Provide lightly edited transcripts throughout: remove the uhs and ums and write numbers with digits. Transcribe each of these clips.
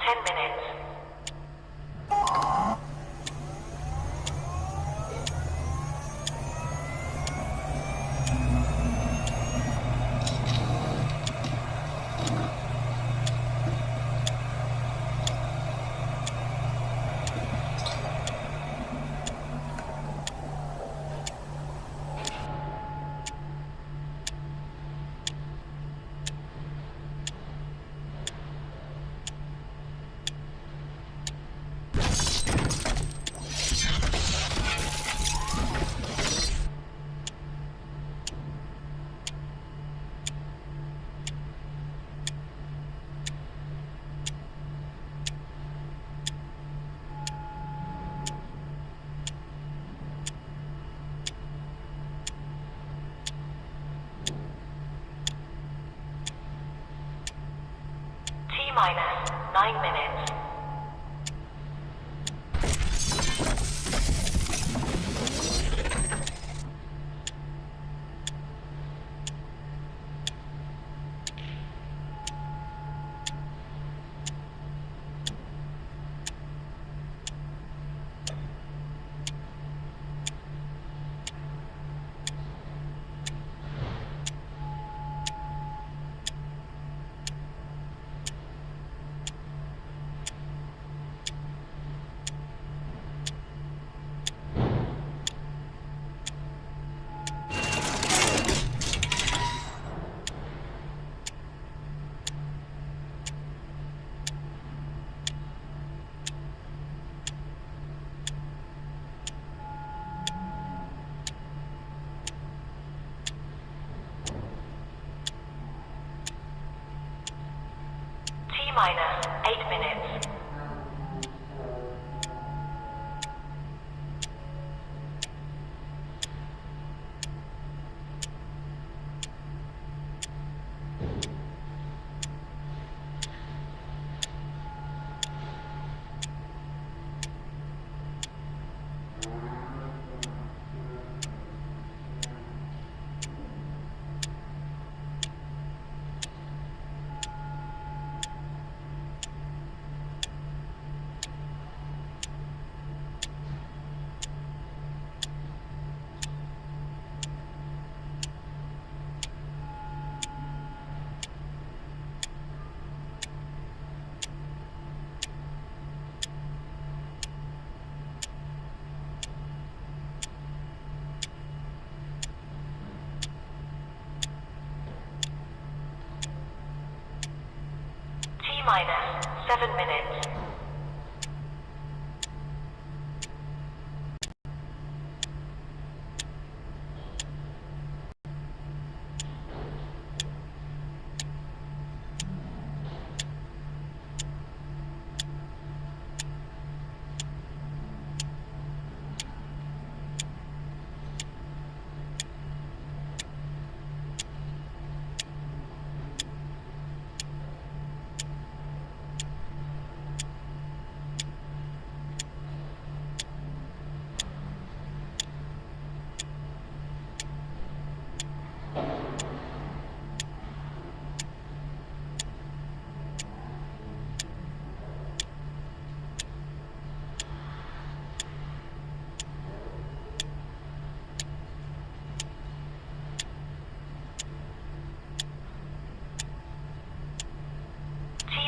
10 minutes. T-minus 9 minutes. T-minus 8 minutes. T-minus 7 minutes.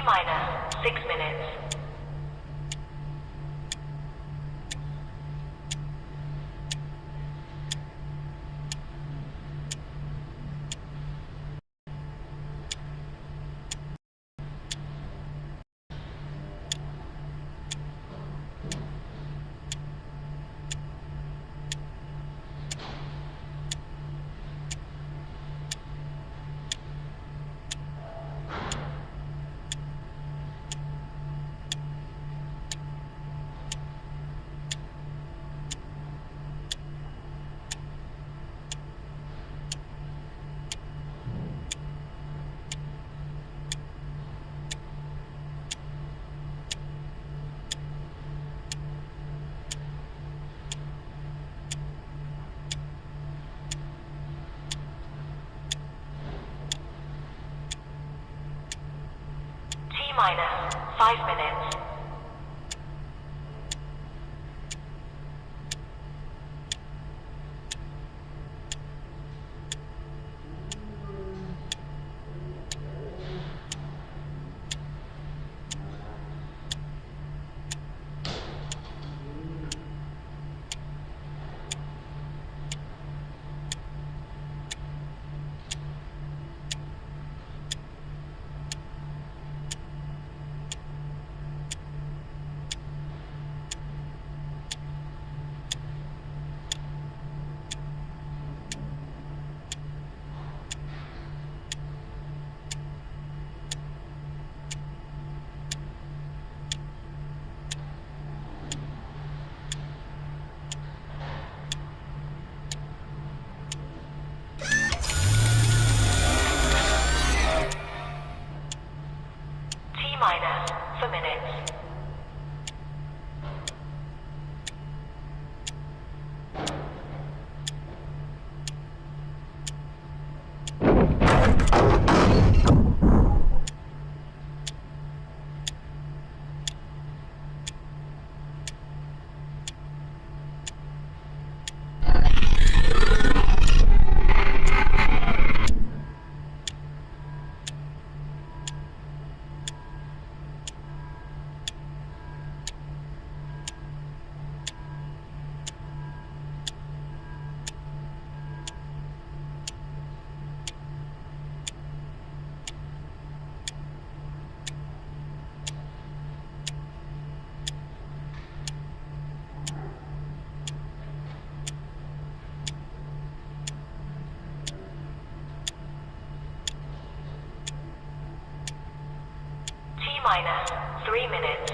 T-minus 6 minutes. T-minus 5 minutes. T-minus for minutes. T-minus 3 minutes.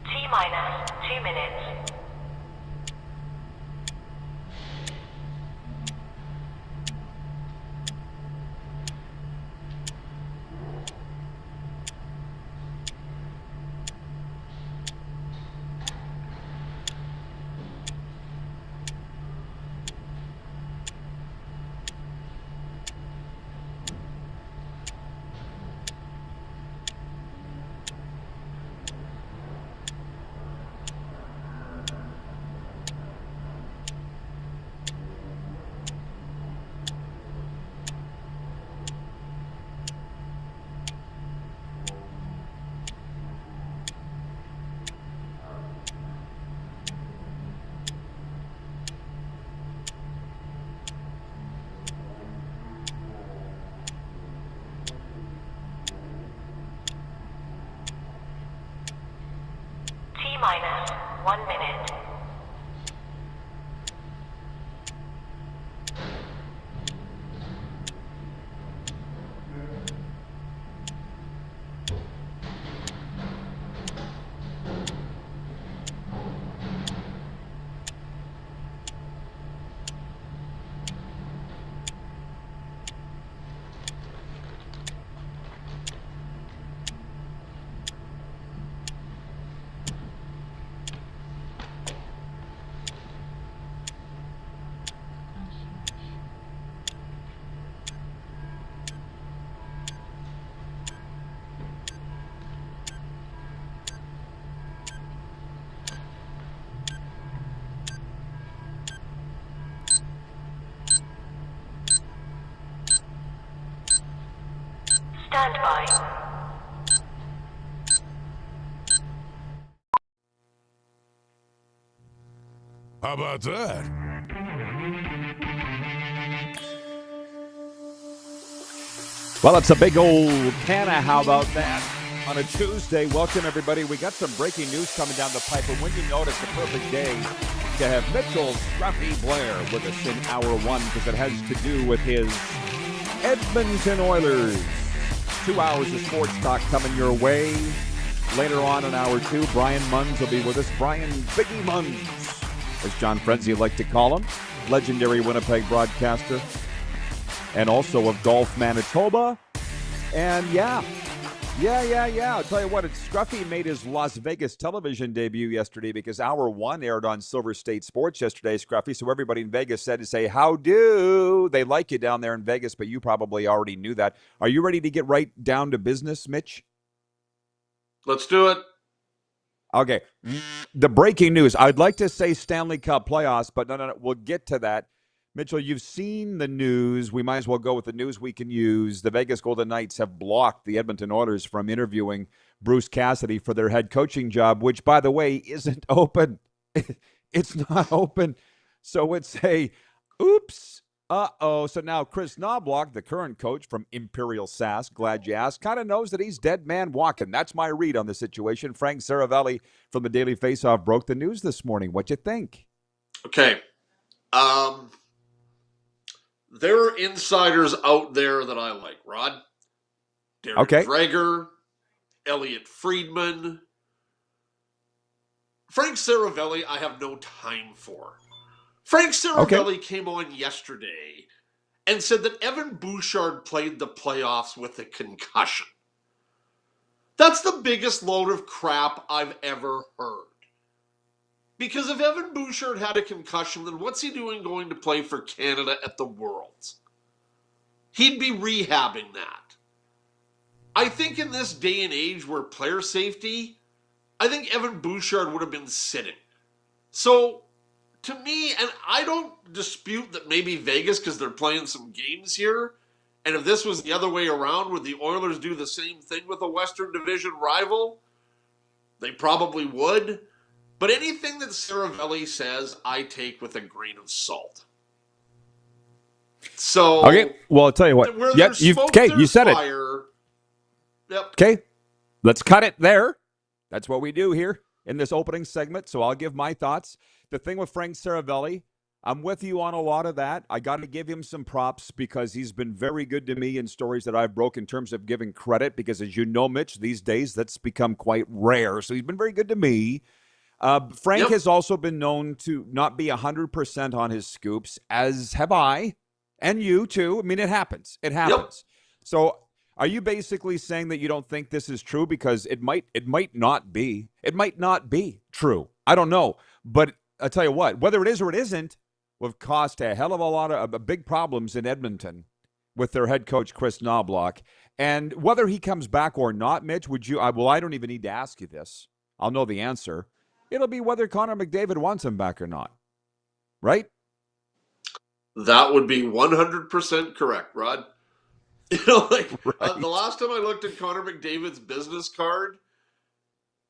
T-minus 2 minutes. T-minus 1 minute. Stand by. How about that? Well, it's a big old canna. How about that? On a Tuesday, welcome everybody. We got some breaking news coming down the pipe, and when you know it's the perfect day to have Mitchell Scruffy Blair with us in hour one, because it has to do with his Edmonton Oilers. 2 hours of sports talk coming your way. Later on in hour two, Brian Munz will be with us. Brian Biggie Munz, as John Frenzy would like to call him, legendary Winnipeg broadcaster, and also of Golf Manitoba. And yeah. I'll tell you what, Scruffy made his Las Vegas television debut yesterday because hour one aired on Silver State Sports yesterday, Scruffy. So everybody in Vegas said to say, how do? They like you down there in Vegas, but you probably already knew that. Are you ready to get right down to business, Mitch? Let's do it. Okay. The breaking news. I'd like to say Stanley Cup playoffs, but no. We'll get to that. Mitchell, you've seen the news. We might as well go with the news we can use. The Vegas Golden Knights have blocked the Edmonton Oilers from interviewing Bruce Cassidy for their head coaching job, which, by the way, isn't open. It's not open. So it's a oops, uh-oh. So now Chris Knobloch, the current coach from Imperial Sask, glad you asked, kind of knows that he's dead man walking. That's my read on the situation. Frank Saravelli from the Daily Faceoff broke the news this morning. What'd you think? Okay. There are insiders out there that I like, Rod. Darren Dreger, Elliot Friedman. Frank Saravelli, I have no time for. Frank Saravelli came on yesterday and said that Evan Bouchard played the playoffs with a concussion. That's the biggest load of crap I've ever heard. Because if Evan Bouchard had a concussion, then what's he doing going to play for Canada at the Worlds? He'd be rehabbing that. I think in this day and age where player safety, I think Evan Bouchard would have been sitting. So, to me, and I don't dispute that maybe Vegas, because they're playing some games here, and if this was the other way around, would the Oilers do the same thing with a Western Division rival? They probably would. But anything that Saravelli says, I take with a grain of salt. So, okay, well, I'll tell you what. Yep, you said fire. It. Yep. Okay, let's cut it there. That's what we do here in this opening segment. So I'll give my thoughts. The thing with Frank Saravelli, I'm with you on a lot of that. I got to give him some props because he's been very good to me in stories that I've broke in terms of giving credit. Because as you know, Mitch, these days that's become quite rare. So he's been very good to me. Frank has also been known to not be 100% on his scoops, as have I, and you too. I mean, it happens. It happens. Yep. So are you basically saying that you don't think this is true? Because it might not be. It might not be true. I don't know. But I'll tell you what, whether it is or it isn't, will cost a hell of a lot of big problems in Edmonton with their head coach, Chris Knobloch. And whether he comes back or not, Mitch, would you, I don't even need to ask you this. I'll know the answer. It'll be whether Connor McDavid wants him back or not. Right? That would be 100% correct, Rod. The last time I looked at Connor McDavid's business card,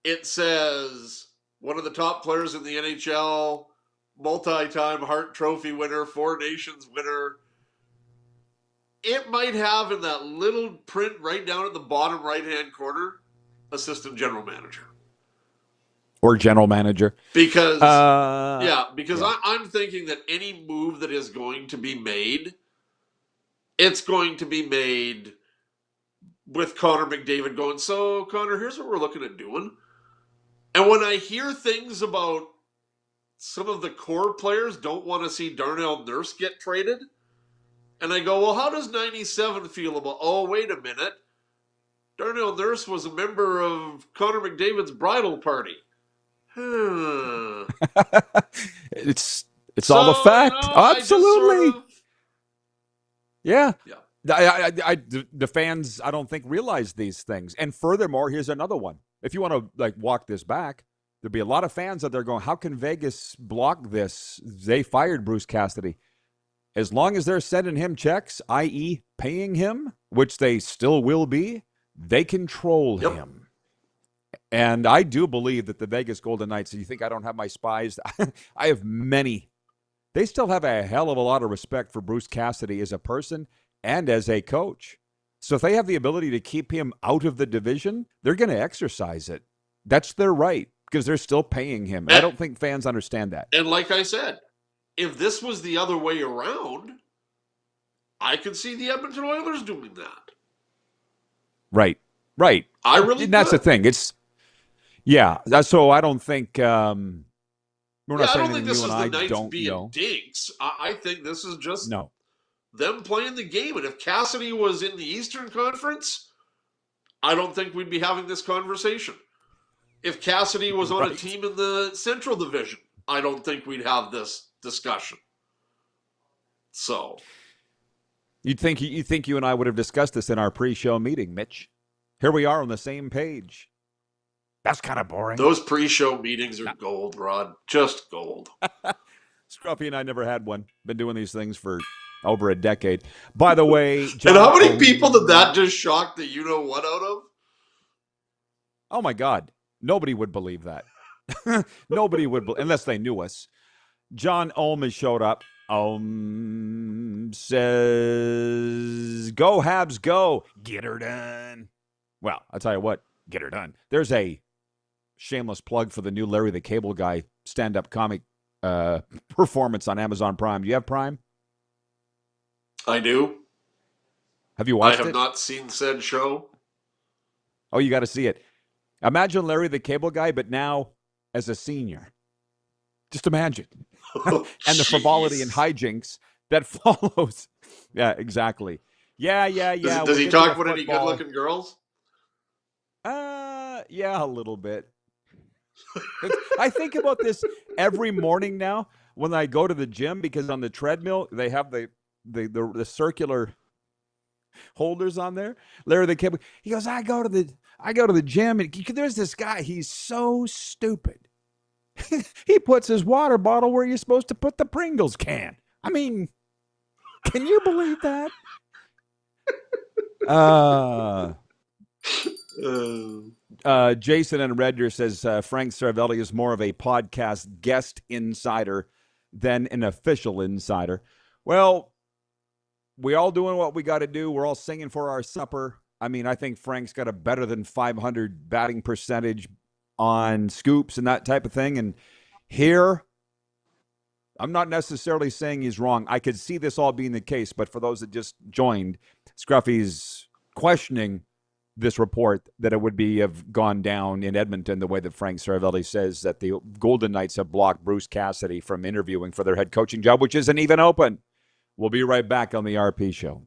it says one of the top players in the NHL, multi-time Hart Trophy winner, Four Nations winner. It might have in that little print right down at the bottom right-hand corner, assistant general manager. Or general manager. Because I'm thinking that any move that is going to be made, it's going to be made with Connor McDavid going, so, Connor, here's what we're looking at doing. And when I hear things about some of the core players don't want to see Darnell Nurse get traded, and I go, well, how does 97 feel about, oh, wait a minute. Darnell Nurse was a member of Connor McDavid's bridal party. It's all the fact. Absolutely. The fans, I don't think, realize these things. And furthermore, here's another one. If you want to walk this back, there'd be a lot of fans out there going, how can Vegas block this? They fired Bruce Cassidy. As long as they're sending him checks, i.e. paying him, which they still will be, they control him. And I do believe that the Vegas Golden Knights, you think I don't have my spies? I have many. They still have a hell of a lot of respect for Bruce Cassidy as a person and as a coach. So if they have the ability to keep him out of the division, they're going to exercise it. That's their right because they're still paying him. I don't think fans understand that. And like I said, if this was the other way around, I could see the Edmonton Oilers doing that. Right. I really and that's could. the thing. So I don't think we're not saying I don't think this is the Knights don't being know. dinks. I think this is just No. them playing the game. And if Cassidy was in the Eastern Conference, I don't think we'd be having this conversation. If Cassidy was on a team in the Central Division, I don't think we'd have this discussion. So You think you and I would have discussed this in our pre-show meeting, Mitch? Here we are on the same page. That's kind of boring. Those pre-show meetings are gold, Rod. Just gold. Scruffy and I never had one. Been doing these things for over a decade. By the way, John, and how many people did that just shock the you-know-what out of? Oh, my God. Nobody would believe that. Nobody would, unless they knew us. John Ohm has showed up. Says, go Habs, go. Get her done. Well, I'll tell you what, get her done. There's a shameless plug for the new Larry the Cable Guy stand-up comic performance on Amazon Prime. Do you have Prime? I do. Have you watched it? I have not seen said show. Oh, you got to see it. Imagine Larry the Cable Guy, but now as a senior. Just imagine. Oh, and the frivolity and hijinks that follows. Yeah, exactly. Yeah. Does he talk about any good-looking girls? Yeah, a little bit. I think about this every morning now when I go to the gym because on the treadmill they have the circular holders on there. Larry the Cable. He goes, I go to the gym and there's this guy. He's so stupid. He puts his water bottle where you're supposed to put the Pringles can. I mean, can you believe that? Jason and Red Deer says Frank Saravelli is more of a podcast guest insider than an official insider. Well, we all doing what we got to do. We're all singing for our supper. I mean, I think Frank's got a better than 500 batting percentage on scoops and that type of thing. And here, I'm not necessarily saying he's wrong. I could see this all being the case, but for those that just joined, Scruffy's questioning this report that it would have gone down in Edmonton the way that Frank Saravelli says that the Golden Knights have blocked Bruce Cassidy from interviewing for their head coaching job, which isn't even open. We'll be right back on the RP Show.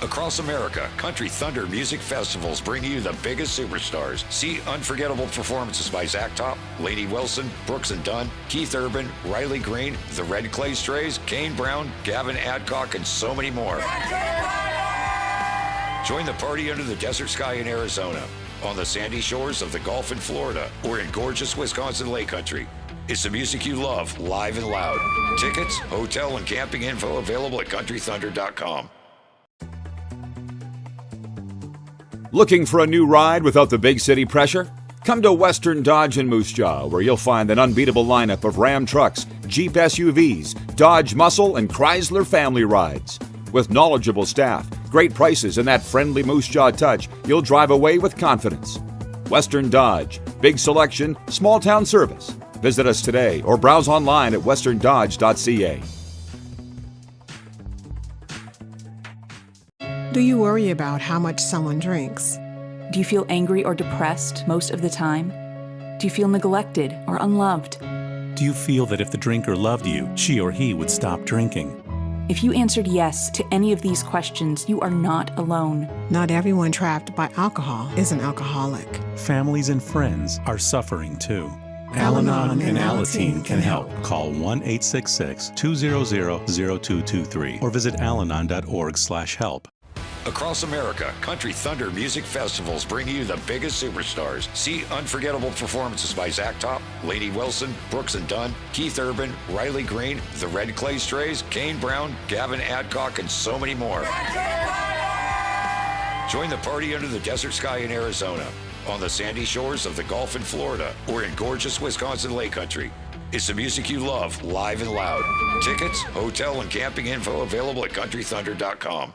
Across America, Country Thunder Music Festivals bring you the biggest superstars. See unforgettable performances by Zach Top, Lady Wilson, Brooks and Dunn, Keith Urban, Riley Green, the Red Clay Strays, Kane Brown, Gavin Adcock, and so many more. Join the party under the desert sky in Arizona, on the sandy shores of the Gulf in Florida, or in gorgeous Wisconsin Lake Country. It's the music you love, live and loud. Tickets, hotel, and camping info available at countrythunder.com. Looking for a new ride without the big city pressure? Come to Western Dodge in Moose Jaw, where you'll find an unbeatable lineup of Ram trucks, Jeep SUVs, Dodge Muscle, and Chrysler family rides. With knowledgeable staff, great prices, and that friendly Moose Jaw touch, you'll drive away with confidence. Western Dodge, big selection, small town service. Visit us today or browse online at westerndodge.ca. Do you worry about how much someone drinks? Do you feel angry or depressed most of the time? Do you feel neglected or unloved? Do you feel that if the drinker loved you, she or he would stop drinking? If you answered yes to any of these questions, you are not alone. Not everyone trapped by alcohol is an alcoholic. Families and friends are suffering too. Al-Anon and Alateen can help. Call 1-866-200-0223 or visit alanon.org/help. Across America, Country Thunder Music Festivals bring you the biggest superstars. See unforgettable performances by Zach Top, Lainey Wilson, Brooks and Dunn, Keith Urban, Riley Green, the Red Clay Strays, Kane Brown, Gavin Adcock, and so many more. Join the party under the desert sky in Arizona, on the sandy shores of the Gulf in Florida, or in gorgeous Wisconsin Lake Country. It's the music you love, live and loud. Tickets, hotel, and camping info available at countrythunder.com.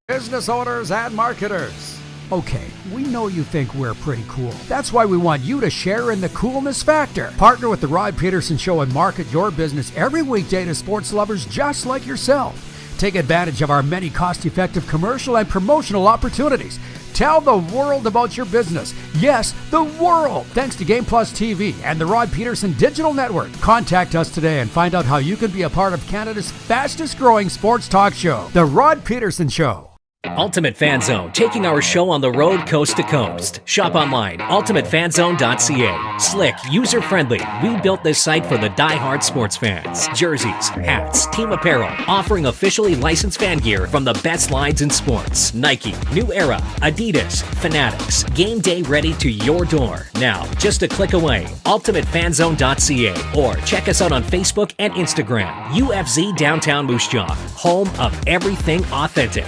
Business owners and marketers. Okay, we know you think we're pretty cool. That's why we want you to share in the coolness factor. Partner with the Rod Pedersen Show and market your business every weekday to sports lovers just like yourself. Take advantage of our many cost-effective commercial and promotional opportunities. Tell the world about your business. Yes, the world. Thanks to Game Plus TV and the Rod Pedersen Digital Network. Contact us today and find out how you can be a part of Canada's fastest-growing sports talk show, The Rod Pedersen Show. Ultimate Fan Zone, taking our show on the road coast to coast. Shop online, ultimatefanzone.ca. Slick, user-friendly. We built this site for the die-hard sports fans. Jerseys, hats, team apparel, offering officially licensed fan gear from the best lines in sports. Nike, New Era, Adidas, Fanatics. Game day ready to your door. Now, just a click away, ultimatefanzone.ca, or check us out on Facebook and Instagram. UFZ Downtown Moose Jaw, home of everything authentic.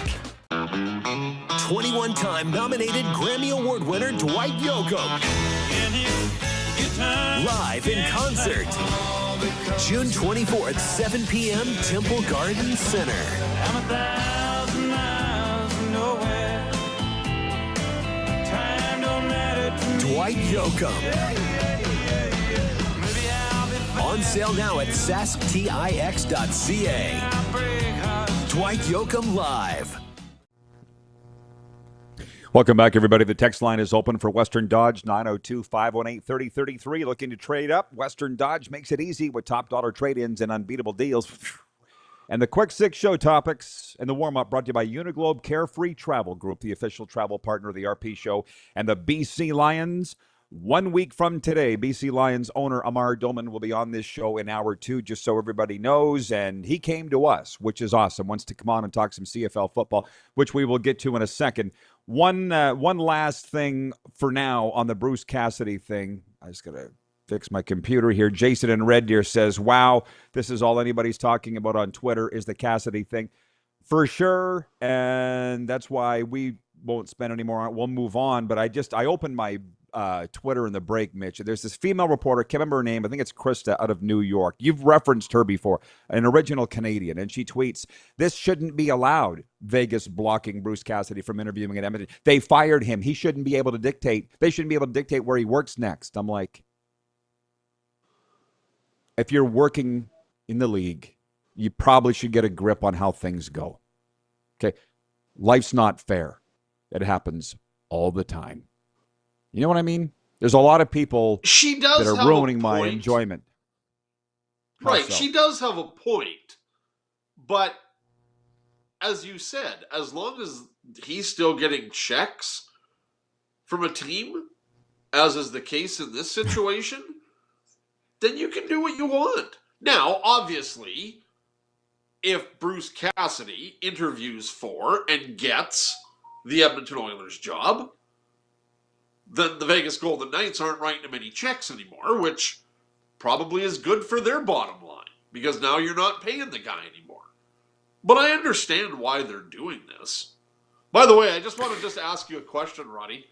21-time nominated Grammy Award winner Dwight Yoakam. Live in concert. June 24th, 7 p.m., Temple Garden Center. Dwight Yoakam. On sale now at sasktix.ca. Dwight Yoakam Live. Welcome back, everybody. The text line is open for Western Dodge, 902-518-3033. Looking to trade up? Western Dodge makes it easy with top dollar trade-ins and unbeatable deals. And the Quick Six show topics and the warm-up brought to you by Uniglobe Carefree Travel Group, the official travel partner of the RP show, and the BC Lions. 1 week from today, BC Lions owner Amar Doman will be on this show in hour 2, just so everybody knows. And he came to us, which is awesome, wants to come on and talk some CFL football, which we will get to in a second. One last thing for now on the Bruce Cassidy thing. I just got to fix my computer here. Jason in Red Deer says, wow, this is all anybody's talking about on Twitter is the Cassidy thing. For sure, and that's why we won't spend any more on it. We'll move on, but I opened my Twitter in the break, Mitch. There's this female reporter, can't remember her name, I think it's Krista out of New York. You've referenced her before, an original Canadian, and she tweets, this shouldn't be allowed, Vegas blocking Bruce Cassidy from interviewing at Edmonton. They fired him. He shouldn't be able to dictate. They shouldn't be able to dictate where he works next. I'm like, if you're working in the league, you probably should get a grip on how things go. Okay? Life's not fair. It happens all the time. You know what I mean? There's a lot of people that are ruining my enjoyment. Right, so. She does have a point. But as you said, as long as he's still getting checks from a team, as is the case in this situation, then you can do what you want. Now, obviously, if Bruce Cassidy interviews for and gets the Edmonton Oilers job, then the Vegas Golden Knights aren't writing him any checks anymore, which probably is good for their bottom line, because now you're not paying the guy anymore. But I understand why they're doing this. By the way, I just want to ask you a question, Roddy.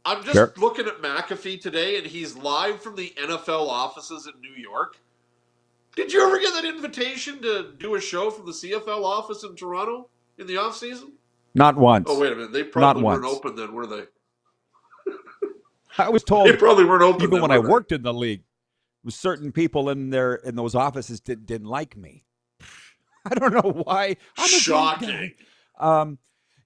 I'm just looking at McAfee today, and he's live from the NFL offices in New York. Did you ever get that invitation to do a show from the CFL office in Toronto in the offseason? Not once. Oh, wait a minute. They probably weren't open then, were they? I was told they probably weren't open even then, when I worked in the league. Certain people in those offices didn't like me. I don't know why. I'm shocking.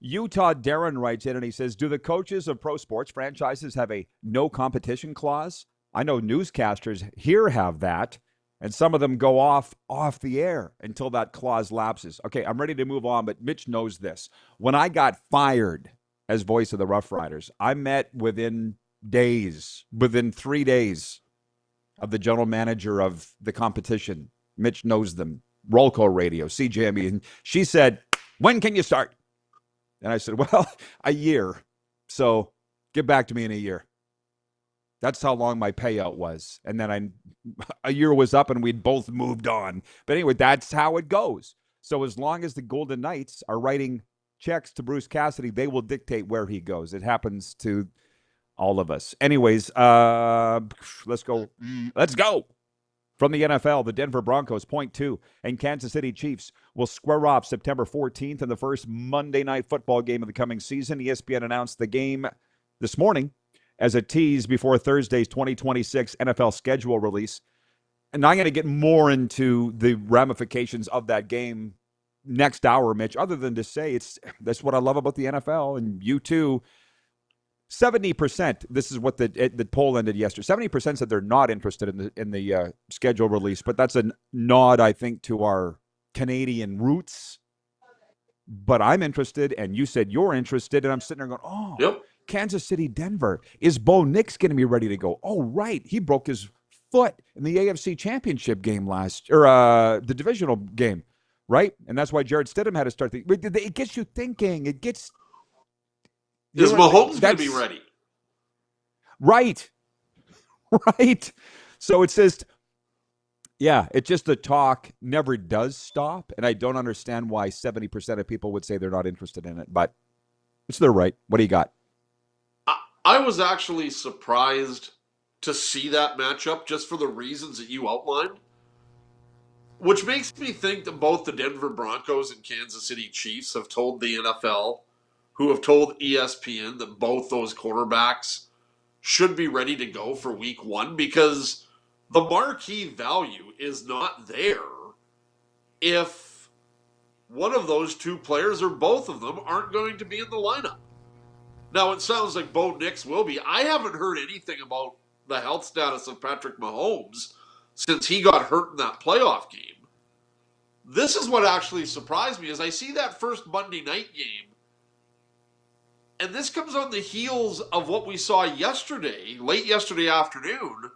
Utah Darren writes in and he says, do the coaches of pro sports franchises have a no competition clause? I know newscasters here have that, and some of them go off the air until that clause lapses. Okay, I'm ready to move on, but Mitch knows this. When I got fired as voice of the Rough Riders, I met within 3 days of the general manager of the competition. Mitch knows them. Roll Call Radio, CJME. And she said, when can you start? And I said, well, a year. So get back to me in a year. That's how long my payout was. And then a year was up and we'd both moved on. But anyway, that's how it goes. So as long as the Golden Knights are writing checks to Bruce Cassidy, they will dictate where he goes. It happens to all of us. Anyways, let's go. Let's go. From the NFL, the Denver Broncos, 0.2, and Kansas City Chiefs will square off September 14th in the first Monday Night Football game of the coming season. ESPN announced the game this morning as a tease before Thursday's 2026 NFL schedule release. And I'm going to get more into the ramifications of that game next hour, Mitch, other than to say that's what I love about the NFL, and you too. 70%, this is what the poll ended yesterday. 70% said they're not interested in the schedule release, but that's a nod, I think, to our Canadian roots. But I'm interested, and you said you're interested, and I'm sitting there going, oh, yep. Kansas City, Denver. Is Bo Nix going to be ready to go? Oh, right. He broke his foot in the AFC Championship game the divisional game, right? And that's why Jared Stidham had to start. It gets you thinking. It gets... Is Mahomes going to be ready? Right. Right. So it says, it's just the talk never does stop. And I don't understand why 70% of people would say they're not interested in it, but it's their right. What do you got? I was actually surprised to see that matchup just for the reasons that you outlined, which makes me think that both the Denver Broncos and Kansas City Chiefs have told the NFL, who have told ESPN, that both those quarterbacks should be ready to go for week one, because the marquee value is not there if one of those two players or both of them aren't going to be in the lineup. Now, it sounds like Bo Nix will be. I haven't heard anything about the health status of Patrick Mahomes since he got hurt in that playoff game. This is what actually surprised me, is I see that first Monday night game, and this comes on the heels of what we saw yesterday, late yesterday afternoon,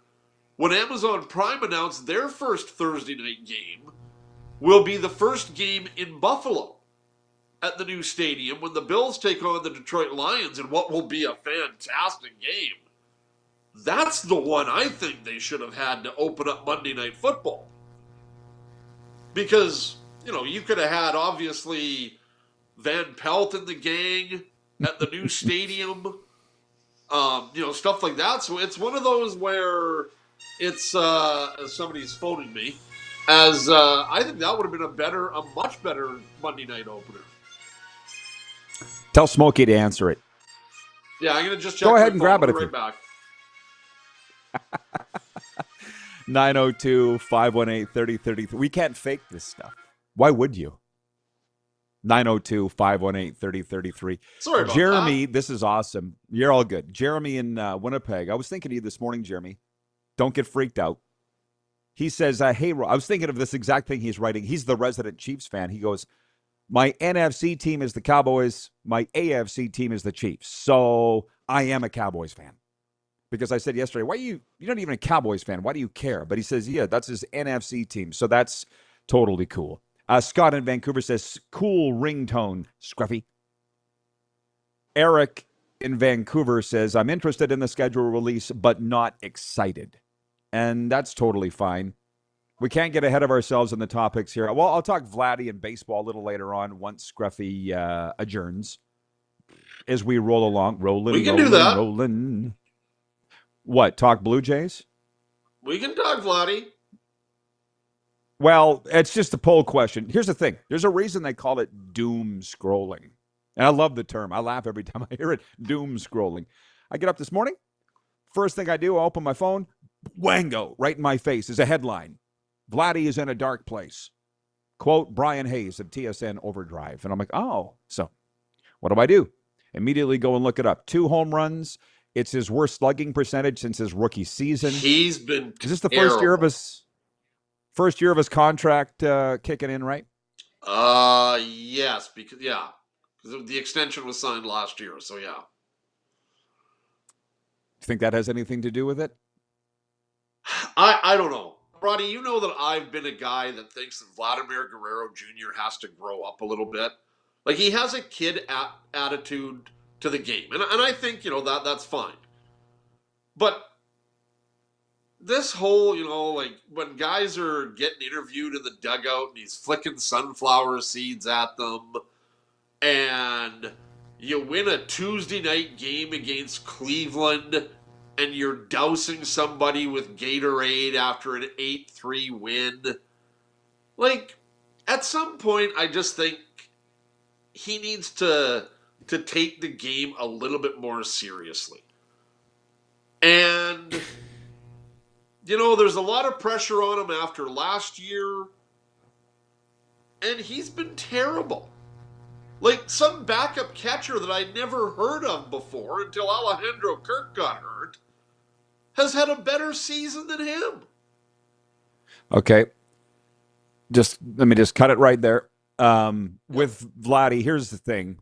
when Amazon Prime announced their first Thursday night game will be the first game in Buffalo at the new stadium when the Bills take on the Detroit Lions in what will be a fantastic game. That's the one I think they should have had to open up Monday Night Football. Because, you could have had, obviously, Van Pelt and the gang at the new stadium, stuff like that. So it's one of those where it's, somebody's phoning me, I think that would have been a much better Monday night opener. Tell Smokey to answer it. Yeah, I'm going to just check. Go ahead and grab it. Right back. 902-518-3033. We can't fake this stuff. Why would you? 902-518-3033. Sorry about Jeremy, that. This is awesome. You're all good. Jeremy in Winnipeg. I was thinking of you this morning, Jeremy. Don't get freaked out. He says, hey, I was thinking of this exact thing he's writing. He's the resident Chiefs fan. He goes, my NFC team is the Cowboys. My AFC team is the Chiefs. So I am a Cowboys fan. Because I said yesterday, you're not even a Cowboys fan. Why do you care? But he says, yeah, that's his NFC team. So that's totally cool. Scott in Vancouver says, cool ringtone, Scruffy. Eric in Vancouver says, I'm interested in the schedule release, but not excited. And that's totally fine. We can't get ahead of ourselves in the topics here. Well, I'll talk Vladdy and baseball a little later on once Scruffy adjourns. As we roll along. We can do that. Rolling. What, talk Blue Jays? We can talk Vladdy. Well, it's just a poll question. Here's the thing. There's a reason they call it doom scrolling. And I love the term. I laugh every time I hear it. Doom scrolling. I get up this morning. First thing I do, I open my phone. Wango, right in my face is a headline. Vladdy is in a dark place. Quote, Brian Hayes of TSN Overdrive. And I'm like, oh. So what do? Immediately go and look it up. 2 home runs. It's his worst slugging percentage since his rookie season. He's been Is this the first year of his contract kicking in, right? Yes, because the extension was signed last year, so yeah. You think that has anything to do with it? I don't know. Roddy, you know that I've been a guy that thinks that Vladimir Guerrero Jr. has to grow up a little bit. Like, he has a kid attitude to the game. And I think, that's fine. But this whole, like, when guys are getting interviewed in the dugout and he's flicking sunflower seeds at them, and you win a Tuesday night game against Cleveland and you're dousing somebody with Gatorade after an 8-3 win. Like, at some point, I just think he needs to take the game a little bit more seriously. And, there's a lot of pressure on him after last year, and he's been terrible. Like, some backup catcher that I'd never heard of before until Alejandro Kirk got hurt has had a better season than him. Okay. Let me just cut it right there. With Vladdy, here's the thing.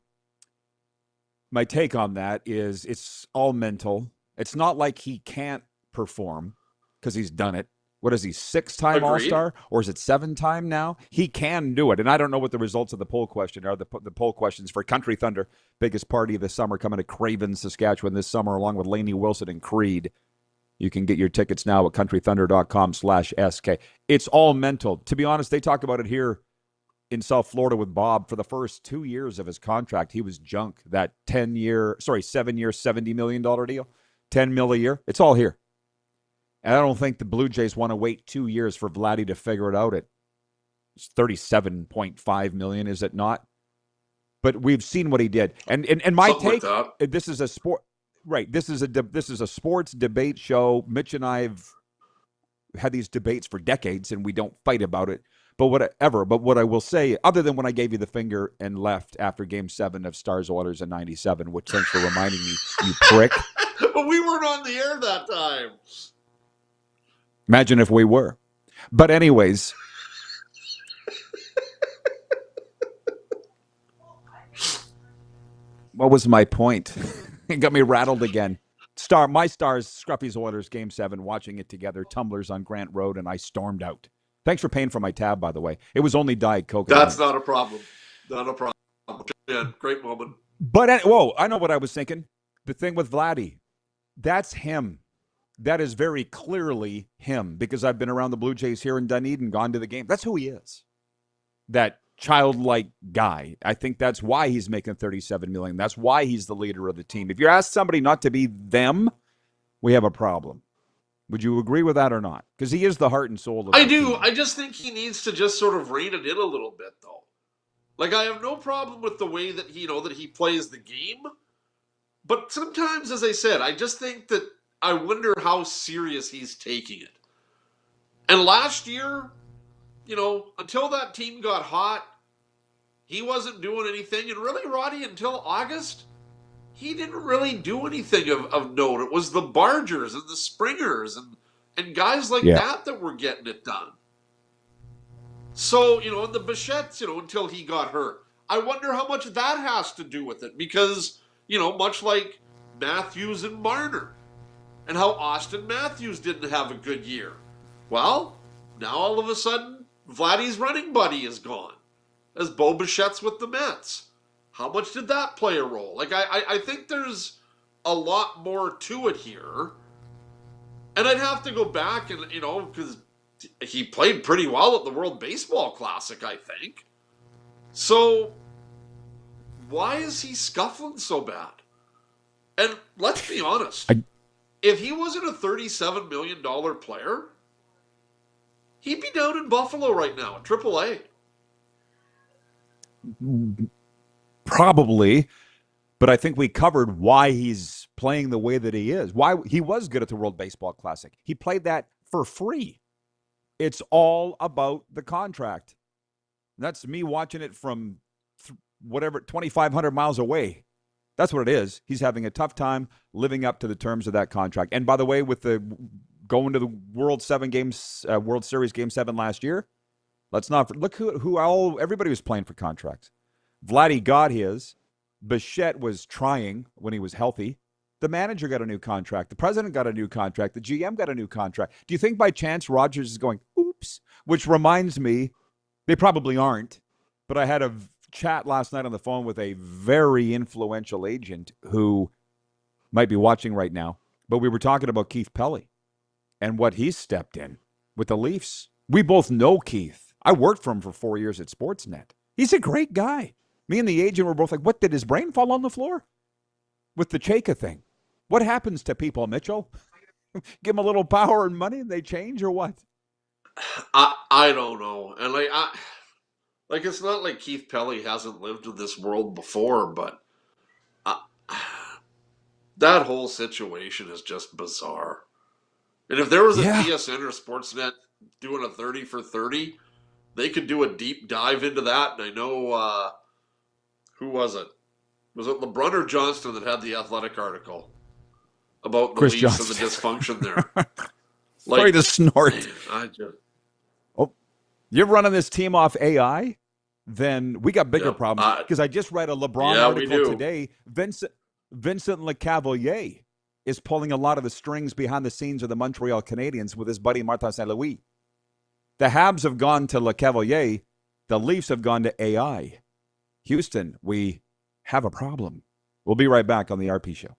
My take on that is it's all mental. It's not like he can't perform because he's done it. What is he, 6-time All-Star? Or is it 7-time now? He can do it. And I don't know what the results of the poll question are. The poll questions for Country Thunder, biggest party of the summer, coming to Craven, Saskatchewan this summer, along with Lainey Wilson and Creed. You can get your tickets now at countrythunder.com/SK. It's all mental. To be honest, they talk about it here in South Florida with Bob. For the first 2 years of his contract, he was junk. That 7-year, $70 million deal, $10 million a year. It's all here. And I don't think the Blue Jays want to wait 2 years for Vladdy to figure it out. It's $37.5 million, is it not? But we've seen what he did. And my Something take, like this is a sport. Right. This is a sports debate show. Mitch and I have had these debates for decades, and we don't fight about it. But whatever. But what I will say, other than when I gave you the finger and left after Game 7 of Stars Oilers in '97, which thanks for reminding me, you prick. But we weren't on the air that time. Imagine if we were. But anyways. What was my point? It got me rattled again. My Stars, Scruffy's Oilers, Game 7, watching it together, tumblers on Grant Road, and I stormed out. Thanks for paying for my tab, by the way. It was only Diet Coke. That's not a problem. Not a problem. Yeah, great moment. But, I know what I was thinking. The thing with Vladdy, that's him. That is very clearly him, because I've been around the Blue Jays here in Dunedin, gone to the game. That's who he is. That childlike guy. I think that's why he's making $37 million. That's why he's the leader of the team. If you ask somebody not to be them, we have a problem. Would you agree with that or not? Because he is the heart and soul of the do. team. I just think he needs to just sort of rein it in a little bit, though. Like, I have no problem with the way that that he plays the game. But sometimes, as I said, I just think that I wonder how serious he's taking it. And last year, until that team got hot, he wasn't doing anything. And really, Roddy, until August, he didn't really do anything of note. It was the Bargers and the Springers and guys like that were getting it done. So, and the Bichettes, until he got hurt. I wonder how much that has to do with it. Because, much like Matthews and Marner, and how Austin Matthews didn't have a good year. Well, now all of a sudden, Vladdy's running buddy is gone, as Bo Bichette's with the Mets. How much did that play a role? Like, I think there's a lot more to it here. And I'd have to go back and, because he played pretty well at the World Baseball Classic, I think. So, why is he scuffling so bad? And let's be honest. If he wasn't a $37 million player, he'd be down in Buffalo right now at AAA. Probably, but I think we covered why he's playing the way that he is. Why he was good at the World Baseball Classic. He played that for free. It's all about the contract. That's me watching it from 2,500 miles away. That's what it is. He's having a tough time living up to the terms of that contract. And by the way, with the going to the World Series Game 7 last year, let's not look who everybody was playing for contracts. Vladdy got his. Bichette was trying when he was healthy. The manager got a new contract. The president got a new contract. The GM got a new contract. Do you think by chance Rogers is going, oops? Which reminds me, they probably aren't, but I had a chat last night on the phone with a very influential agent who might be watching right now, but we were talking about Keith Pelly and what he's stepped in with the Leafs. We both know Keith. I worked for him for 4 years at Sportsnet. He's a great guy. Me and the agent were both like, what, did his brain fall on the floor? With the Chayka thing. What happens to people, Mitchell? Give them a little power and money and they change, or what? I don't know. And like it's not like Keith Pelly hasn't lived in this world before, but that whole situation is just bizarre. And if there was a TSN or Sportsnet doing a 30 for 30, they could do a deep dive into that. And I know, who was it? Was it LeBrun or Johnston that had the Athletic article about the Chris Leafs Johnston. and the dysfunction there? Sorry to snort. I just... You're running this team off AI? Then we got bigger problems. Because I just read a LeBron article today. Vincent Lecavalier is pulling a lot of the strings behind the scenes of the Montreal Canadiens with his buddy Martin St. Louis. The Habs have gone to Lecavalier. The Leafs have gone to AI. Houston, we have a problem. We'll be right back on the RP Show.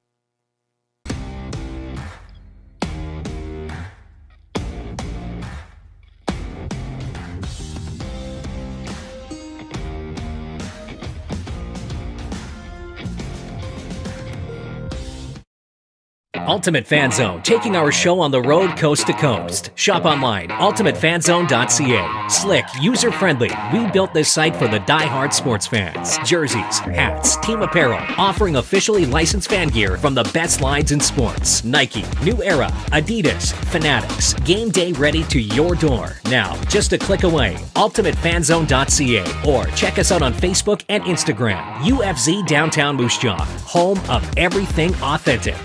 Ultimate Fan Zone, taking our show on the road coast to coast. Shop online, ultimatefanzone.ca. Slick, user-friendly. We built this site for the die-hard sports fans. Jerseys, hats, team apparel, offering officially licensed fan gear from the best lines in sports. Nike, New Era, Adidas, Fanatics. Game day ready to your door. Now, just a click away. ultimatefanzone.ca, or check us out on Facebook and Instagram. UFZ Downtown Moose Jaw, home of everything authentic.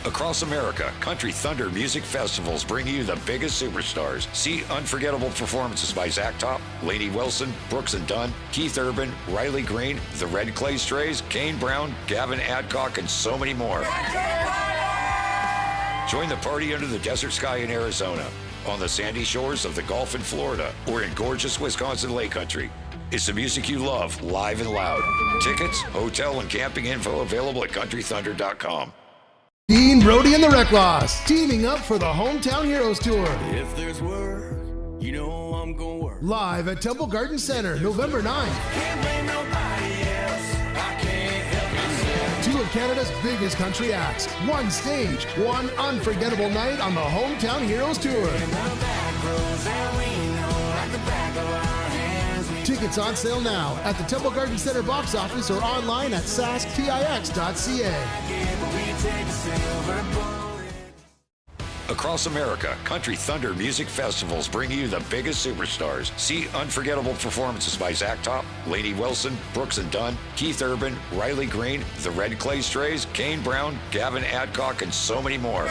Across America, Country Thunder Music Festivals bring you the biggest superstars. See unforgettable performances by Zach Top, Lainey Wilson, Brooks and Dunn, Keith Urban, Riley Green, the Red Clay Strays, Kane Brown, Gavin Adcock, and so many more. Join the party under the desert sky in Arizona, on the sandy shores of the Gulf in Florida, or in gorgeous Wisconsin Lake Country. It's the music you love, live and loud. Tickets, hotel, and camping info available at countrythunder.com. Dean Brody and the Reckloss teaming up for the Hometown Heroes Tour. If there's work, you know I'm gonna work. Live at Temple Garden Center, November 9th. Can't blame nobody else. I can't help myself. Two of Canada's biggest country acts. One stage, one unforgettable night on the Hometown Heroes Tour. In the back rows and we know like the back of our hands. Tickets on sale now at the Temple Garden Center box office or online at saskpix.ca. Across America, Country Thunder Music Festivals bring you the biggest superstars. See unforgettable performances by Zach Top, Lainey Wilson, Brooks and Dunn, Keith Urban, Riley Green, the Red Clay Strays, Kane Brown, Gavin Adcock, and so many more.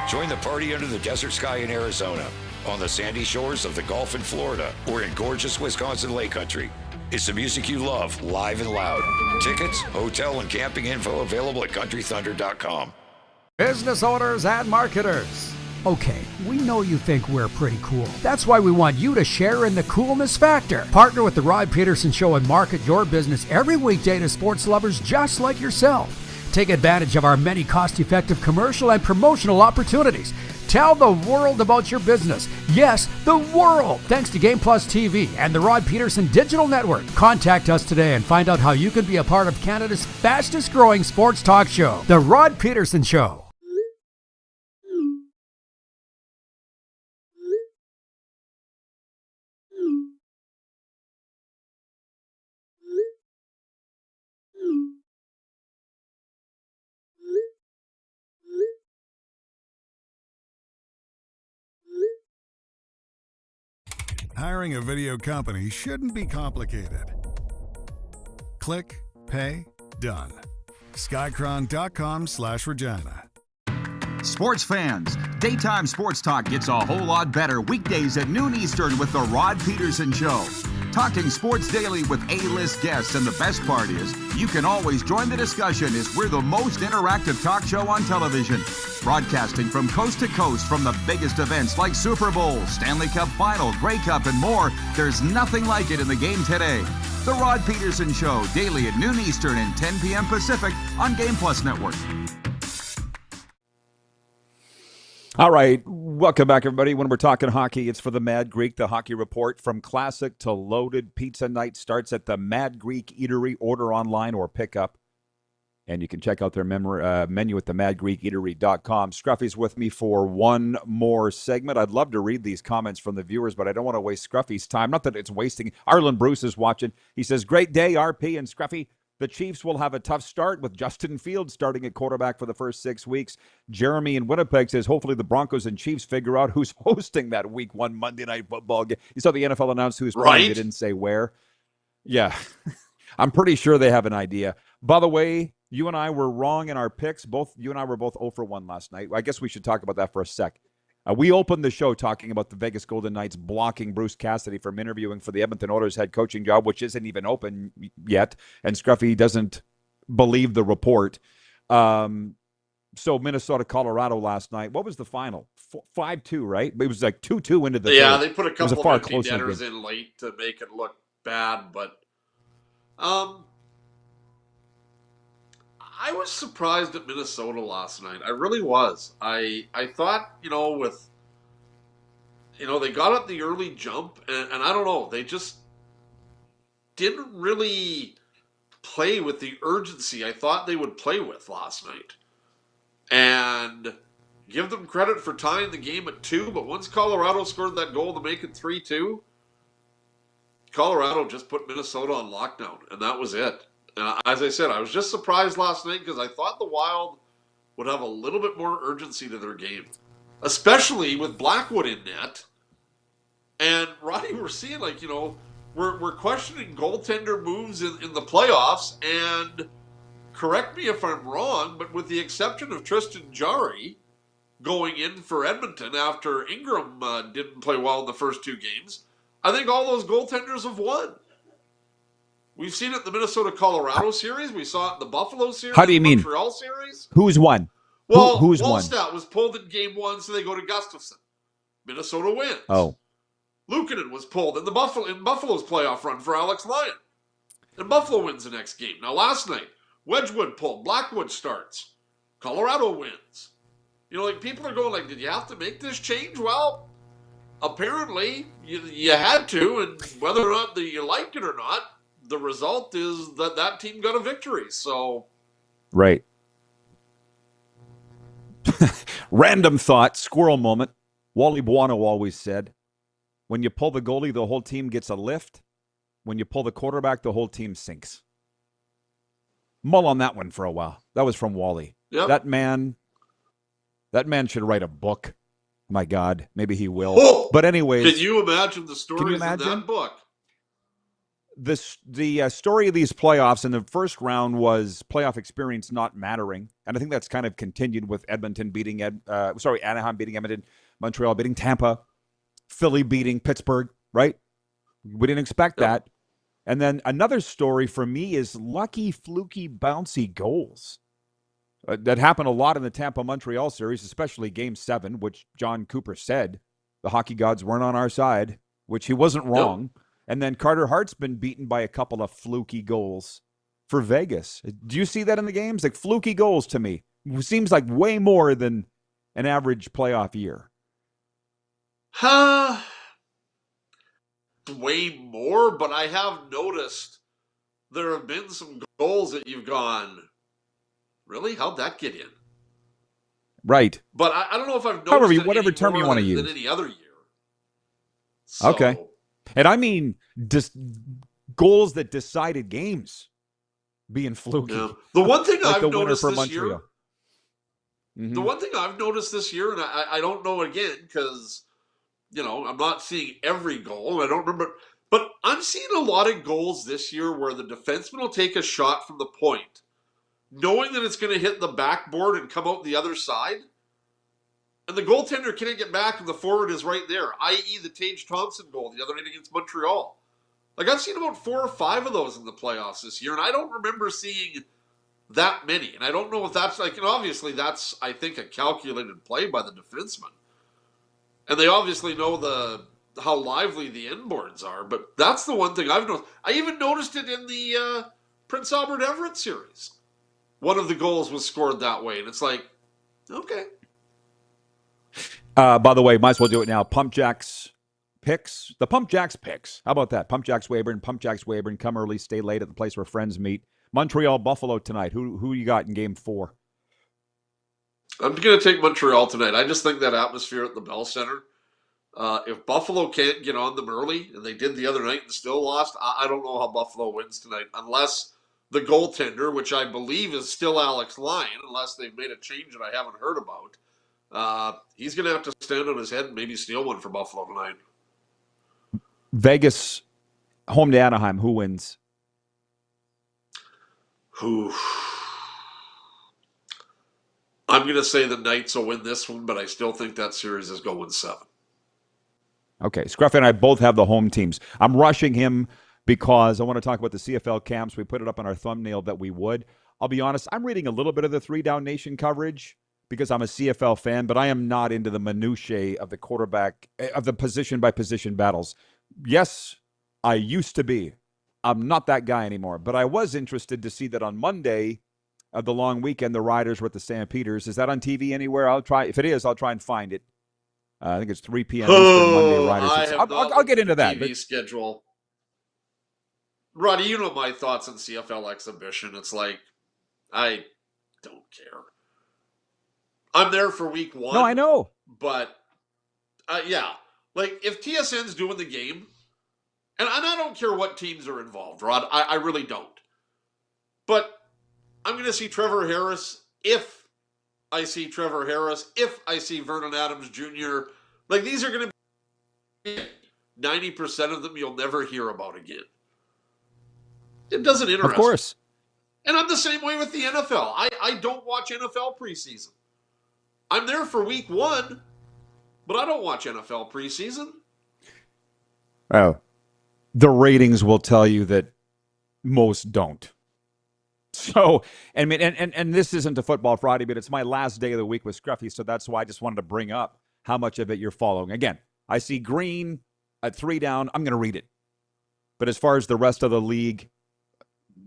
Join the party under the desert sky in Arizona, on the sandy shores of the Gulf in Florida, or in gorgeous Wisconsin Lake Country. It's the music you love, live and loud. Tickets, hotel, and camping info available at countrythunder.com. Business owners and marketers. Okay, we know you think we're pretty cool. That's why we want you to share in the coolness factor. Partner with the Rod Pedersen Show and market your business every weekday to sports lovers just like yourself. Take advantage of our many cost-effective commercial and promotional opportunities. Tell the world about your business. Yes, the world. Thanks to Game Plus TV and the Rod Pedersen Digital Network. Contact us today and find out how you can be a part of Canada's fastest growing sports talk show, The Rod Pedersen Show. Hiring a video company shouldn't be complicated. Click, pay, done. Skycron.com/Regina. Sports fans, daytime sports talk gets a whole lot better weekdays at noon Eastern with the Rod Pedersen Show. Talking sports daily with A-list guests, and the best part is, you can always join the discussion as we're the most interactive talk show on television. Broadcasting from coast to coast from the biggest events like Super Bowl, Stanley Cup Final, Grey Cup, and more, there's nothing like it in the game today. The Rod Pedersen Show, daily at noon Eastern and 10 p.m. Pacific on Game Plus Network. All right, welcome back, everybody. When we're talking hockey, it's for the Mad Greek, the hockey report. From classic to loaded, pizza night starts at the Mad Greek Eatery. Order online or pick up. And you can check out their menu at themadgreekeatery.com. Scruffy's with me for one more segment. I'd love to read these comments from the viewers, but I don't want to waste Scruffy's time. Not that it's wasting. Arlen Bruce is watching. He says, great day, RP and Scruffy. The Chiefs will have a tough start with Justin Fields starting at quarterback for the first 6 weeks. Jeremy in Winnipeg says, hopefully the Broncos and Chiefs figure out who's hosting that Week 1 Monday Night Football game. You saw the NFL announce who's playing. They didn't say where. Yeah, I'm pretty sure they have an idea. By the way, you and I were wrong in our picks. You and I were both 0 for 1 last night. I guess we should talk about that for a sec. We opened the show talking about the Vegas Golden Knights blocking Bruce Cassidy from interviewing for the Edmonton Oilers head coaching job, which isn't even open yet, and Scruffy doesn't believe the report. So Minnesota, Colorado last night. What was the final? 5-2, right? It was like 2-2 into the third. They put a couple of empty netters in late to make it look bad, but I was surprised at Minnesota last night. I really was. I thought, they got up the early jump, and I don't know, they just didn't really play with the urgency I thought they would play with last night. And give them credit for tying the game at 2, but once Colorado scored that goal to make it 3-2, Colorado just put Minnesota on lockdown, and that was it. As I said, I was just surprised last night because I thought the Wild would have a little bit more urgency to their game, especially with Blackwood in net. And Roddy, we're seeing we're questioning goaltender moves in the playoffs. And correct me if I'm wrong, but with the exception of Tristan Jarry going in for Edmonton after Ingram didn't play well in the first 2 games, I think all those goaltenders have won. We've seen it in the Minnesota-Colorado series. We saw it in the Buffalo series. How do you mean? Montreal series. Who's won? Well, who's won? Wallstat was pulled in game 1, so they go to Gustafsson. Minnesota wins. Oh. Luukkonen was pulled in Buffalo's playoff run for Alex Lyon. And Buffalo wins the next game. Now, last night, Wedgwood pulled. Blackwood starts. Colorado wins. People are going did you have to make this change? Well, apparently you had to, and whether or not you liked it or not, the result is that team got a victory. So, right. Random thought, squirrel moment. Wally Buono always said, when you pull the goalie, the whole team gets a lift. When you pull the quarterback, the whole team sinks. Mull on that one for a while. That was from Wally. Yep. That man should write a book. My God, maybe he will. Oh, but anyways, can you imagine the stories in that book? The story of these playoffs in the first round was playoff experience not mattering, and I think that's kind of continued with Edmonton beating Anaheim beating Edmonton, Montreal beating Tampa, Philly beating Pittsburgh. Right? We didn't expect that. And then another story for me is lucky, fluky, bouncy goals. That happened a lot in the Tampa-Montreal series, especially Game 7, which John Cooper said the hockey gods weren't on our side, which he wasn't wrong. Nope. And then Carter Hart's been beaten by a couple of fluky goals for Vegas. Do you see that in the games? Fluky goals to me. It seems like way more than an average playoff year. Way more, but I have noticed there have been some goals that you've gone, really? How'd that get in? Right. But I don't know if I've noticed whatever term you want to use than any other year. So, okay. And I mean goals that decided games being fluky. Yeah. The one thing I've noticed this Montreal. year, the one thing I've noticed this year, and I don't know again because, I'm not seeing every goal. I don't remember. But I'm seeing a lot of goals this year where the defenseman will take a shot from the point, knowing that it's going to hit the backboard and come out the other side. And the goaltender can't get back, and the forward is right there, i.e. the Tage Thompson goal the other night against Montreal. Like, I've seen about 4 or 5 of those in the playoffs this year, and I don't remember seeing that many. And I don't know if that's like, and obviously that's, I think, a calculated play by the defenseman. And they obviously know how lively the inboards are, but that's the one thing I've noticed. I even noticed it in the Prince Albert Everett series. One of the goals was scored that way, and it's like, okay. By the way, might as well do it now. Pump Jacks picks. The Pump Jacks picks. How about that? Pump Jacks Weyburn, Pump Jacks Weyburn. Come early, stay late at the place where friends meet. Montreal Buffalo tonight. Who you got in Game 4? I'm going to take Montreal tonight. I just think that atmosphere at the Bell Center. If Buffalo can't get on them early, and they did the other night and still lost, I don't know how Buffalo wins tonight, unless the goaltender, which I believe is still Alex Lyon, unless they've made a change that I haven't heard about. He's going to have to stand on his head and maybe steal one for Buffalo tonight. Vegas, home to Anaheim. Who wins? I'm going to say the Knights will win this one, but I still think that series is going 7. Okay, Scruffy and I both have the home teams. I'm rushing him because I want to talk about the CFL camps. We put it up on our thumbnail that we would. I'll be honest, I'm reading a little bit of the 3 Down Nation coverage because I'm a CFL fan, but I am not into the minutiae of the quarterback, of the position-by-position battles. Yes, I used to be. I'm not that guy anymore, but I was interested to see that on Monday of the long weekend, the Riders were at the Stampeders. Is that on TV anywhere? I'll try. If it is, I'll try and find it. I think it's 3 p.m. Eastern Monday. Riders. I'll get into that. TV schedule. Roddy, you know my thoughts on CFL exhibition. It's like, I don't care. I'm there for week 1. No, I know. But, yeah. Like, if TSN's doing the game, and I don't care what teams are involved, Rod. I really don't. But I'm going to see Trevor Harris if I see Trevor Harris, if I see Vernon Adams Jr. Like, these are going to be 90% of them you'll never hear about again. It doesn't interest me. Of course. And I'm the same way with the NFL. I don't watch NFL preseason. I'm there for week 1, but I don't watch NFL preseason. Oh, the ratings will tell you that most don't. So, I mean, and this isn't a Football Friday, but it's my last day of the week with Scruffy, so that's why I just wanted to bring up how much of it you're following. Again, I see green at 3 down. I'm going to read it. But as far as the rest of the league,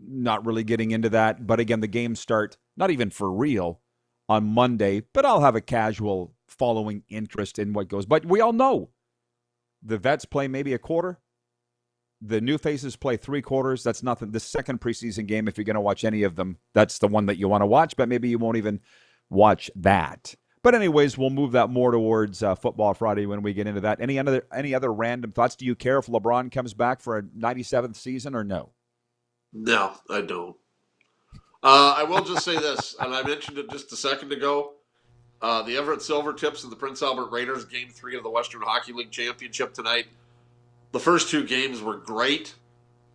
not really getting into that. But again, the games start not even for real on Monday, but I'll have a casual following interest in what goes. But we all know the vets play maybe a quarter. The new faces play 3 quarters. That's nothing. The second preseason game, if you're going to watch any of them, that's the one that you want to watch, but maybe you won't even watch that. But anyways, we'll move that more towards Football Friday when we get into that. Any other random thoughts? Do you care if LeBron comes back for a 97th season or no? No, I don't. I will just say this, and I mentioned it just a second ago. The Everett Silvertips and the Prince Albert Raiders, Game 3 of the Western Hockey League Championship tonight. The first 2 games were great.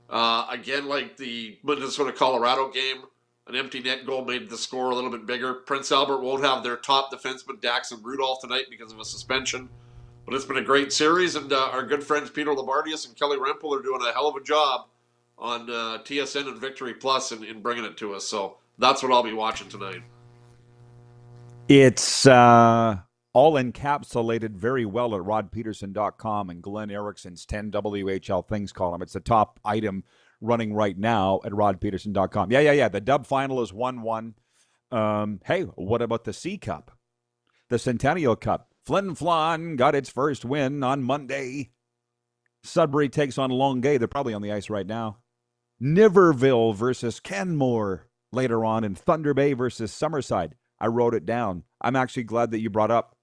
Again, like the Minnesota-Colorado game, an empty net goal made the score a little bit bigger. Prince Albert won't have their top defenseman, Daxon Rudolph, tonight because of a suspension. But it's been a great series, and our good friends Peter Labardius and Kelly Rempel are doing a hell of a job on TSN and Victory Plus in bringing it to us. So that's what I'll be watching tonight. It's all encapsulated very well at rodpedersen.com and Glenn Erickson's 10 WHL Things column. It's the top item running right now at rodpedersen.com. Yeah. The Dub final is 1-1. Hey, what about the C Cup? The Centennial Cup. Flin Flon got its first win on Monday. Sudbury takes on Longueuil. They're probably on the ice right now. Niverville versus Canmore later on, and Thunder Bay versus Summerside. I wrote it down. I'm actually glad that you brought up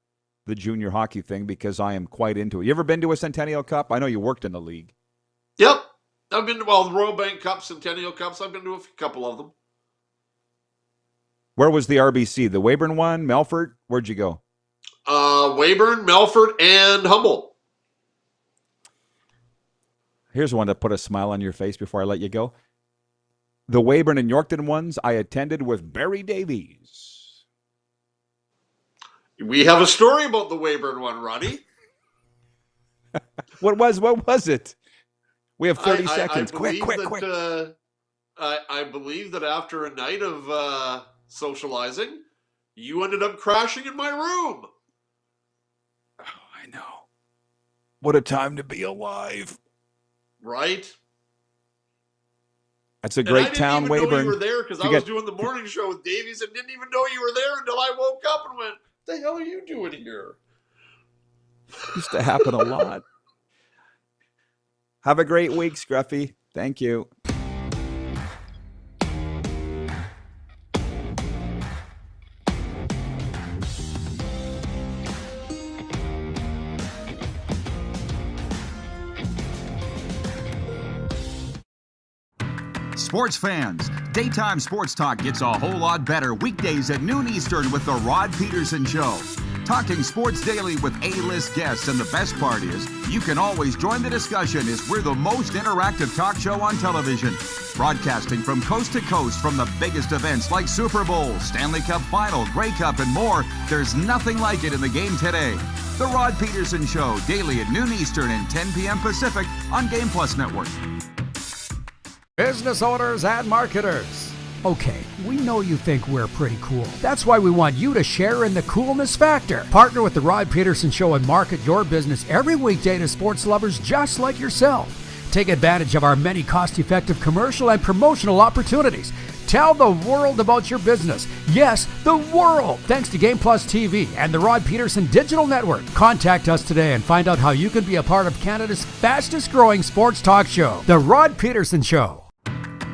the junior hockey thing because I am quite into it. You ever been to a Centennial Cup? I know you worked in the league. Yep. I've been to, the Royal Bank Cups, Centennial Cups. I've been to a couple of them. Where was the RBC? The Weyburn one? Melfort? Where'd you go? Weyburn, Melfort, and Humboldt. Here's one to put a smile on your face before I let you go. The Weyburn and Yorkton ones I attended with Barry Davies. We have a story about the Weyburn one, Roddy. What was it? We have 30 seconds. Quick. I believe that after a night of socializing, you ended up crashing in my room. Oh, I know. What a time to be alive. Right? That's a great town, Weyburn. I didn't even know you were there because I was doing the morning show with Davies and didn't even know you were there until I woke up and went, "The hell are you doing here?" Used to happen a lot. Have a great week, Scruffy. Thank you. Sports fans, daytime sports talk gets a whole lot better weekdays at noon Eastern with the Rod Pedersen Show. Talking sports daily with A-list guests, and the best part is, you can always join the discussion as we're the most interactive talk show on television. Broadcasting from coast to coast from the biggest events like Super Bowl, Stanley Cup Final, Grey Cup, and more, there's nothing like it in the game today. The Rod Pedersen Show, daily at noon Eastern and 10 p.m. Pacific on Game Plus Network. Business owners and marketers. Okay, we know you think we're pretty cool. That's why we want you to share in the coolness factor. Partner with the Rod Pedersen Show and market your business every weekday to sports lovers just like yourself. Take advantage of our many cost-effective commercial and promotional opportunities. Tell the world about your business. Yes, the world. Thanks to Game Plus TV and the Rod Pedersen Digital Network. Contact us today and find out how you can be a part of Canada's fastest growing sports talk show, The Rod Pedersen Show.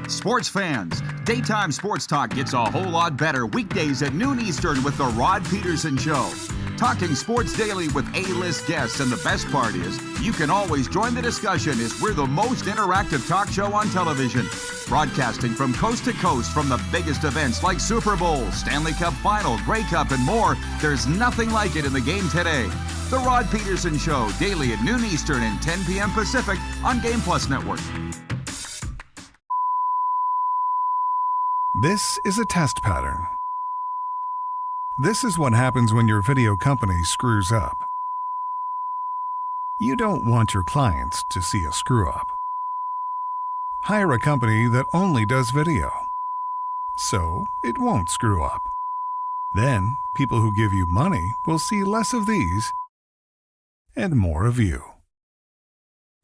Sports fans, daytime sports talk gets a whole lot better weekdays at noon Eastern with the Rod Pedersen Show. Talking sports daily with A-list guests, and the best part is, you can always join the discussion as we're the most interactive talk show on television. Broadcasting from coast to coast from the biggest events like Super Bowl, Stanley Cup Final, Grey Cup, and more, there's nothing like it in the game today. The Rod Pedersen Show, daily at noon Eastern and 10 p.m. Pacific on Game Plus Network. This is a test pattern. This is what happens when your video company screws up. You don't want your clients to see a screw-up. Hire a company that only does video, so it won't screw up. Then, people who give you money will see less of these and more of you.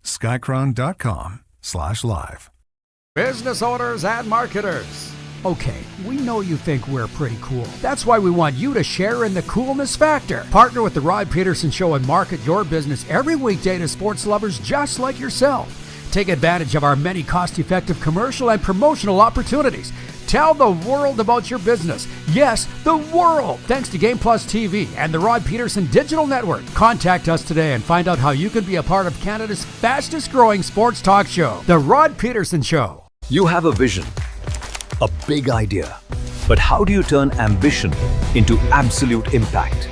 Skycron.com/live. Business owners and marketers. Okay, we know you think we're pretty cool. That's why we want you to share in the coolness factor. Partner with the Rod Pedersen Show and market your business every weekday to sports lovers just like yourself. Take advantage of our many cost-effective commercial and promotional opportunities. Tell the world about your business. Yes, the world. Thanks to Game Plus TV and the Rod Pedersen Digital Network. Contact us today and find out how you can be a part of Canada's fastest growing sports talk show, The Rod Pedersen Show. You have a vision, a big idea, but how do you turn ambition into absolute impact?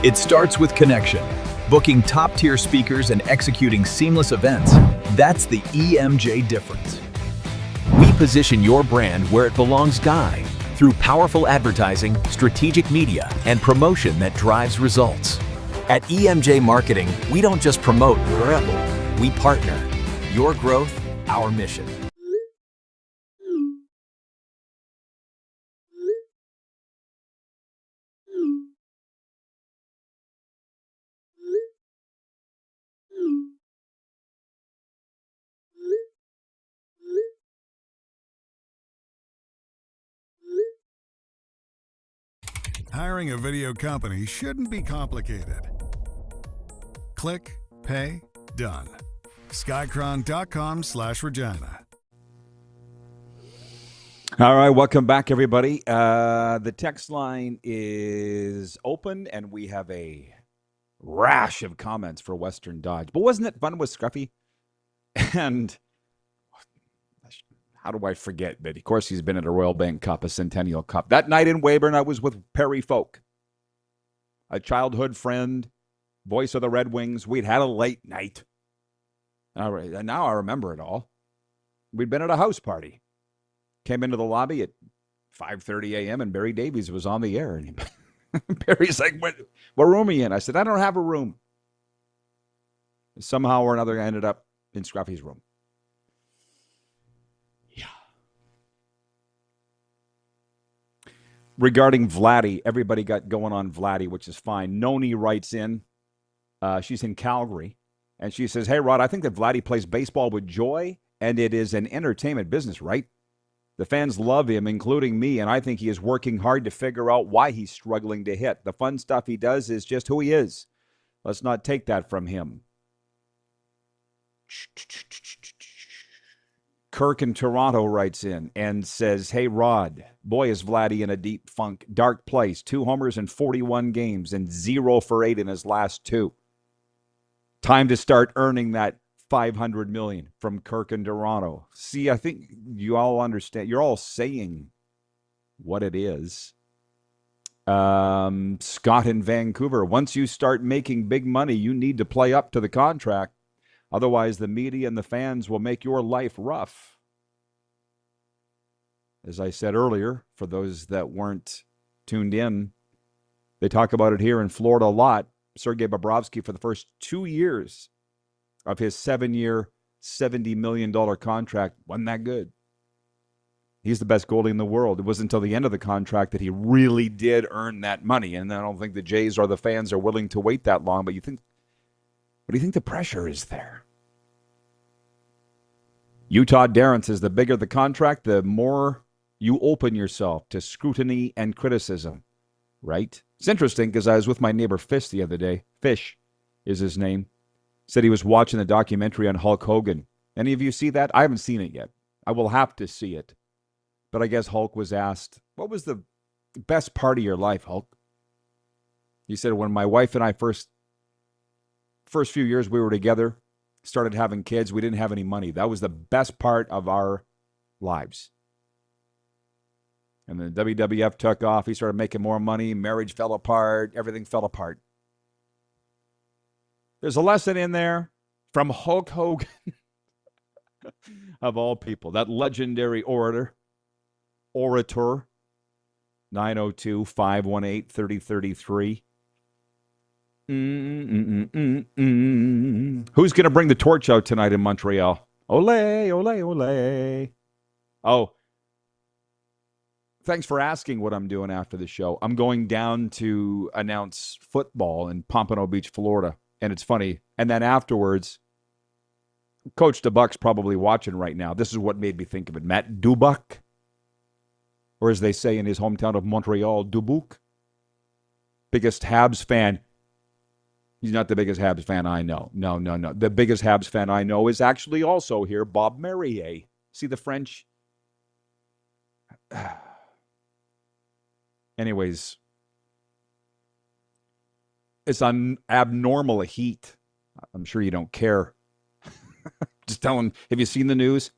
It starts with connection. Booking top-tier speakers and executing seamless events. That's the EMJ difference. We position your brand where it belongs, Guy, through powerful advertising, strategic media, and promotion that drives results. At EMJ Marketing, we don't just promote, we partner. Your growth, our mission. Hiring a video company shouldn't be complicated. Click, pay, done. Skycron.com/Regina. All right, welcome back, everybody. The text line is open, and we have a rash of comments for Western Dodge. But wasn't it fun with Scruffy? And how do I forget? But of course, he's been at a Royal Bank Cup, a Centennial Cup. That night in Weyburn, I was with Perry Folk, a childhood friend, voice of the Red Wings. We'd had a late night. All right, now I remember it all. We'd been at a house party. Came into the lobby at 5:30 a.m. and Barry Davies was on the air. And Barry's like, what room are you in? I said, I don't have a room. Somehow or another, I ended up in Scruffy's room. regarding Vladdy, everybody got going on Vladdy, which is fine. Noni writes in. She's in Calgary. And she says, hey, Rod, I think that Vladdy plays baseball with joy, and it is an entertainment business, right? The fans love him, including me, and I think he is working hard to figure out why he's struggling to hit. The fun stuff he does is just who he is. Let's not take that from him. Kirk in Toronto writes in and says, hey, Rod, boy, is Vladdy in a deep funk. Dark place, 2 homers in 41 games and 0 for 8 in his last 2. Time to start earning that $500 million from Kirk in Toronto. See, I think you all understand. You're all saying what it is. Scott in Vancouver, once you start making big money, you need to play up to the contract. Otherwise, the media and the fans will make your life rough. As I said earlier, for those that weren't tuned in, they talk about it here in Florida a lot. Sergei Bobrovsky, for the first 2 years of his 7-year, $70 million contract, wasn't that good. He's the best goalie in the world. It wasn't until the end of the contract that he really did earn that money. And I don't think the Jays or the fans are willing to wait that long. But what do you think the pressure is there? Utah Darren says the bigger the contract, the more you open yourself to scrutiny and criticism, right? It's interesting because I was with my neighbor Fish the other day. Fish is his name. Said he was watching the documentary on Hulk Hogan. Any of you see that? I haven't seen it yet. I will have to see it. But I guess Hulk was asked, what was the best part of your life, Hulk? He said, when my wife and I first few years we were together, started having kids, we didn't have any money. That was the best part of our lives. And then WWF took off. He started making more money. Marriage fell apart. Everything fell apart. There's a lesson in there from Hulk Hogan, of all people, that legendary orator, 902-518-3033. Who's going to bring the torch out tonight in Montreal? Ole, ole, ole. Oh, thanks for asking what I'm doing after the show. I'm going down to announce football in Pompano Beach, Florida. And it's funny. And then afterwards, Coach DeBuck's probably watching right now. This is what made me think of it. Matt Dubuck, or as they say in his hometown of Montreal, Dubuque. Biggest Habs fan. He's not the biggest Habs fan I know. No. The biggest Habs fan I know is actually also here, Bob Merrier. See the French? Anyways, it's on abnormal heat. I'm sure you don't care. Just telling, have you seen the news?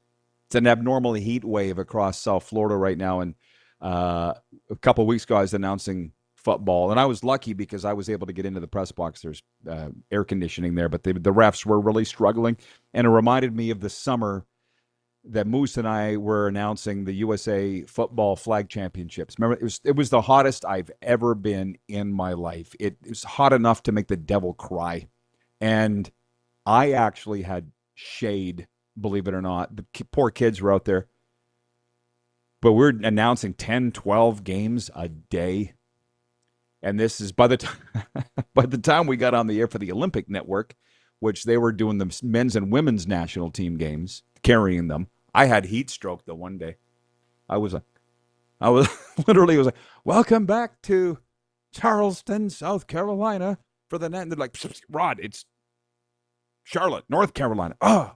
It's an abnormal heat wave across South Florida right now. And a couple of weeks ago, I was announcing football. And I was lucky because I was able to get into the press box. There's air conditioning there. But the refs were really struggling. And it reminded me of the summer that Moose and I were announcing the USA Football Flag Championships. Remember, it was the hottest I've ever been in my life. It was hot enough to make the devil cry. And I actually had shade, believe it or not. The poor kids were out there. But we're announcing 10, 12 games a day. And this is by the time we got on the air for the Olympic Network, which they were doing the men's and women's national team games, carrying them. I had heat stroke the one day. I was literally like, welcome back to Charleston, South Carolina for the net. And they're like, Rod, it's Charlotte, North Carolina. Oh,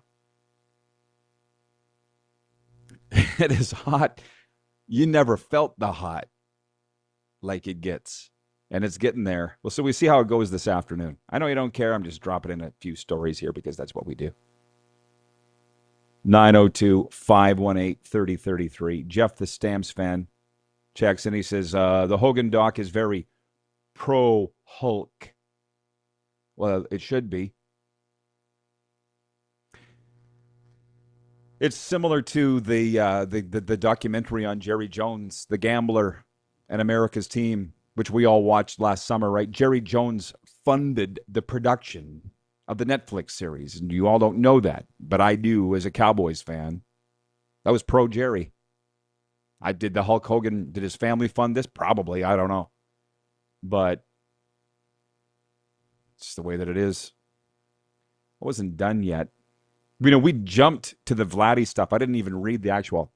it is hot. You never felt the hot like it gets. And it's getting there. Well, so we see how it goes this afternoon. I know you don't care. I'm just dropping in a few stories here because that's what we do. 902-518-3033. Jeff, the Stamps fan, checks in. He says, the Hogan doc is very pro-Hulk. Well, it should be. It's similar to the documentary on Jerry Jones, the gambler and America's team, which we all watched last summer, right? Jerry Jones funded the production of the Netflix series, and you all don't know that, but I do as a Cowboys fan. That was pro Jerry. Did the Hulk Hogan, did his family fund this? Probably. I don't know. But it's the way that it is. I wasn't done yet. We jumped to the Vladdy stuff. I didn't even read the actual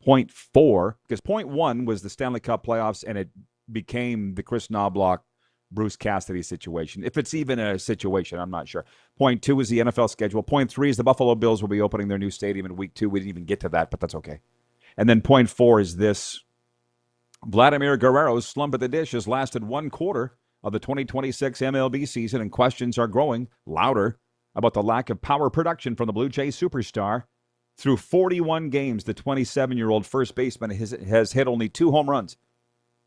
point 4, because point 1 was the Stanley Cup playoffs, and it became the Chris Knobloch, Bruce Cassidy situation. If it's even a situation, I'm not sure. Point 2 is the NFL schedule. Point 3 is the Buffalo Bills will be opening their new stadium in week 2. We didn't even get to that, but that's okay. And then point 4 is this. Vladimir Guerrero's slump at the dish has lasted 1 quarter of the 2026 MLB season, and questions are growing louder about the lack of power production from the Blue Jays superstar. Through 41 games, the 27-year-old first baseman has hit only 2 home runs.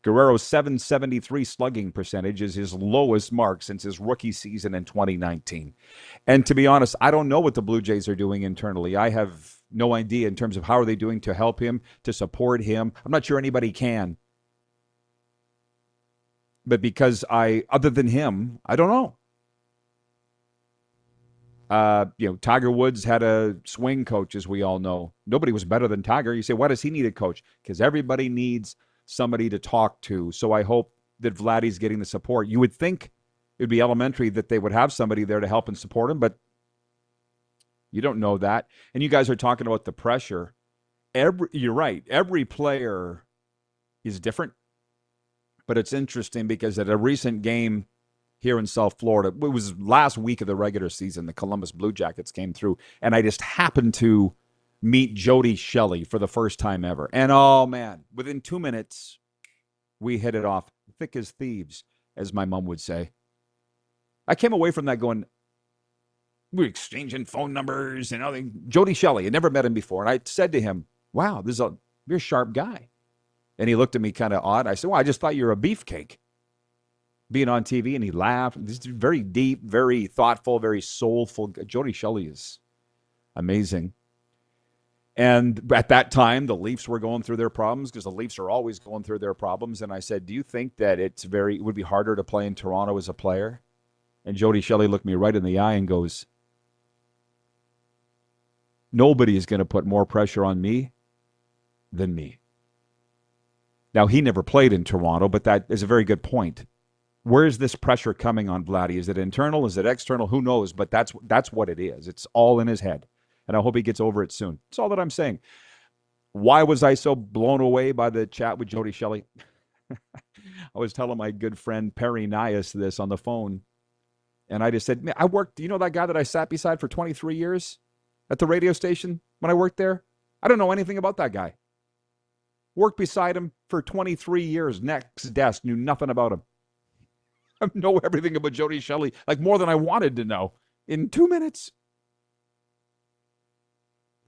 Guerrero's .773 slugging percentage is his lowest mark since his rookie season in 2019. And to be honest, I don't know what the Blue Jays are doing internally. I have no idea in terms of how are they doing to help him, to support him. I'm not sure anybody can. But because other than him, I don't know. Tiger Woods had a swing coach, as we all know. Nobody was better than Tiger. You say, why does he need a coach? Because everybody needs somebody to talk to. So I hope that Vladdy's getting the support. You would think it would be elementary that they would have somebody there to help and support him, but you don't know that. And you guys are talking about the pressure. You're right. Every player is different. But it's interesting because at a recent game here in South Florida, it was last week of the regular season, the Columbus Blue Jackets came through, and I just happened to meet Jody Shelley for the first time ever. And oh man, within 2 minutes, we hit it off thick as thieves, as my mom would say. I came away from that going, we're exchanging phone numbers and all. Jody Shelley, I never met him before. And I said to him, wow, you're a sharp guy. And he looked at me kind of odd. I said, well, I just thought you were a beefcake being on TV. And he laughed. This is very deep, very thoughtful, very soulful. Jody Shelley is amazing. And at that time, the Leafs were going through their problems because the Leafs are always going through their problems. And I said, do you think that it would be harder to play in Toronto as a player? And Jody Shelley looked me right in the eye and goes, nobody is going to put more pressure on me than me. Now, he never played in Toronto, but that is a very good point. Where is this pressure coming on Vladdy? Is it internal? Is it external? Who knows? But that's what it is. It's all in his head. And I hope he gets over it soon. That's all that I'm saying. Why was I so blown away by the chat with Jody Shelley? I was telling my good friend Perry Nias this on the phone. And I just said, man, do you know that guy that I sat beside for 23 years at the radio station when I worked there? I don't know anything about that guy. Worked beside him for 23 years, next desk, knew nothing about him. I know everything about Jody Shelley, like more than I wanted to know, in 2 minutes.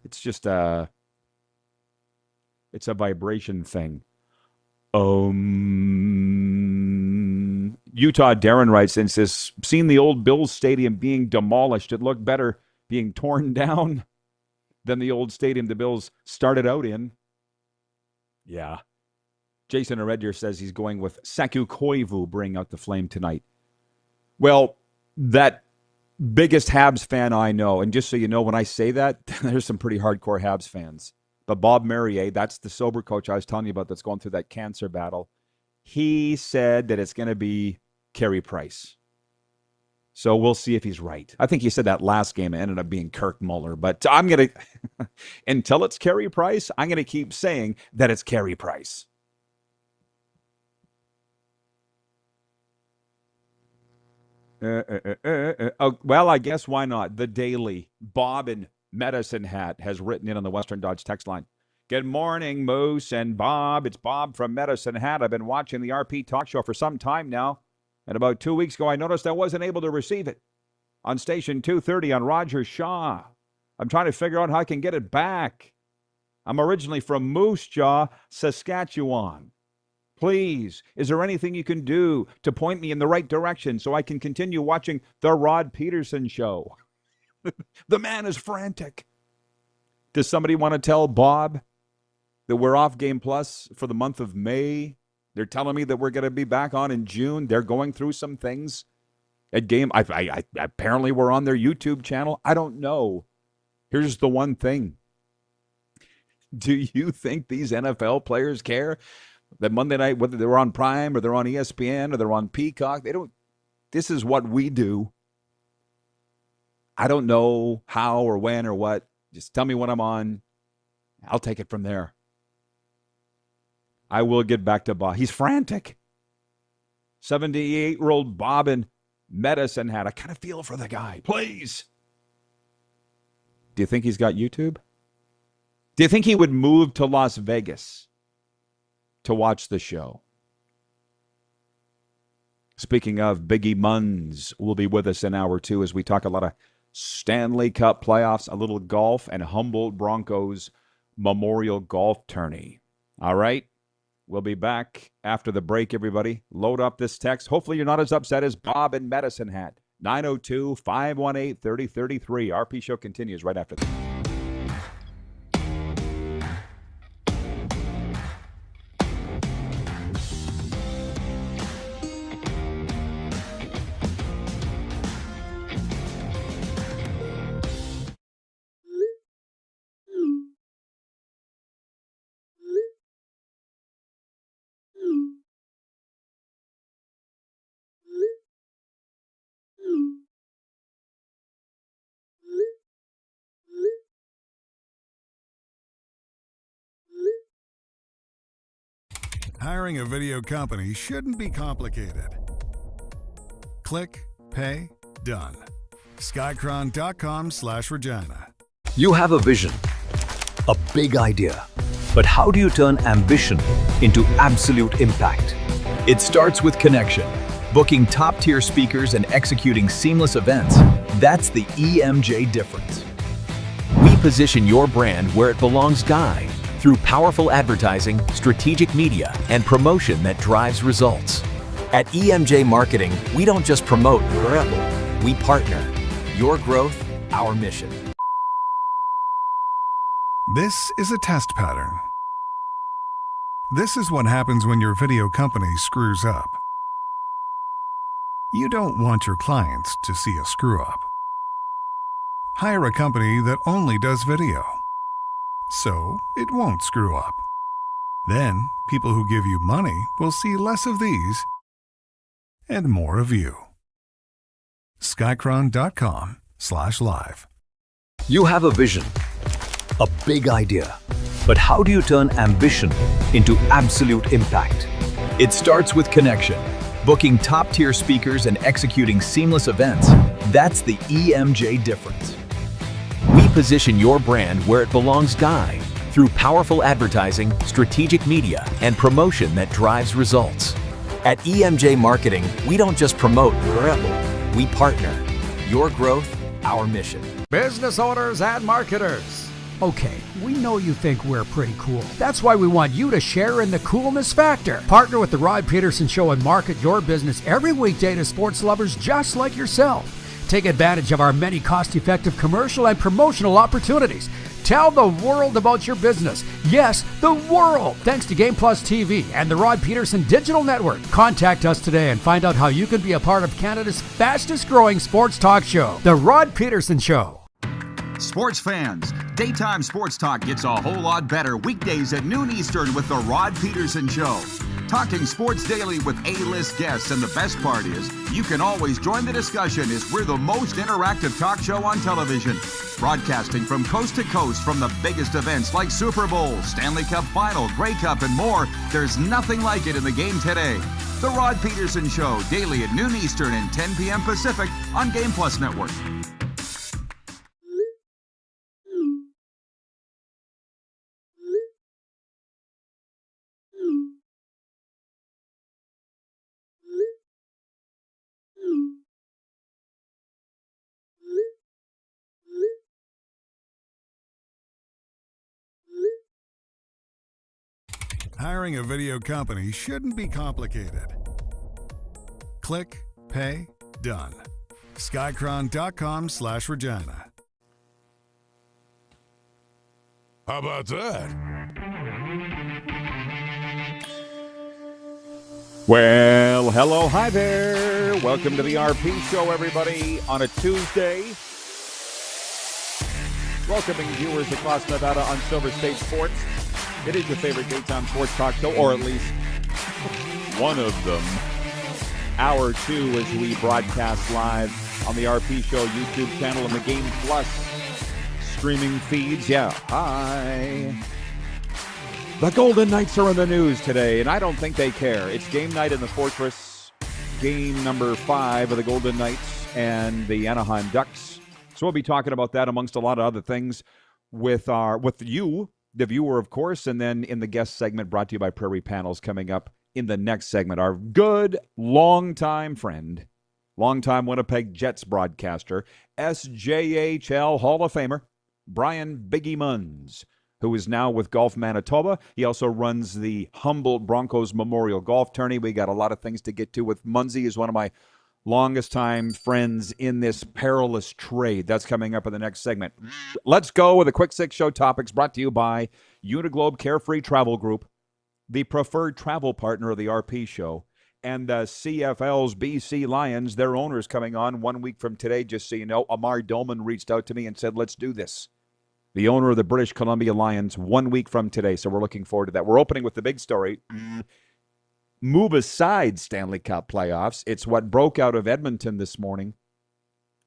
It's just it's a vibration thing. Utah Darren writes in, says, seen the old Bills stadium being demolished. It looked better being torn down than the old stadium the Bills started out in. Yeah. Jason Aredier says he's going with Saku Koivu bring out the flame tonight. Well, that biggest Habs fan I know, and just so you know, when I say that, there's some pretty hardcore Habs fans. But Bob Merrier, that's the sober coach I was telling you about that's going through that cancer battle. He said that it's going to be Carey Price. So we'll see if he's right. I think he said that last game. It ended up being Kirk Muller. But I'm going to, until it's Carey Price, I'm going to keep saying that it's Carey Price. Well, I guess why not? The Daily, Bob in Medicine Hat has written in on the Western Dodge text line. Good morning, Moose and Bob. It's Bob from Medicine Hat. I've been watching the RP Talk Show for some time now. And about 2 weeks ago, I noticed I wasn't able to receive it on station 230 on Roger Shaw. I'm trying to figure out how I can get it back. I'm originally from Moose Jaw, Saskatchewan. Please, is there anything you can do to point me in the right direction so I can continue watching the Rod Pedersen Show? The man is frantic. Does somebody want to tell Bob that we're off Game Plus for the month of May? They're telling me that we're going to be back on in June. They're going through some things at Game. I apparently we're on their YouTube channel. I don't know. Here's the one thing. Do you think these NFL players care that Monday night, whether they're on Prime or they're on ESPN or they're on Peacock, they don't. This is what we do. I don't know how or when or what. Just tell me when I'm on. I'll take it from there. I will get back to Bob. He's frantic. 78-year-old Bob in Medicine Hat. I kind of feel for the guy. Please. Do you think he's got YouTube? Do you think he would move to Las Vegas to watch the show? Speaking of, Biggie Munz will be with us in hour 2 as we talk a lot of Stanley Cup playoffs, a little golf, and Humboldt Broncos Memorial Golf Tourney. All right? We'll be back after the break, everybody. Load up this text. Hopefully you're not as upset as Bob in Medicine Hat. 902-518-3033. RP Show continues right after this. Hiring a video company shouldn't be complicated. Click, pay, done. Skycron.com/Regina. You have a vision, a big idea, but how do you turn ambition into absolute impact? It starts with connection. Booking top-tier speakers and executing seamless events, that's the EMJ difference. We position your brand where it belongs, Guy, through powerful advertising, strategic media, and promotion that drives results. At EMJ Marketing, we don't just promote, we partner. Your growth, our mission. This is a test pattern. This is what happens when your video company screws up. You don't want your clients to see a screw-up. Hire a company that only does video, so it won't screw up. Then, people who give you money will see less of these and more of you. Skycron.com/live. You have a vision, a big idea, but how do you turn ambition into absolute impact? It starts with connection. Booking top-tier speakers and executing seamless events, that's the EMJ difference. We position your brand where it belongs, Guy, through powerful advertising, strategic media, and promotion that drives results. At EMJ Marketing, we don't just promote, we partner. Your growth, our mission. Business owners and marketers. Okay, we know you think we're pretty cool. That's why we want you to share in the coolness factor. Partner with the Rod Pedersen Show and market your business every weekday to sports lovers just like yourself. Take advantage of our many cost-effective commercial and promotional opportunities. Tell the world about your business. Yes, the world. Thanks to Game Plus TV and the Rod Pedersen Digital Network. Contact us today and find out how you can be a part of Canada's fastest-growing sports talk show, The Rod Pedersen Show. Sports fans, daytime sports talk gets a whole lot better weekdays at noon Eastern with the Rod Pedersen Show. Talking sports daily with A-list guests, and the best part is, you can always join the discussion as we're the most interactive talk show on television. Broadcasting from coast to coast from the biggest events like Super Bowl, Stanley Cup Final, Grey Cup, and more. There's nothing like it in the game today. The Rod Pedersen Show, daily at noon Eastern and 10 p.m. Pacific on Game Plus Network. Hiring a video company shouldn't be complicated. Click, pay, done. Skycron.com/Regina. How about that? Well, hello, hi there. Welcome to the RP Show, everybody, on a Tuesday. welcoming viewers across Nevada on Silver State Sports. It is your favorite daytime sports talk show, or at least one of them. Hour 2 as we broadcast live on the RP Show YouTube channel and the Game Plus streaming feeds. Yeah, hi. The Golden Knights are in the news today, and I don't think they care. It's game night in the Fortress, game number 5 of the Golden Knights and the Anaheim Ducks. So we'll be talking about that amongst a lot of other things with you, the viewer, of course, and then in the guest segment brought to you by Prairie Panels coming up in the next segment. Our good, longtime friend, longtime Winnipeg Jets broadcaster, SJHL Hall of Famer, Brian Biggie Munz, who is now with Golf Manitoba. He also runs the Humboldt Broncos Memorial Golf Tourney. We got a lot of things to get to with Munzy. Is one of my longest time friends in this perilous trade. That's coming up in the next segment. Let's go with a quick 6 show topics brought to you by Uniglobe Carefree Travel Group, the preferred travel partner of the RP Show, and the CFL's BC Lions. Their owner's coming on 1 week from today, just so you know. Amar Dolman reached out to me and said, let's do this. The owner of the British Columbia Lions 1 week from today, so we're looking forward to that. We're opening with the big story. Move aside Stanley Cup playoffs. It's what broke out of Edmonton this morning.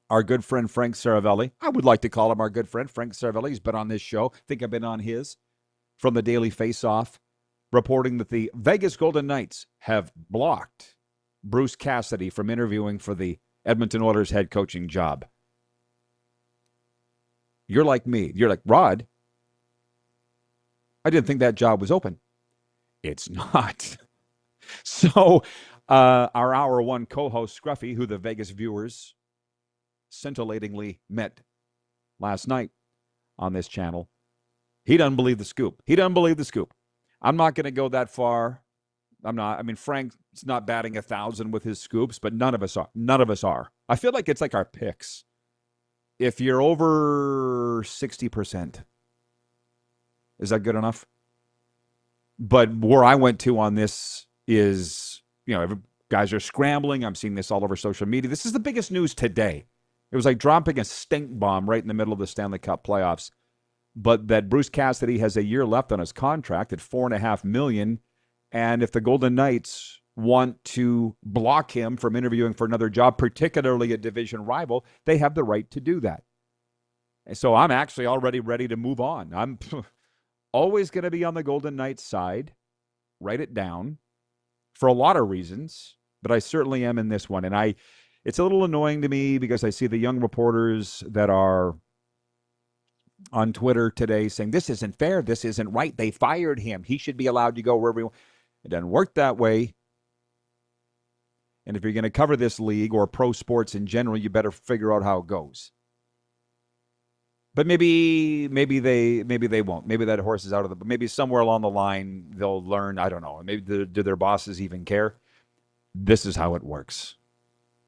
Our good friend Frank Saravelli, I would like to call him our good friend Frank Saravelli. He's been on this show. I think I've been on his, from the Daily Face-Off, reporting that the Vegas Golden Knights have blocked Bruce Cassidy from interviewing for the Edmonton Oilers head coaching job. You're like me. You're like, Rod, I didn't think that job was open. It's not. So our Hour 1 co-host, Scruffy, who the Vegas viewers scintillatingly met last night on this channel, he doesn't believe the scoop. He doesn't believe the scoop. I'm not going to go that far. I'm not. I mean, Frank's not batting 1,000 with his scoops, but none of us are. None of us are. I feel like it's like our picks. If you're over 60%, is that good enough? But where I went to on this is, guys are scrambling. I'm seeing this all over social media. This is the biggest news today. It was like dropping a stink bomb right in the middle of the Stanley Cup playoffs. But that Bruce Cassidy has a year left on his contract at $4.5 million. And if the Golden Knights want to block him from interviewing for another job, particularly a division rival, they have the right to do that. And so I'm actually already ready to move on. I'm always going to be on the Golden Knights side. Write it down for a lot of reasons, but I certainly am in this one. And it's a little annoying to me because I see the young reporters that are on Twitter today saying, this isn't fair, this isn't right, they fired him, he should be allowed to go wherever he wants. It doesn't work that way. And if you're going to cover this league or pro sports in general, you better figure out how it goes. But maybe they won't. Maybe that horse is out of the. Maybe somewhere along the line they'll learn. I don't know. Maybe do their bosses even care? This is how it works,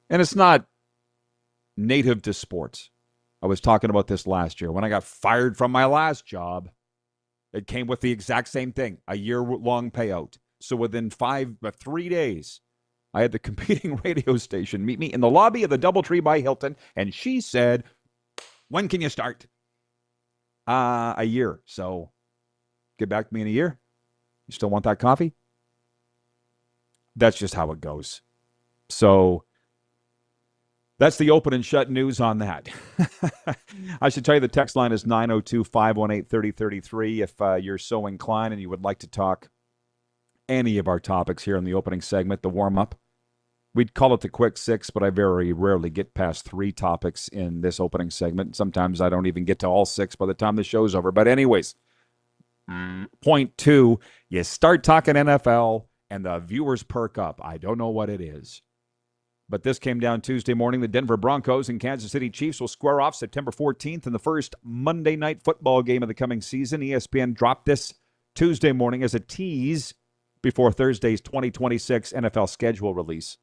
and it's not native to sports. I was talking about this last year when I got fired from my last job. It came with the exact same thing, a year-long payout. So within 3 days, I had the competing radio station meet me in the lobby of the DoubleTree by Hilton, and she said, when can you start? A year. So get back to me in a year. You still want that coffee? That's just how it goes. So that's the open and shut news on that. I should tell you the text line is 902-518-3033 if you're so inclined and you would like to talk any of our topics here in the opening segment, the warm-up. We'd call it the quick 6, but I very rarely get past 3 topics in this opening segment. Sometimes I don't even get to all 6 by the time the show's over. But anyways, point 2, you start talking NFL and the viewers perk up. I don't know what it is. But this came down Tuesday morning. The Denver Broncos and Kansas City Chiefs will square off September 14th in the first Monday night football game of the coming season. ESPN dropped this Tuesday morning as a tease before Thursday's 2026 NFL schedule release.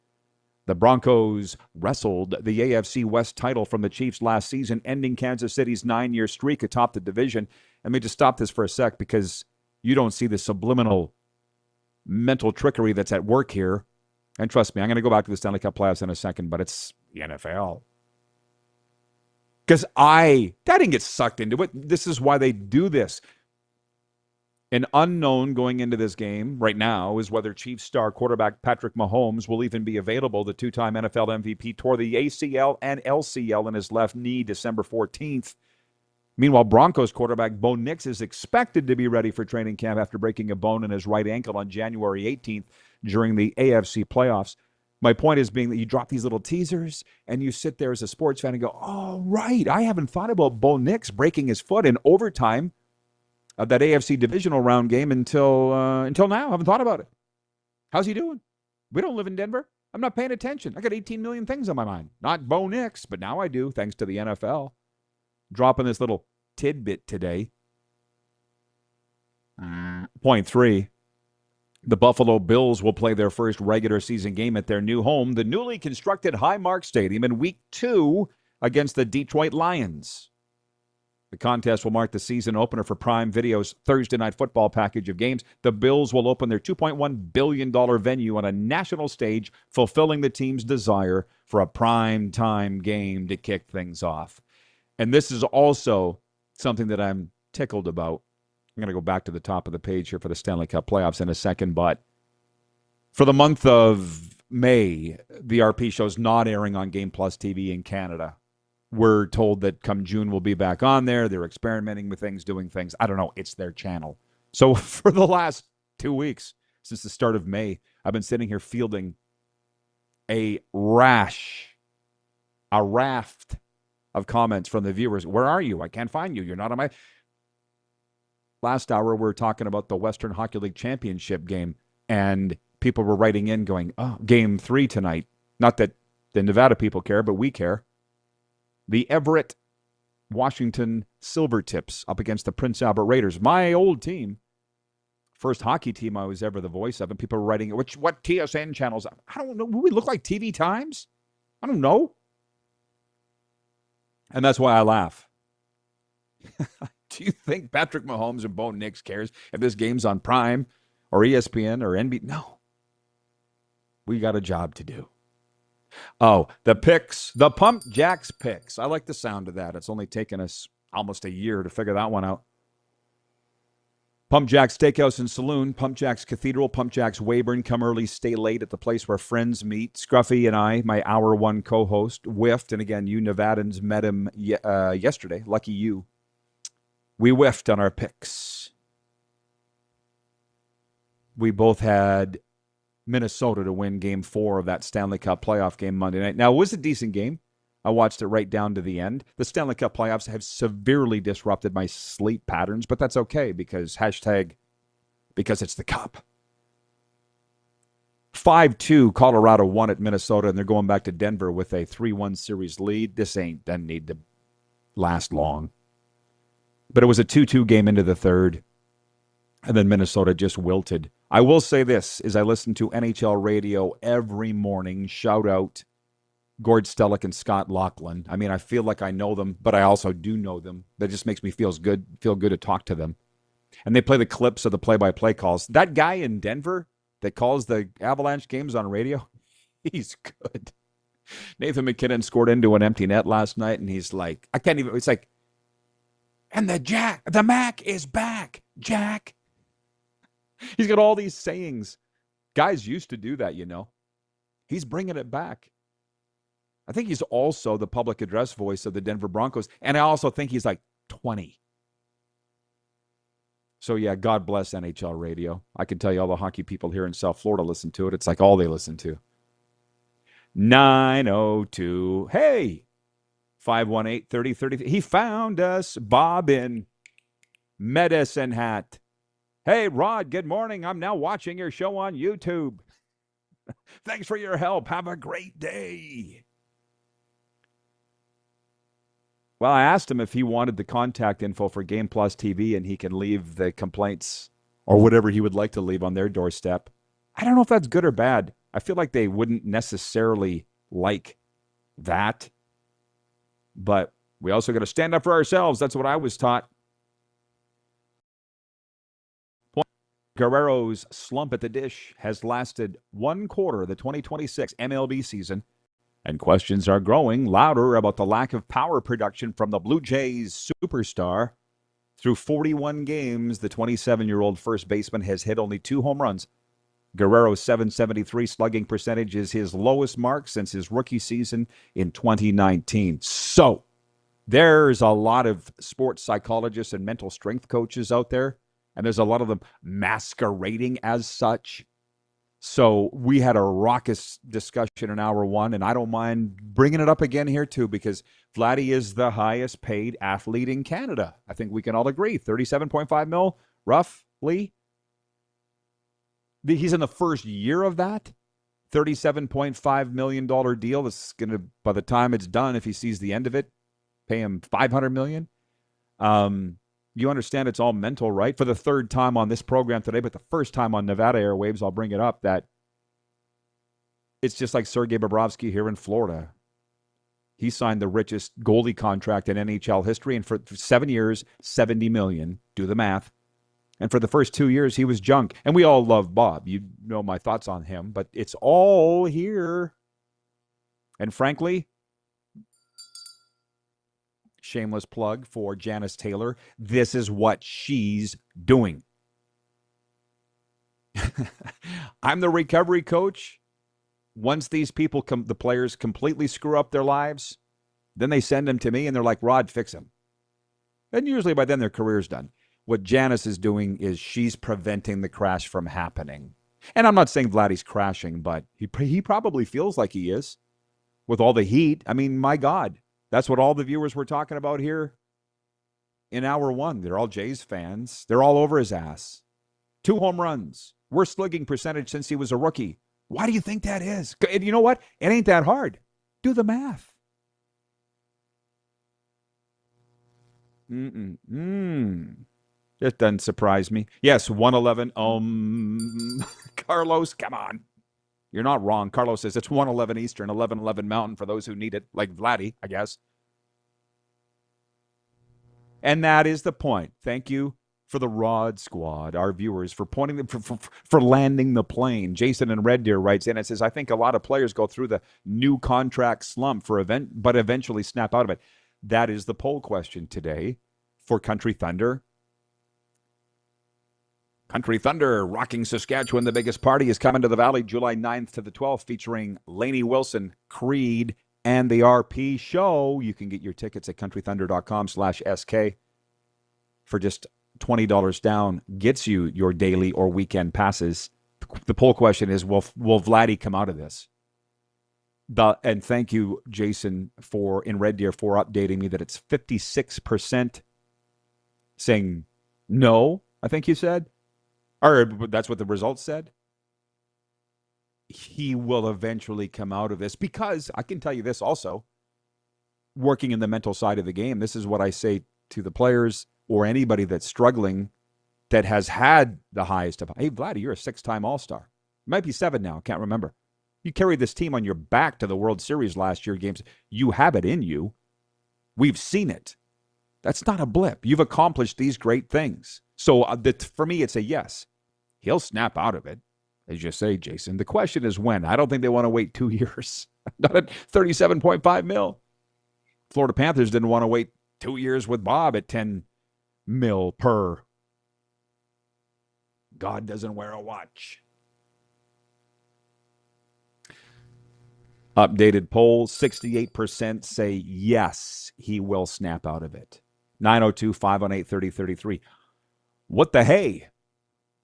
The Broncos wrestled the AFC West title from the Chiefs last season, ending Kansas City's 9-year streak atop the division. Let me just stop this for a sec because you don't see the subliminal mental trickery that's at work here. And trust me, I'm going to go back to the Stanley Cup playoffs in a second, but it's the NFL. Because I didn't get sucked into it. This is why they do this. An unknown going into this game right now is whether Chiefs star quarterback Patrick Mahomes will even be available. The two-time NFL MVP tore the ACL and LCL in his left knee December 14th. Meanwhile, Broncos quarterback Bo Nix is expected to be ready for training camp after breaking a bone in his right ankle on January 18th during the AFC playoffs. My point is being that you drop these little teasers and you sit there as a sports fan and go, oh, right, I haven't thought about Bo Nix breaking his foot in overtime of that AFC divisional round game until now. I haven't thought about it. How's he doing? We don't live in Denver. I'm not paying attention. I got 18 million things on my mind. Not Bo Nix, but now I do, thanks to the NFL. Dropping this little tidbit today. Point 3. The Buffalo Bills will play their first regular season game at their new home, the newly constructed Highmark Stadium, in Week 2 against the Detroit Lions. The contest will mark the season opener for Prime Video's Thursday Night Football package of games. The Bills will open their $2.1 billion venue on a national stage, fulfilling the team's desire for a prime-time game to kick things off. And this is also something that I'm tickled about. I'm going to go back to the top of the page here for the Stanley Cup playoffs in a second, but for the month of May, the RP show's not airing on Game Plus TV in Canada. We're told that come June we'll be back on there. They're experimenting with things, doing things. I don't know. It's their channel. So for the last 2 weeks, since the start of May, I've been sitting here fielding a raft of comments from the viewers. Where are you? I can't find you. You're not on my... Last hour, we were talking about the Western Hockey League Championship game, and people were writing in going, oh, Game 3 tonight. Not that the Nevada people care, but we care. The Everett Washington Silvertips up against the Prince Albert Raiders. My old team. First hockey team I was ever the voice of. And people were writing, what TSN channels? I don't know. Do we look like TV Times? I don't know. And that's why I laugh. Do you think Patrick Mahomes and Bo Nix cares if this game's on Prime or ESPN or NBC? No. We got a job to do. Oh, the picks, the Pump Jacks picks. I like the sound of that. It's only taken us almost a year to figure that one out. Pump Jacks Steakhouse and Saloon, Pump Jacks Cathedral, Pump Jacks Weyburn. Come early, stay late at the place where friends meet. Scruffy and I, my Hour 1 co-host, whiffed. And again, you Nevadans met him yesterday. Lucky you. We whiffed on our picks. We both had Minnesota to win Game 4 of that Stanley Cup playoff game Monday night. Now, it was a decent game. I watched it right down to the end. The Stanley Cup playoffs have severely disrupted my sleep patterns, but that's okay because because it's the Cup. 5-2, Colorado won at Minnesota, and they're going back to Denver with a 3-1 series lead. This doesn't need to last long. But it was a 2-2 game into the third, and then Minnesota just wilted. I will say this, as I listen to NHL radio every morning, shout out Gord Stellick and Scott Laughlin. I mean, I feel like I know them, but I also do know them. That just makes me feel good to talk to them. And they play the clips of the play-by-play calls. That guy in Denver that calls the Avalanche games on radio, he's good. Nathan McKinnon scored into an empty net last night, and he's like, it's like, and the Mac is back, Jack. He's got all these sayings. Guys used to do that, you know. He's bringing it back. I think he's also the public address voice of the Denver Broncos, and I also think he's like 20. So, yeah, God bless NHL radio. I can tell you all the hockey people here in South Florida listen to it. It's like all they listen to. 902. Hey, 518-3030. He found us, Bob in Medicine Hat. Hey, Rod, good morning. I'm now watching your show on YouTube. Thanks for your help. Have a great day. Well, I asked him if he wanted the contact info for Game Plus TV, and he can leave the complaints or whatever he would like to leave on their doorstep. I don't know if that's good or bad. I feel like they wouldn't necessarily like that. But we also got to stand up for ourselves. That's what I was taught. Guerrero's slump at the dish has lasted one quarter of the 2026 MLB season, And questions are growing louder about the lack of power production from the Blue Jays superstar. Through 41 games, the 27-year-old first baseman has hit only 2 home runs. Guerrero's .773 slugging percentage is his lowest mark since his rookie season in 2019. So, there's a lot of sports psychologists and mental strength coaches out there, and there's a lot of them masquerading as such. So we had a raucous discussion in hour one, and I don't mind bringing it up again here too, because Vladdy is the highest paid athlete in Canada. I think we can all agree. 37.5 mil, roughly. He's in the first year of that. $37.5 million deal. That's going to, by the time it's done, if he sees the end of it, pay him $500 million. You understand it's all mental, right? For the third time on this program today, but the first time on Nevada airwaves, I'll bring it up, that it's just like Sergei Bobrovsky here in Florida. He signed the richest goalie contract in NHL history, and for 7 years, $70 million. Do the math. And for the first 2 years, he was junk. And we all love Bob. You know my thoughts on him, but it's all here. And frankly, shameless plug for Janice Taylor, this is what she's doing. I'm the recovery coach. Once these people, the players, completely screw up their lives, then they send them to me and they're like, Rod, fix them. And usually by then their career's done. What Janice is doing is she's preventing the crash from happening. And I'm not saying Vladdy's crashing, but he probably feels like he is with all the heat. I mean, my God. That's what all the viewers were talking about here in hour one. They're all Jays fans. They're all over his ass. 2 home runs. Worst slugging percentage since he was a rookie. Why do you think that is? You know what? It ain't that hard. Do the math. It doesn't surprise me. Yes, 111. Carlos, come on. You're not wrong. Carlos says it's 111 Eastern, 1111 Mountain for those who need it, like Vladdy, I guess. And that is the point. Thank you for the Rod Squad, our viewers, for pointing them for landing the plane. Jason in Red Deer writes in and says, I think a lot of players go through the new contract slump but eventually snap out of it. That is the poll question today for Country Thunder. Country Thunder, rocking Saskatchewan. The biggest party is coming to the Valley July 9th to the 12th, featuring Lainey Wilson, Creed, and the RP Show. You can get your tickets at countrythunder.com/SK for just $20 down. Gets you your daily or weekend passes. The poll question is, will Vladdy come out of this? And thank you, Jason, in Red Deer for updating me that it's 56% saying no, I think you said. Or that's what the results said. He will eventually come out of this, because I can tell you this also, working in the mental side of the game, this is what I say to the players or anybody that's struggling that has had the highest of, hey, Vladdy, you're a 6-time All-Star. You might be 7 now, can't remember. You carried this team on your back to the World Series last year games. You have it in you. We've seen it. That's not a blip. You've accomplished these great things. So for me, it's a yes. He'll snap out of it, as you say, Jason. The question is when. I don't think they want to wait 2 years. Not at $37.5 million. Florida Panthers didn't want to wait 2 years with Bob at $10 million per. God doesn't wear a watch. Updated poll, 68% say yes, he will snap out of it. 902-518-3033. What the hey?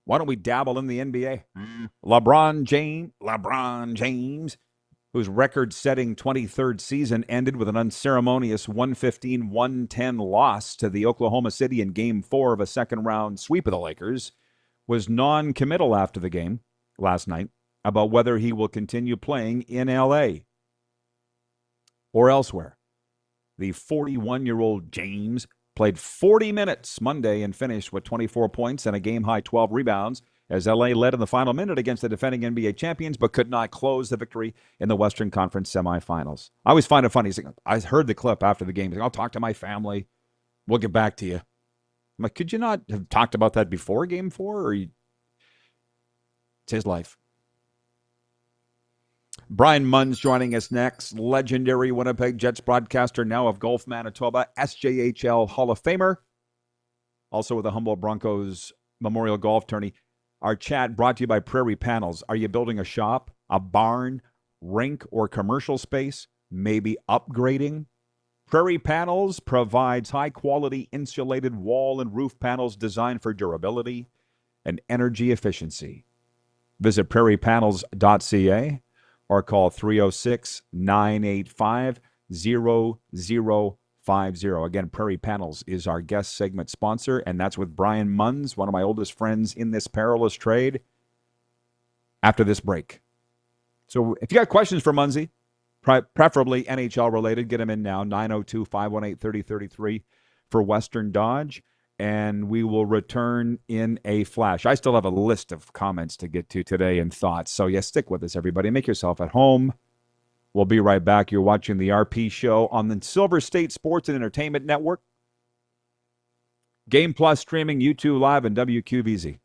Why don't we dabble in the NBA? LeBron James, whose record-setting 23rd season ended with an unceremonious 115-110 loss to the Oklahoma City in Game 4 of a second-round sweep of the Lakers, was non-committal after the game last night about whether he will continue playing in L.A. or elsewhere. The 41-year-old James played 40 minutes Monday and finished with 24 points and a game-high 12 rebounds as L.A. led in the final minute against the defending NBA champions, but could not close the victory in the Western Conference semifinals. I always find it funny. I heard the clip after the game. He's like, I'll talk to my family. We'll get back to you. I'm like, could you not have talked about that before Game 4? It's his life. Brian Munz joining us next. Legendary Winnipeg Jets broadcaster, now of Golf Manitoba, SJHL Hall of Famer, also with the Humboldt Broncos Memorial Golf Tourney. Our chat brought to you by Prairie Panels. Are you building a shop, a barn, rink, or commercial space? Maybe upgrading? Prairie Panels provides high-quality insulated wall and roof panels designed for durability and energy efficiency. Visit prairiepanels.ca or call 306-985-0050. Again, Prairie Panels is our guest segment sponsor, and that's with Brian Munz, one of my oldest friends in this perilous trade, after this break. So if you got questions for Munzy, preferably NHL-related, get them in now, 902-518-3033 for Western Dodge, and we will return in a flash. I still have a list of comments to get to today and thoughts, so yes, stick with us, everybody. Make yourself at home. We'll be right back. You're watching the RP Show on the Silver State Sports and Entertainment Network, Game Plus streaming, YouTube Live, and WQVZ.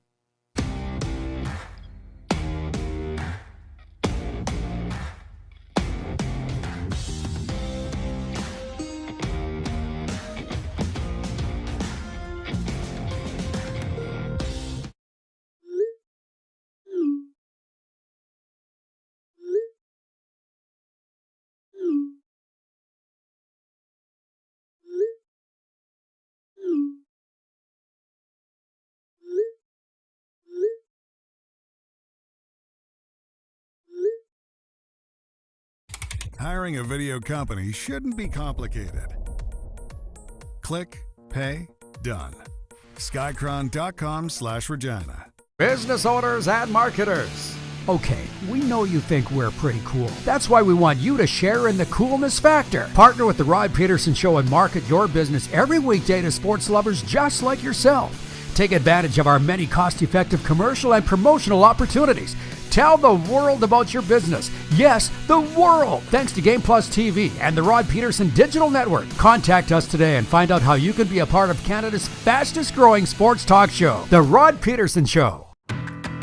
Hiring a video company shouldn't be complicated. Click, pay, done. Skycron.com/Regina. Business owners and marketers. Okay, we know you think we're pretty cool. That's why we want you to share in the coolness factor. Partner with the Rod Pedersen Show and market your business every weekday to sports lovers just like yourself. Take advantage of our many cost-effective commercial and promotional opportunities. Tell the world about your business. Yes, the world. Thanks to Game Plus TV and the Rod Pedersen Digital Network. Contact us today and find out how you can be a part of Canada's fastest growing sports talk show, The Rod Pedersen Show.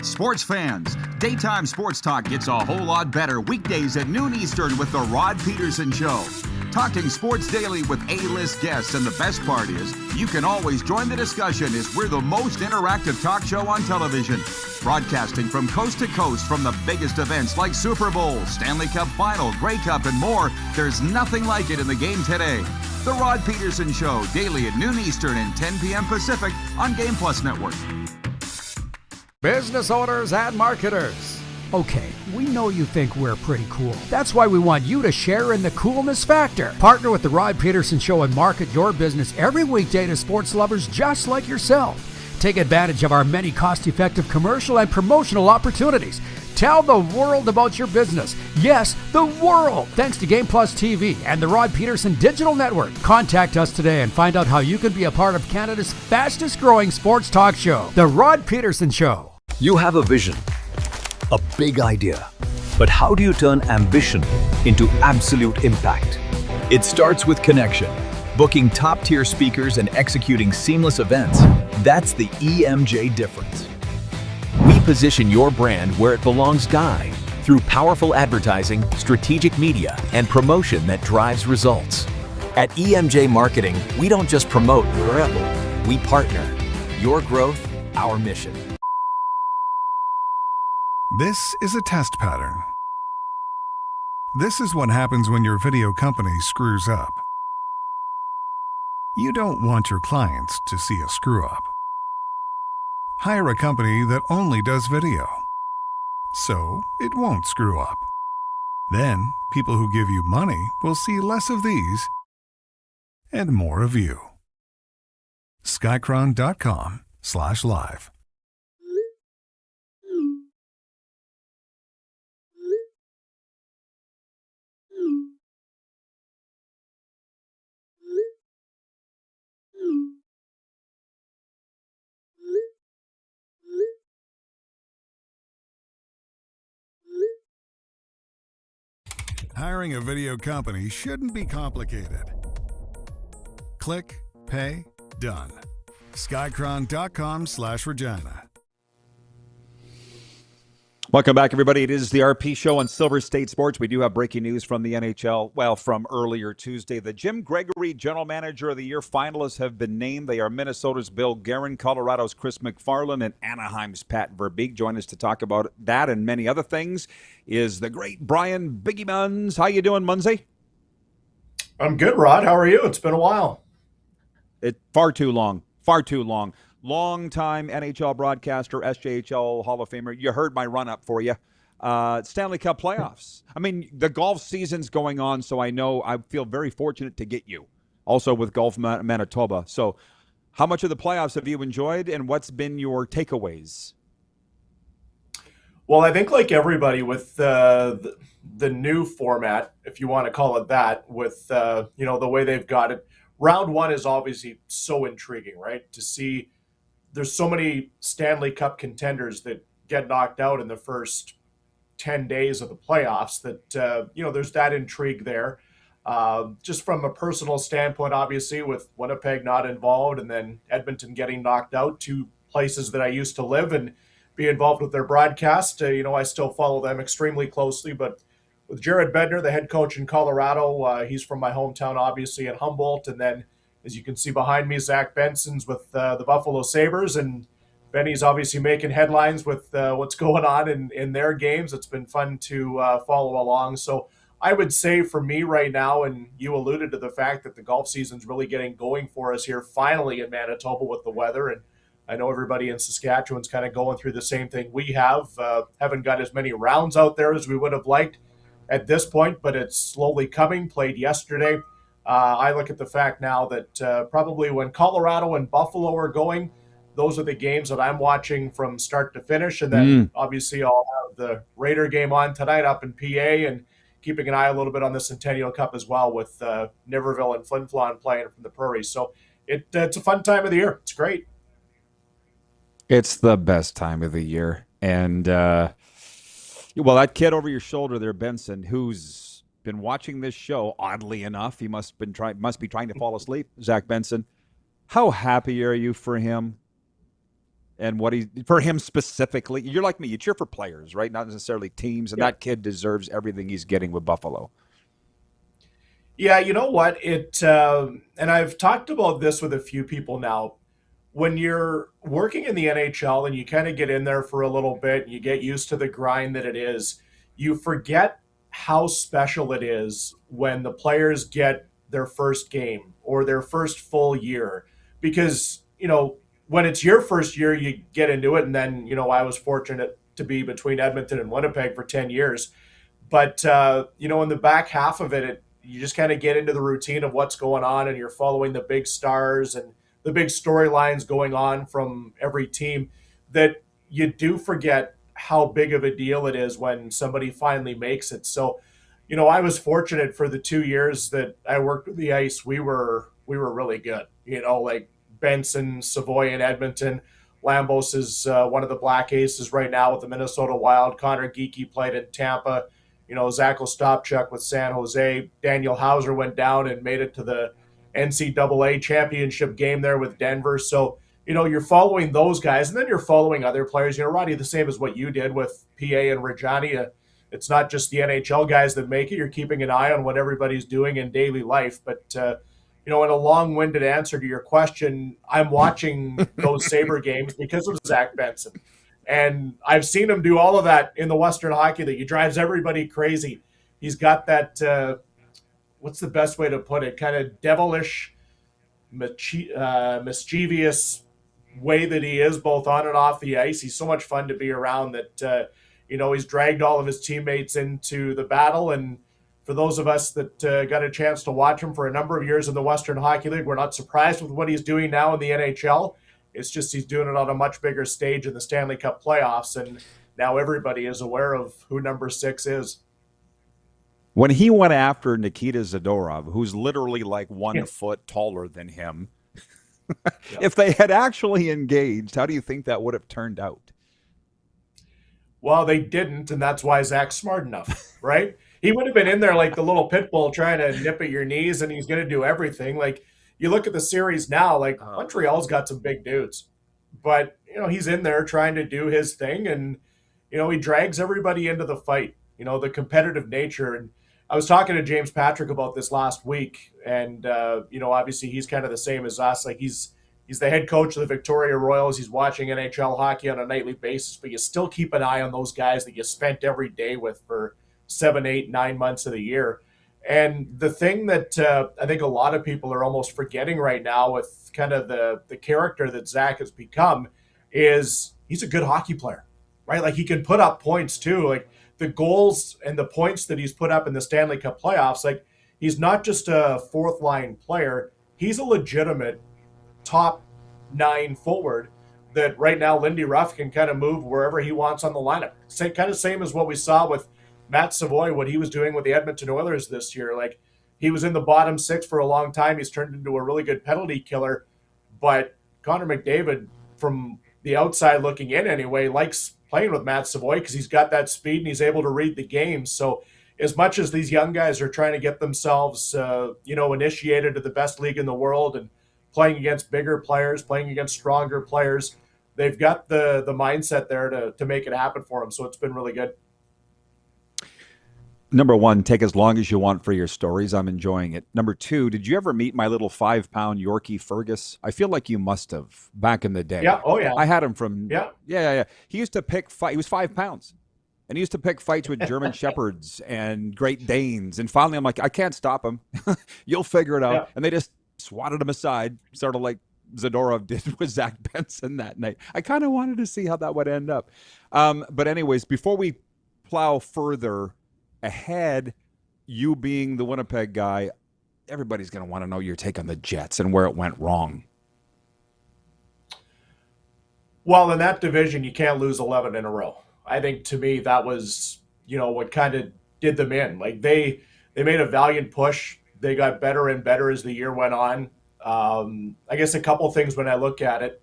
Sports fans, daytime sports talk gets a whole lot better weekdays at noon Eastern with the Rod Pedersen Show. Talking sports daily with A-list guests, and the best part is, you can always join the discussion as we're the most interactive talk show on television. Broadcasting from coast to coast from the biggest events like Super Bowl, Stanley Cup Final, Grey Cup, and more, there's nothing like it in the game today. The Rod Pedersen Show, daily at noon Eastern and 10 p.m. Pacific on Game Plus Network. Business owners and marketers. Okay, we know you think we're pretty cool. That's why we want you to share in the coolness factor. Partner with the Rod Pedersen Show and market your business every weekday to sports lovers just like yourself. Take advantage of our many cost-effective commercial and promotional opportunities. Tell the world about your business. Yes, the world. Thanks to Game Plus TV and the Rod Pedersen Digital Network. Contact us today and find out how you can be a part of Canada's fastest growing sports talk show, The Rod Pedersen Show. You have a vision, a big idea, but how do you turn ambition into absolute impact? It starts with connection. Booking top-tier speakers and executing seamless events, that's the EMJ difference. We position your brand where it belongs, through powerful advertising, strategic media, and promotion that drives results. At EMJ Marketing, we don't just promote, we partner. Your growth, our mission. This is a test pattern. This is what happens when your video company screws up. You don't want your clients to see a screw-up. Hire a company that only does video, so it won't screw up. Then, people who give you money will see less of these and more of you. Skycron.com/live. Hiring a video company shouldn't be complicated. Click, pay, done. Skycron.com/Regina. Welcome back, everybody. It is the RP Show on Silver State Sports. We do have breaking news from the NHL, well, from earlier Tuesday. The Jim Gregory General Manager of the Year finalists have been named. They are Minnesota's Bill Guerin, Colorado's Chris McFarland, and Anaheim's Pat Verbeek. Join us to talk about that and many other things is the great Brian Biggie Munz. How you doing, Munzy? I'm good, Rod. How are you? It's been a while. Far too long. Far too long. Long-time NHL broadcaster, SJHL Hall of Famer. You heard my run-up for you. Stanley Cup playoffs. I mean, the golf season's going on, so I feel very fortunate to get you. Also with Golf Manitoba. So how much of the playoffs have you enjoyed, and what's been your takeaways? Well, I think like everybody with the new format, if you want to call it that, with the way they've got it, round one is obviously so intriguing, right? To see there's so many Stanley Cup contenders that get knocked out in the first 10 days of the playoffs that, there's that intrigue there. Just from a personal standpoint, obviously, with Winnipeg not involved and then Edmonton getting knocked out, two places that I used to live and be involved with their broadcast. I still follow them extremely closely, but with Jared Bednar, the head coach in Colorado, he's from my hometown, obviously, in Humboldt, and then as you can see behind me, Zach Benson's with the Buffalo Sabres, and Benny's obviously making headlines with what's going on in their games. It's been fun to follow along. So I would say for me right now, and you alluded to the fact that the golf season's really getting going for us here finally in Manitoba with the weather, and I know everybody in Saskatchewan's kind of going through the same thing we have. Haven't got as many rounds out there as we would have liked at this point, but it's slowly coming. Played yesterday. I look at the fact now that probably when Colorado and Buffalo are going, those are the games that I'm watching from start to finish. And then obviously I'll have the Raider game on tonight up in PA and keeping an eye a little bit on the Centennial Cup as well with Niverville and Flin Flon playing from the Prairies. So it's a fun time of the year. It's great. It's the best time of the year. And, well, that kid over your shoulder there, Benson, who's been watching this show, oddly enough, he must be trying to fall asleep. Zach Benson, how happy are you for him? And for him specifically? You're like me, you cheer for players, right? Not necessarily teams, and that kid deserves everything he's getting with Buffalo. Yeah, you know what? And I've talked about this with a few people now. When you're working in the NHL and you kind of get in there for a little bit and you get used to the grind that it is, you forget how special it is when the players get their first game or their first full year. Because, when it's your first year, you get into it. And then, I was fortunate to be between Edmonton and Winnipeg for 10 years. But, in the back half of it, you just kind of get into the routine of what's going on and you're following the big stars and the big storylines going on from every team that you do forget how big of a deal it is when somebody finally makes it. So, I was fortunate for the 2 years that I worked with the ice. We were really good, like Benson, Savoy, and Edmonton. Lambos is one of the Black Aces right now with the Minnesota Wild. Connor Geekie played in Tampa. Zach Ostapchuk with San Jose. Daniel Hauser went down and made it to the NCAA championship game there with Denver. So, you're following those guys, and then you're following other players. Roddy, the same as what you did with PA and Reggiani. It's not just the NHL guys that make it. You're keeping an eye on what everybody's doing in daily life. But, in a long-winded answer to your question, I'm watching those Sabre games because of Zach Benson. And I've seen him do all of that in the Western Hockey League. He drives everybody crazy. He's got that, what's the best way to put it, kind of devilish, mischievous way that he is both on and off the ice. He's so much fun to be around that, he's dragged all of his teammates into the battle. And for those of us that got a chance to watch him for a number of years in the Western Hockey League, we're not surprised with what he's doing now in the NHL. It's just he's doing it on a much bigger stage in the Stanley Cup playoffs. And now everybody is aware of who number 6 is. When he went after Nikita Zadorov, who's literally like 1 foot taller than him, if they had actually engaged, how do you think that would have turned out? Well, they didn't, and that's why Zach's smart enough, right? He would have been in there like the little pit bull trying to nip at your knees, and he's going to do everything. Like, you look at the series now, like Montreal's got some big dudes, but, he's in there trying to do his thing, and, he drags everybody into the fight, the competitive nature. And I was talking to James Patrick about this last week, and obviously he's kind of the same as us. Like he's the head coach of the Victoria Royals. He's watching NHL hockey on a nightly basis, but you still keep an eye on those guys that you spent every day with for 7, 8, 9 months of the year. And the thing that I think a lot of people are almost forgetting right now with kind of the character that Zach has become is he's a good hockey player, right? Like he can put up points too. Like the goals and the points that he's put up in the Stanley Cup playoffs, like he's not just a fourth line player. He's a legitimate top 9 forward that right now Lindy Ruff can kind of move wherever he wants on the lineup. Same as what we saw with Matt Savoy, what he was doing with the Edmonton Oilers this year. Like he was in the bottom 6 for a long time. He's turned into a really good penalty killer. But Connor McDavid, from the outside looking in anyway, likes playing with Matt Savoy because he's got that speed and he's able to read the game. So as much as these young guys are trying to get themselves, initiated to the best league in the world and playing against bigger players, playing against stronger players, they've got the mindset there to make it happen for them. So it's been really good. Number 1, take as long as you want for your stories. I'm enjoying it. Number 2, did you ever meet my little 5-pound Yorkie Fergus? I feel like you must have back in the day. Yeah. Oh, yeah. I had him from. Yeah. He used to pick fight. He was 5 pounds. And he used to pick fights with German Shepherds and Great Danes. And finally, I'm like, I can't stop him. You'll figure it out. Yeah. And they just swatted him aside, sort of like Zadorov did with Zach Benson that night. I kind of wanted to see how that would end up. But anyways, before we plow further ahead, you being the Winnipeg guy, everybody's going to want to know your take on the Jets and where it went wrong. Well, in that division, you can't lose 11 in a row. I think to me that was, what kind of did them in. Like they made a valiant push. They got better and better as the year went on. I guess a couple things when I look at it.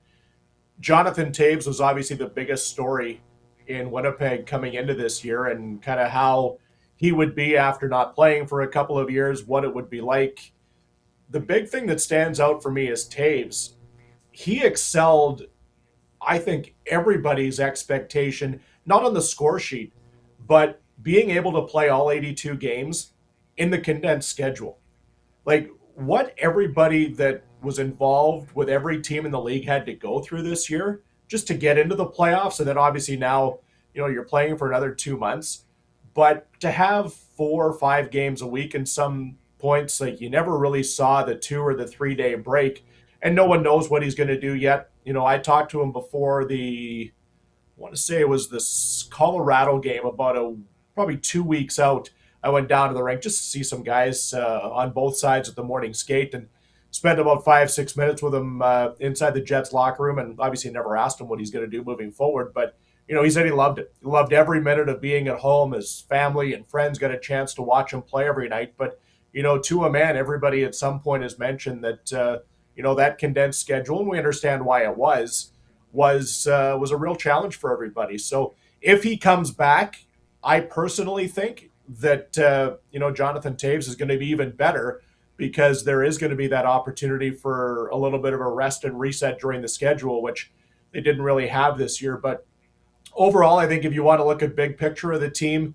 Jonathan Toews was obviously the biggest story in Winnipeg coming into this year, and kind of how he would be after not playing for a couple of years, what it would be like. The big thing that stands out for me is Toews. He excelled, I think, everybody's expectation, not on the score sheet, but being able to play all 82 games in the condensed schedule. Like what everybody that was involved with every team in the league had to go through this year just to get into the playoffs. And then obviously now, you're playing for another 2 months. But to have 4 or 5 games a week in some points, like you never really saw the 2 or the 3 day break, and no one knows what he's going to do yet. I talked to him before I want to say it was this Colorado game, about probably 2 weeks out. I went down to the rink just to see some guys on both sides of the morning skate and spent about 5-6 minutes with him inside the Jets locker room, and obviously never asked him what he's going to do moving forward. But he said he loved it. He loved every minute of being at home. His family and friends got a chance to watch him play every night. But, to a man, everybody at some point has mentioned that, that condensed schedule, and we understand why it was a real challenge for everybody. So if he comes back, I personally think that, Jonathan Toews is going to be even better, because there is going to be that opportunity for a little bit of a rest and reset during the schedule, which they didn't really have this year. But overall, I think if you want to look at big picture of the team,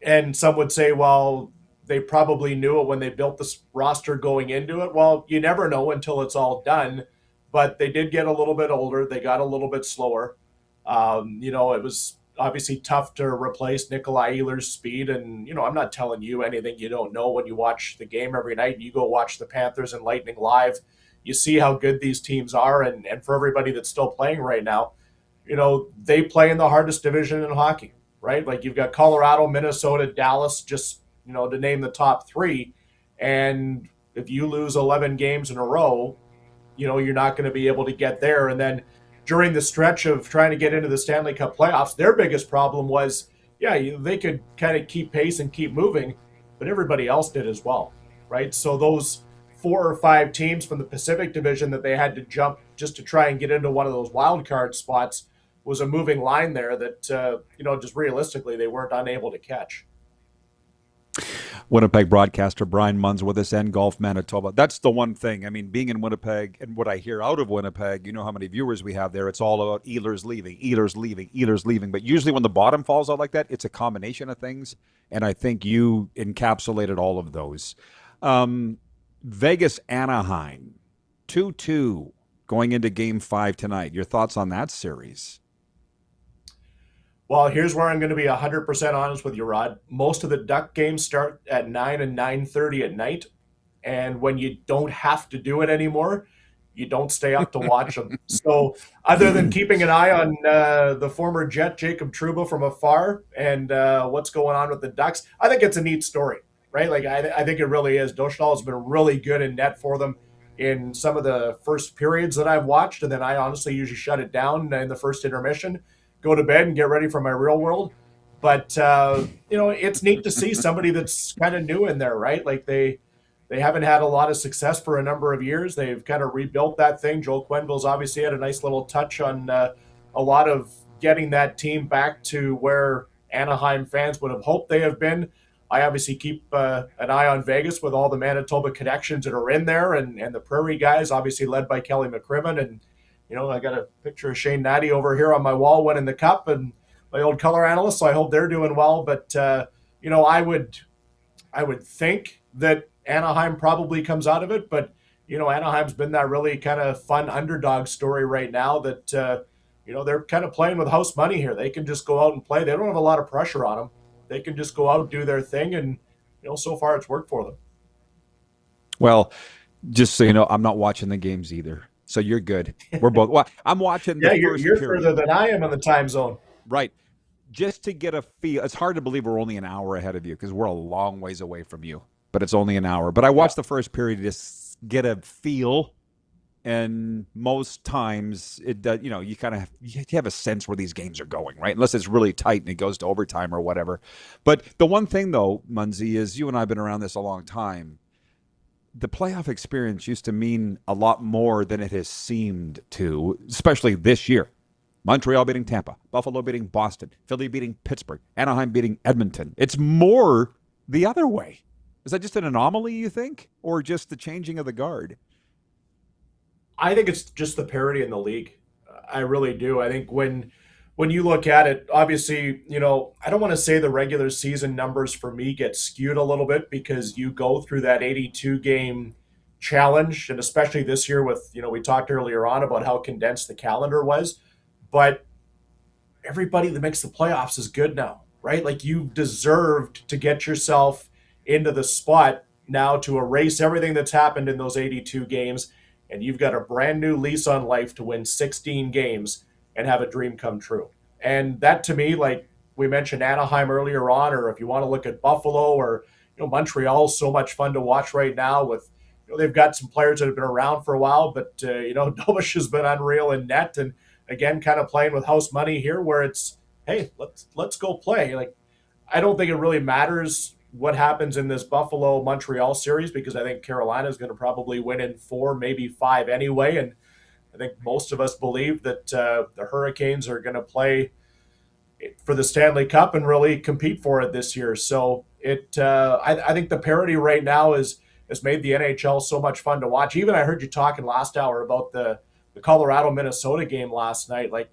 and some would say, well, they probably knew it when they built this roster going into it. Well, you never know until it's all done. But they did get a little bit older. They got a little bit slower. It was obviously tough to replace Nikolai Ehlers' speed. And, I'm not telling you anything you don't know when you watch the game every night. You go watch the Panthers and Lightning live. You see how good these teams are. And for everybody that's still playing right now, they play in the hardest division in hockey, right? Like you've got Colorado, Minnesota, Dallas, just, to name the top 3. And if you lose 11 games in a row, you're not going to be able to get there. And then during the stretch of trying to get into the Stanley Cup playoffs, their biggest problem was, they could kind of keep pace and keep moving, but everybody else did as well, right? So those 4 or 5 teams from the Pacific Division that they had to jump just to try and get into one of those wild card spots was a moving line there that, just realistically they weren't unable to catch. Winnipeg broadcaster Brian Munz with us, and Golf Manitoba. That's the one thing. I mean, being in Winnipeg and what I hear out of Winnipeg, you know how many viewers we have there. It's all about Ehlers leaving, Ehlers leaving, Ehlers leaving. But usually when the bottom falls out like that, it's a combination of things. And I think you encapsulated all of those. Vegas, Anaheim, 2-2 going into Game 5 tonight. Your thoughts on that series? Well, here's where I'm going to be 100% honest with you, Rod. Most of the Duck games start at 9 and 9:30 at night. And when you don't have to do it anymore, you don't stay up to watch them. So other than keeping an eye on the former Jet, Jacob Trouba, from afar and what's going on with the Ducks, I think it's a neat story, right? Like, I think it really is. Doshal has been really good in net for them in some of the first periods that I've watched. And then I honestly usually shut it down in the first intermission, go to bed and get ready for my real world. But, it's neat to see somebody that's kind of new in there, right? Like they haven't had a lot of success for a number of years. They've kind of rebuilt that thing. Joel Quenneville's obviously had a nice little touch on a lot of getting that team back to where Anaheim fans would have hoped they have been. I obviously keep an eye on Vegas with all the Manitoba connections that are in there, and the Prairie guys, obviously led by Kelly McCrimmon. And I got a picture of Shane Natty over here on my wall winning the cup, and my old color analyst, so I hope they're doing well. But, I would think that Anaheim probably comes out of it. But, Anaheim's been that really kind of fun underdog story right now that, they're kind of playing with house money here. They can just go out and play. They don't have a lot of pressure on them. They can just go out, do their thing, and, so far it's worked for them. Well, just so you know, I'm not watching the games either. So you're good. We're both. Well, I'm watching. You're further than I am in the time zone. Right. Just to get a feel. It's hard to believe we're only an hour ahead of you because we're a long ways away from you. But it's only an hour. But I watched the first period to just get a feel. And most times it does. You kind of you have a sense where these games are going, right? Unless it's really tight and it goes to overtime or whatever. But the one thing though, Munzie, is you and I have been around this a long time. The playoff experience used to mean a lot more than it has seemed to, especially this year. Montreal beating Tampa, Buffalo beating Boston, Philly beating Pittsburgh, Anaheim beating Edmonton. It's more the other way. Is that just an anomaly, you think, or just the changing of the guard? I think it's just the parity in the league. I really do. I think when you look at it, obviously, I don't want to say the regular season numbers for me get skewed a little bit because you go through that 82-game challenge, and especially this year with, we talked earlier on about how condensed the calendar was, but everybody that makes the playoffs is good now, right? Like, you've deserved to get yourself into the spot now to erase everything that's happened in those 82 games, and you've got a brand new lease on life to win 16 games and have a dream come true. And that, to me, like we mentioned Anaheim earlier on, or if you want to look at Buffalo or, Montreal is so much fun to watch right now with, they've got some players that have been around for a while, but, Dobish has been unreal in net, and again, kind of playing with house money here where it's, hey, let's go play. Like, I don't think it really matters what happens in this Buffalo-Montreal series because I think Carolina is going to probably win in 4, maybe 5 anyway, and I think most of us believe that the Hurricanes are going to play for the Stanley Cup and really compete for it this year. So I think the parity right now has made the NHL so much fun to watch. Even I heard you talking last hour about the Colorado-Minnesota game last night. Like,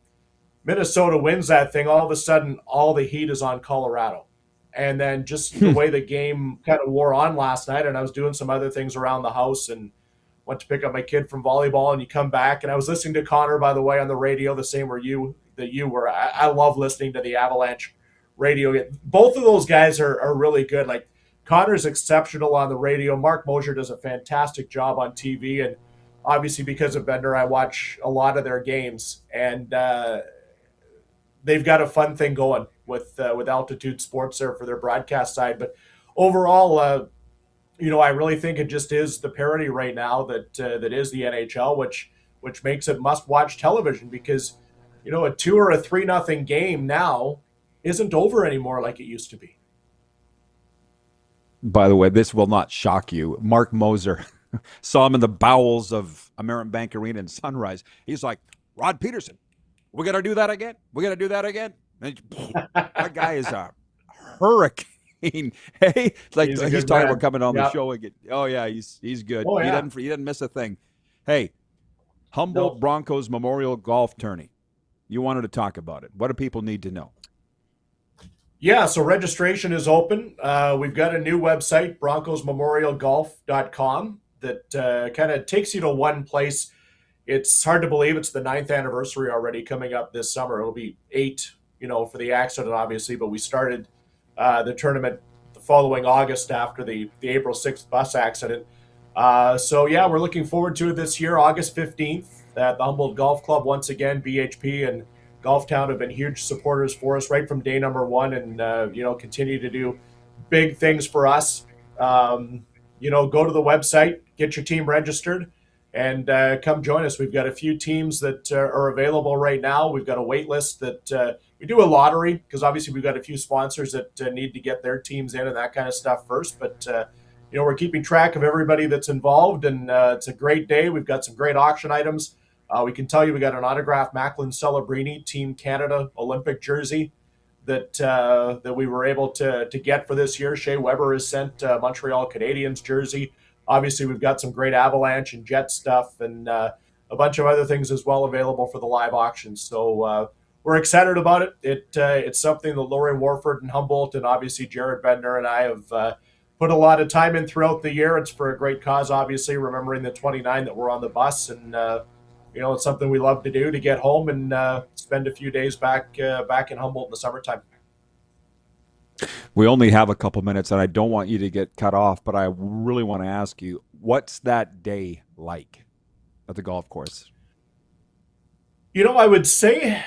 Minnesota wins that thing, all of a sudden all the heat is on Colorado. And then just the way the game kind of wore on last night, and I was doing some other things around the house and went to pick up my kid from volleyball, and you come back, and I was listening to Connor, by the way, on the radio, the same where you were. I love listening to the Avalanche radio. Both of those guys are really good. Like, Connor's exceptional on the radio. Mark Mosier does a fantastic job on TV, and obviously because of Bender, I watch a lot of their games, and they've got a fun thing going with Altitude Sports there for their broadcast side. But overall, I really think it just is the parity right now that is the NHL, which makes it must-watch television because, a 2 or a 3-0 game now isn't over anymore like it used to be. By the way, this will not shock you. Mark Moser saw him in the bowels of American Bank Arena in Sunrise. He's like, Rod Pedersen, we got to do that again? We got to do that again? And that guy is a hurricane. mean, hey, like He's he's a good talking man. about coming on the Yep. show again. Oh yeah, he's good. Oh, He yeah. doesn't miss a thing. Hey, Humboldt Nope. Broncos Memorial Golf Tourney. You wanted to talk about it. What do people need to know? Yeah, so registration is open. We've got a new website, broncosmemorialgolf.com, that kind of takes you to one place. It's hard to believe it's the 9th anniversary already coming up this summer. It'll be 8, for the accident, obviously, but we started the tournament the following August after the April 6th bus accident. So, yeah, we're looking forward to it this year, August 15th, at the Humboldt Golf Club. Once again, BHP and Golf Town have been huge supporters for us right from day number one, and continue to do big things for us. Go to the website, get your team registered, and come join us. We've got a few teams that are available right now. We've got a wait list that we do a lottery, because obviously we've got a few sponsors that need to get their teams in and that kind of stuff first. But we're keeping track of everybody that's involved, and it's a great day. We've got some great auction items. We can tell you we got an autographed Macklin Celebrini Team Canada Olympic jersey that we were able to get for this year. Shea Weber has sent Montreal Canadiens jersey. Obviously, we've got some great Avalanche and Jet stuff, and a bunch of other things as well available for the live auction. So we're excited about it. It's something that Lori Warford and Humboldt, and obviously Jared Bender and I have put a lot of time in throughout the year. It's for a great cause, obviously, remembering the 29 that were on the bus, and it's something we love to do, to get home and spend a few days back in Humboldt in the summertime. We only have a couple minutes, and I don't want you to get cut off, but I really want to ask you, what's that day like at the golf course? I would say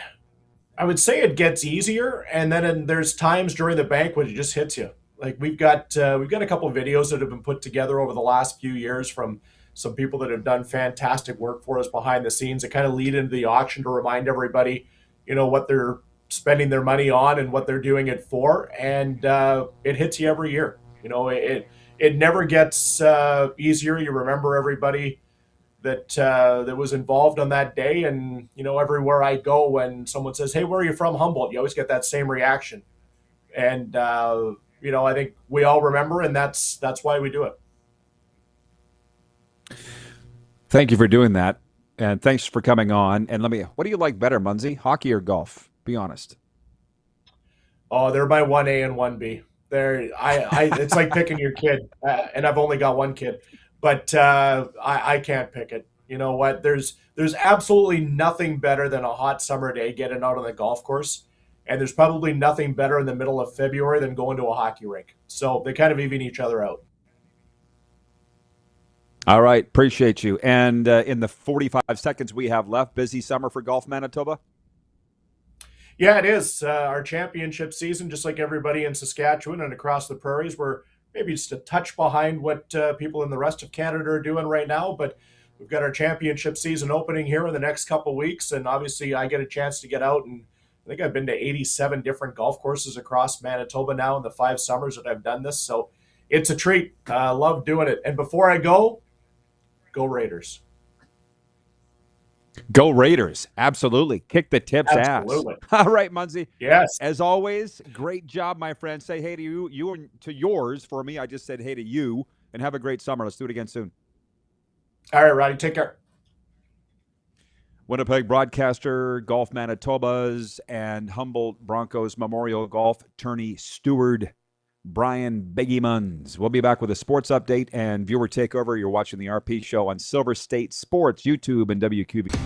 it gets easier, and then there's times during the banquet it just hits you. Like we've got a couple of videos that have been put together over the last few years from some people that have done fantastic work for us behind the scenes that kind of lead into the auction to remind everybody, what they're spending their money on and what they're doing it for. And it hits you every year. It never gets easier. You remember everybody that was involved on that day. And, everywhere I go, when someone says, "Hey, where are you from, Humboldt?" you always get that same reaction. And, I think we all remember, and that's why we do it. Thank you for doing that, and thanks for coming on. And what do you like better, Munzy, hockey or golf? Be honest. Oh, they're my 1A and 1B. It's like picking your kid, and I've only got one kid, but I can't pick it. You know what? There's absolutely nothing better than a hot summer day getting out on the golf course, and there's probably nothing better in the middle of February than going to a hockey rink. So they kind of even each other out. All right. Appreciate you. And in the 45 seconds we have left, busy summer for Golf Manitoba? Yeah, it is. Our championship season, just like everybody in Saskatchewan and across the prairies, we're maybe just a touch behind what people in the rest of Canada are doing right now. But we've got our championship season opening here in the next couple of weeks. And obviously I get a chance to get out, and I think I've been to 87 different golf courses across Manitoba now in the 5 summers that I've done this. So it's a treat. Love doing it. And before I go Raiders. Go Raiders. Absolutely. Kick the tips Absolutely. ass. All right, Munzy. Yes. As always, great job, my friend. Say hey to you and to yours for me. I just said hey to you, and have a great summer. Let's do it again soon. All right, Roddy. Take care. Winnipeg broadcaster, Golf Manitoba's, and Humboldt Broncos Memorial Golf Tourney steward, Brian Biggie Munz. We'll be back with a sports update and viewer takeover. You're watching the RP Show on Silver State Sports, YouTube, and WQVZ.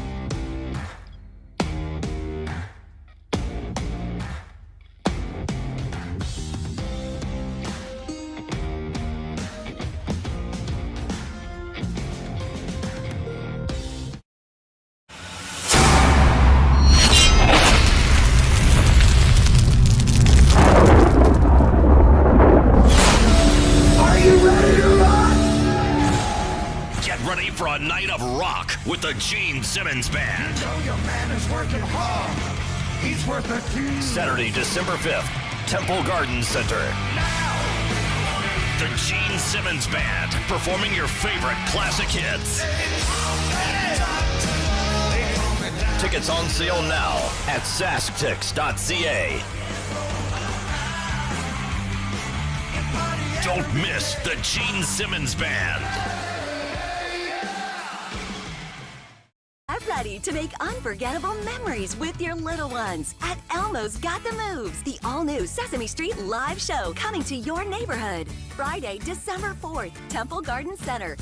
For a night of rock with the Gene Simmons Band. You know your man is working hard. He's worth a team. Saturday, December 5th, Temple Garden Center. Now. The Gene Simmons Band performing your favorite classic hits. Tickets on sale now at sasktix.ca. Don't miss the Gene Simmons Band. Get ready to make unforgettable memories with your little ones at Elmo's Got the Moves, the all-new Sesame Street live show coming to your neighborhood. Friday, December 4th, Temple Garden Center.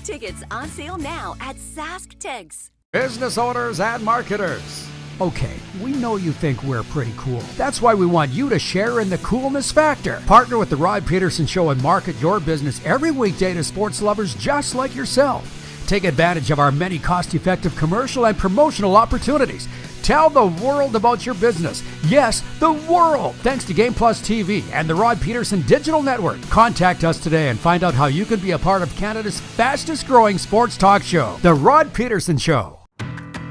Tickets on sale now at Sask Tigs. Business owners and marketers. Okay, we know you think we're pretty cool. That's why we want you to share in the coolness factor. Partner with the Rod Pedersen Show and market your business every weekday to sports lovers just like yourself. Take advantage of our many cost-effective commercial and promotional opportunities. Tell the world about your business. Yes, the world. Thanks to Game Plus TV and the Rod Pedersen Digital Network. Contact us today and find out how you can be a part of Canada's fastest-growing sports talk show, The Rod Pedersen Show.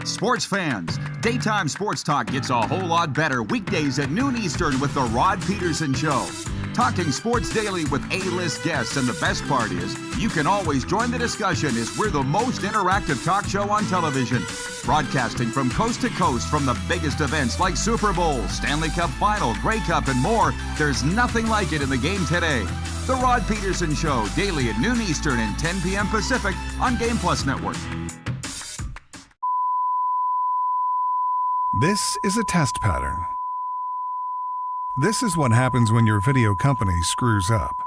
Sports fans, daytime sports talk gets a whole lot better weekdays at noon Eastern with the Rod Pedersen Show. Talking sports daily with A-list guests, and the best part is, you can always join the discussion as we're the most interactive talk show on television. Broadcasting from coast to coast from the biggest events like Super Bowl, Stanley Cup Final, Grey Cup, and more, there's nothing like it in the game today. The Rod Pedersen Show, daily at noon Eastern and 10 p.m. Pacific on Game Plus Network. This is a test pattern. This is what happens when your video company screws up.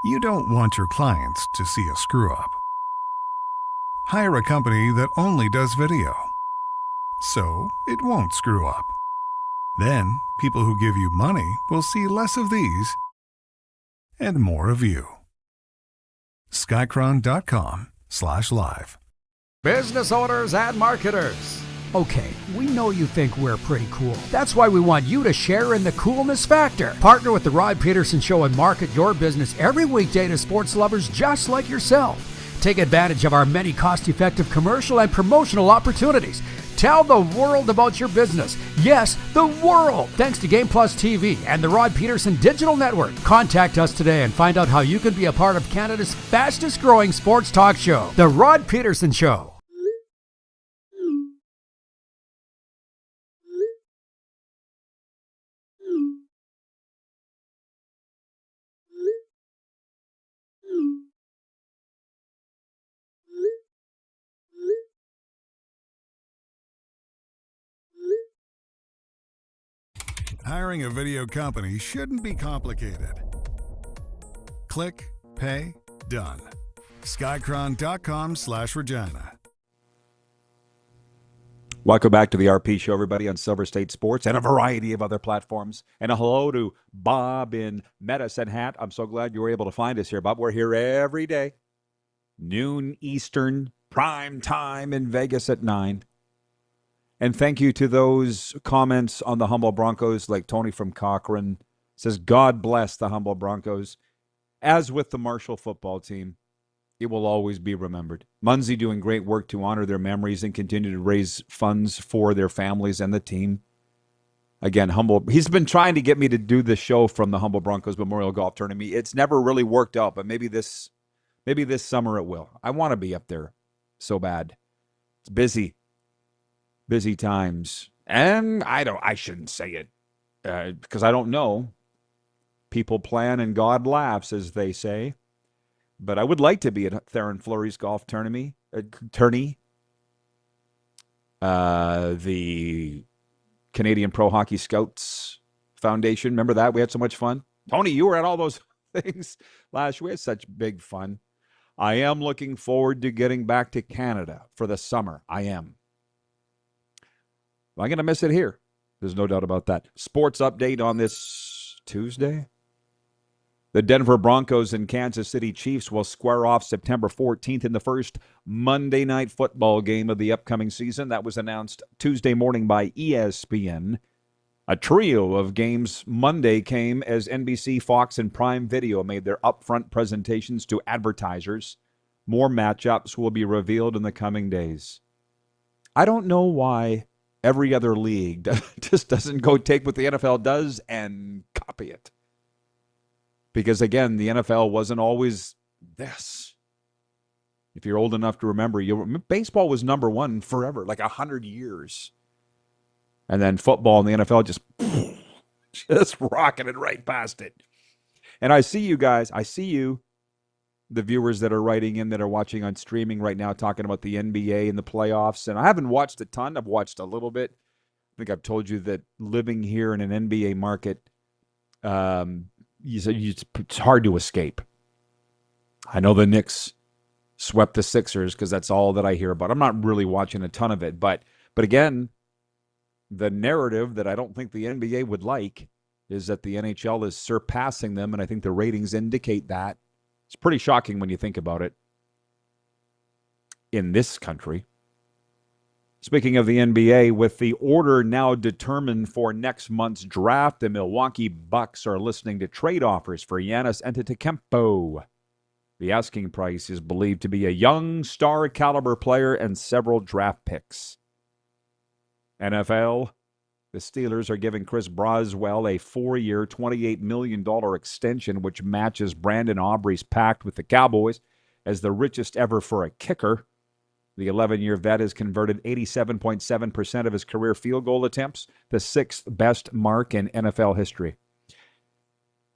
You don't want your clients to see a screw up. Hire a company that only does video, so it won't screw up. Then, people who give you money will see less of these and more of you. Skycron.com/live. Business owners and marketers. Okay, we know you think we're pretty cool. That's why we want you to share in the coolness factor. Partner with the Rod Pedersen Show and market your business every weekday to sports lovers just like yourself. Take advantage of our many cost-effective commercial and promotional opportunities. Tell the world about your business. Yes, the world. Thanks to Game Plus TV and the Rod Pedersen Digital Network. Contact us today and find out how you can be a part of Canada's fastest-growing sports talk show, The Rod Pedersen Show. Hiring a video company shouldn't be complicated. Click, pay, done. Skycron.com/Regina. Welcome back to the RP Show, everybody, on Silver State Sports and a variety of other platforms. And a hello to Bob in Medicine Hat. I'm so glad you were able to find us here, Bob. We're here every day, noon Eastern, prime time in Vegas at 9. And thank you to those comments on the Humboldt Broncos, like Tony from Cochrane says, God bless the Humboldt Broncos. As with the Marshall football team, it will always be remembered. Munz doing great work to honor their memories and continue to raise funds for their families and the team. Again, Humboldt, he's been trying to get me to do the show from the Humboldt Broncos Memorial Golf Tournament. It's never really worked out, but maybe this summer it will. I want to be up there so bad. It's busy times. And I shouldn't say it because I don't know. People plan and God laughs, as they say. But I would like to be at Theron Fleury's golf tourney. The Canadian Pro Hockey Scouts Foundation. Remember that? We had so much fun. Tony, you were at all those things last year. We had such big fun. I am looking forward to getting back to Canada for the summer. I am. I'm going to miss it here. There's no doubt about that. Sports update on this Tuesday. The Denver Broncos and Kansas City Chiefs will square off September 14th in the first Monday night football game of the upcoming season. That was announced Tuesday morning by ESPN. A trio of games Monday came as NBC, Fox, and Prime Video made their upfront presentations to advertisers. More matchups will be revealed in the coming days. I don't know why every other league just doesn't go take what the NFL does and copy it. Because, again, the NFL wasn't always this. If you're old enough to remember, baseball was number one forever, like 100 years. And then football and the NFL just rocketed right past it. And I see you guys. I see you, the viewers that are writing in, that are watching on streaming right now, talking about the NBA and the playoffs. And I haven't watched a ton. I've watched a little bit. I think I've told you that living here in an NBA market, it's hard to escape. I know the Knicks swept the Sixers because that's all that I hear about. I'm not really watching a ton of it. But again, the narrative that I don't think the NBA would like is that the NHL is surpassing them, and I think the ratings indicate that. It's pretty shocking when you think about it in this country. Speaking of the NBA, with the order now determined for next month's draft, the Milwaukee Bucks are listening to trade offers for Giannis Antetokounmpo. The asking price is believed to be a young star-caliber player and several draft picks. NFL, the Steelers are giving Chris Braswell a 4-year, $28 million extension, which matches Brandon Aubrey's pact with the Cowboys as the richest ever for a kicker. The 11-year vet has converted 87.7% of his career field goal attempts, the 6th best mark in NFL history.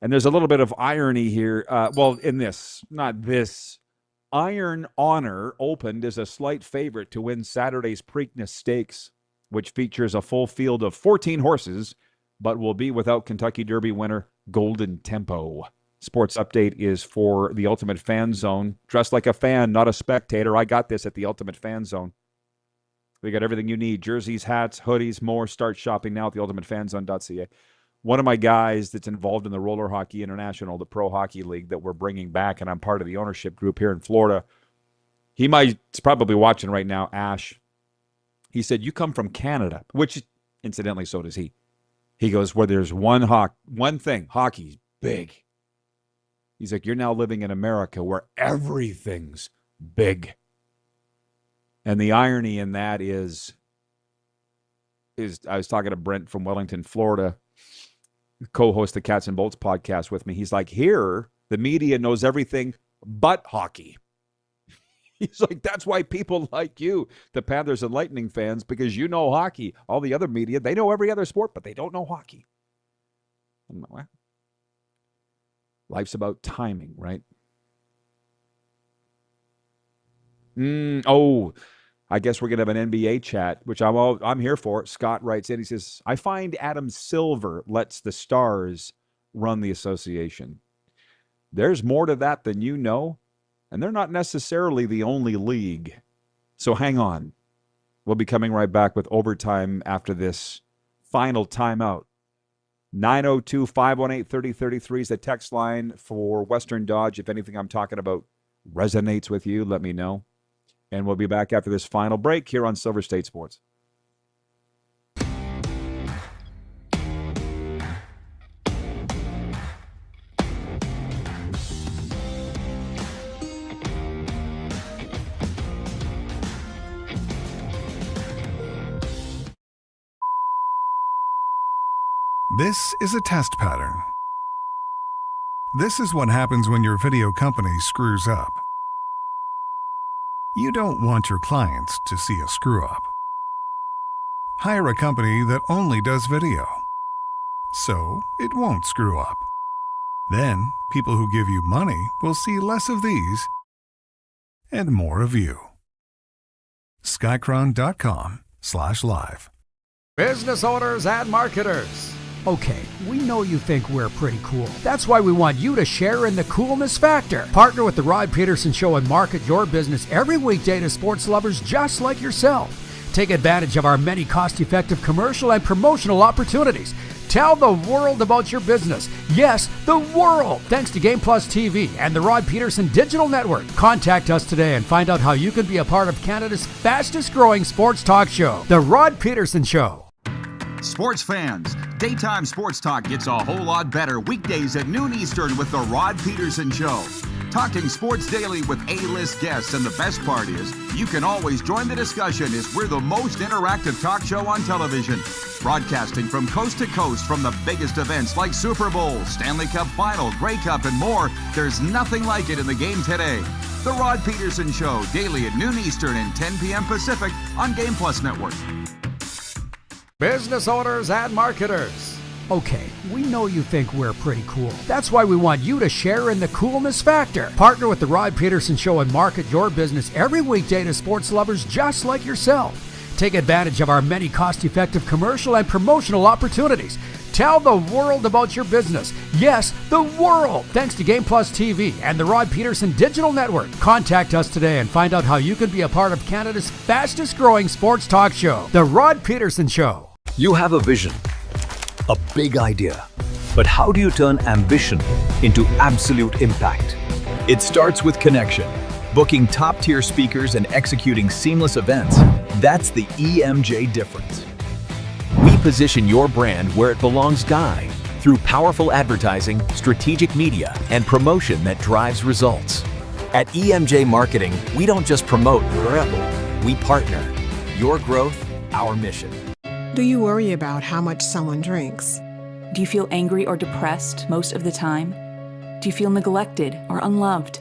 And there's a little bit of irony here. In this, not this. Iron Honor opened as a slight favorite to win Saturday's Preakness Stakes, which features a full field of 14 horses, but will be without Kentucky Derby winner Golden Tempo. Sports update is for the Ultimate Fan Zone. Dressed like a fan, not a spectator. I got this at the Ultimate Fan Zone. They got everything you need. Jerseys, hats, hoodies, more. Start shopping now at theultimatefanzone.ca. One of my guys that's involved in the Roller Hockey International, the Pro Hockey League that we're bringing back, and I'm part of the ownership group here in Florida, he's probably watching right now, Ash. He said, you come from Canada, which, incidentally, so does he. He goes, where there's one thing, hockey's big. He's like, you're now living in America where everything's big. And the irony in that is I was talking to Brent from Wellington, Florida, co-host the Cats and Bolts podcast with me. He's like, here, the media knows everything but hockey. He's like, that's why people like you, the Panthers and Lightning fans, because you know hockey. All the other media, they know every other sport, but they don't know hockey. I'm like, what? Life's about timing, right? I guess we're going to have an NBA chat, which I'm here for. Scott writes in, he says, I find Adam Silver lets the stars run the association. There's more to that than you know, and they're not necessarily the only league. So hang on. We'll be coming right back with overtime after this final timeout. 902-518-3033 is the text line for Western Dodge. If anything I'm talking about resonates with you, let me know. And we'll be back after this final break here on Silver State Sports. This is a test pattern. This is what happens when your video company screws up. You don't want your clients to see a screw-up. Hire a company that only does video, so it won't screw up. Then, people who give you money will see less of these and more of you. Skycron.com/live. Business owners and marketers. Okay, we know you think we're pretty cool. That's why we want you to share in the coolness factor. Partner with the Rod Pedersen Show and market your business every weekday to sports lovers just like yourself. Take advantage of our many cost-effective commercial and promotional opportunities. Tell the world about your business. Yes, the world. Thanks to Game Plus TV and the Rod Pedersen Digital Network. Contact us today and find out how you can be a part of Canada's fastest-growing sports talk show, The Rod Pedersen Show. Sports fans, daytime sports talk gets a whole lot better weekdays at noon Eastern with The Rod Pedersen Show. Talking sports daily with A-list guests, and the best part is, you can always join the discussion as we're the most interactive talk show on television. Broadcasting from coast to coast from the biggest events like Super Bowl, Stanley Cup Final, Grey Cup, and more. There's nothing like it in the game today. The Rod Pedersen Show, daily at noon Eastern and 10 p.m. Pacific on Game Plus Network. Business owners and marketers. Okay, we know you think we're pretty cool. That's why we want you to share in the coolness factor. Partner with the Rod Pedersen Show and market your business every weekday to sports lovers just like yourself. Take advantage of our many cost-effective commercial and promotional opportunities. Tell the world about your business. Yes, the world. Thanks to Game Plus TV and the Rod Pedersen Digital Network. Contact us today and find out how you can be a part of Canada's fastest growing sports talk show, The Rod Pedersen Show. You have a vision, a big idea. But how do you turn ambition into absolute impact? It starts with connection. Booking top-tier speakers and executing seamless events. That's the EMJ difference. We position your brand where it belongs, Guy, through powerful advertising, strategic media, and promotion that drives results. At EMJ Marketing, we don't just promote, we partner. Your growth, our mission. Do you worry about how much someone drinks? Do you feel angry or depressed most of the time? Do you feel neglected or unloved?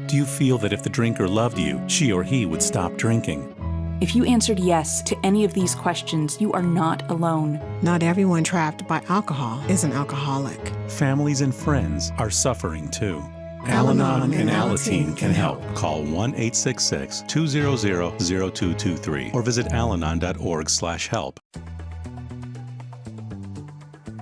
Do you feel that if the drinker loved you, she or he would stop drinking? If you answered yes to any of these questions, you are not alone. Not everyone trapped by alcohol is an alcoholic. Families and friends are suffering too. Al-Anon and Alateen can help. Call 1-866-200-0223 or visit alanon.org/help.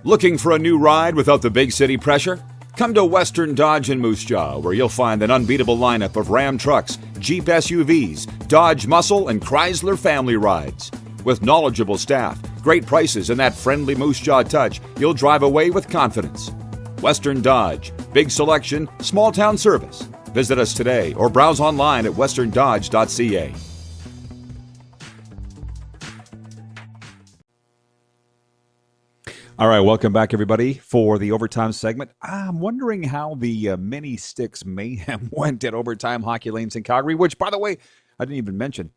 Looking for a new ride without the big city pressure? Come to Western Dodge in Moose Jaw, where you'll find an unbeatable lineup of Ram trucks, Jeep SUVs, Dodge Muscle, and Chrysler family rides. With knowledgeable staff, great prices, and that friendly Moose Jaw touch, you'll drive away with confidence. Western Dodge, big selection, small town service. Visit us today or browse online at westerndodge.ca. All right, welcome back, everybody, for the overtime segment. I'm wondering how the mini sticks mayhem went at Overtime Hockey Lanes in Calgary, which, by the way, I didn't even mention.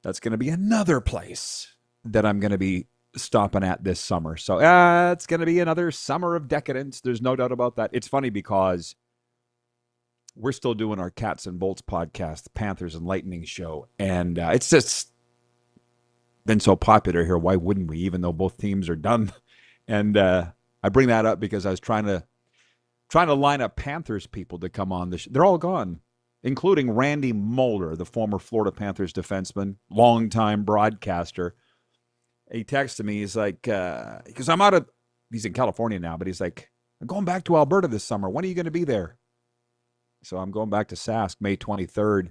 That's going to be another place that I'm going to be stopping at this summer. So it's going to be another summer of decadence. There's no doubt about that. It's funny because we're still doing our Cats and Bolts podcast, the Panthers and Lightning show, and it's just been so popular here. Why wouldn't we, even though both teams are done? And I bring that up because I was trying to line up Panthers people to come on this. They're all gone, including Randy Moller, the former Florida Panthers defenseman, longtime broadcaster. He texted me. He's like, because he's in California now, but he's like, I'm going back to Alberta this summer. When are you going to be there? So I'm going back to Sask May 23rd.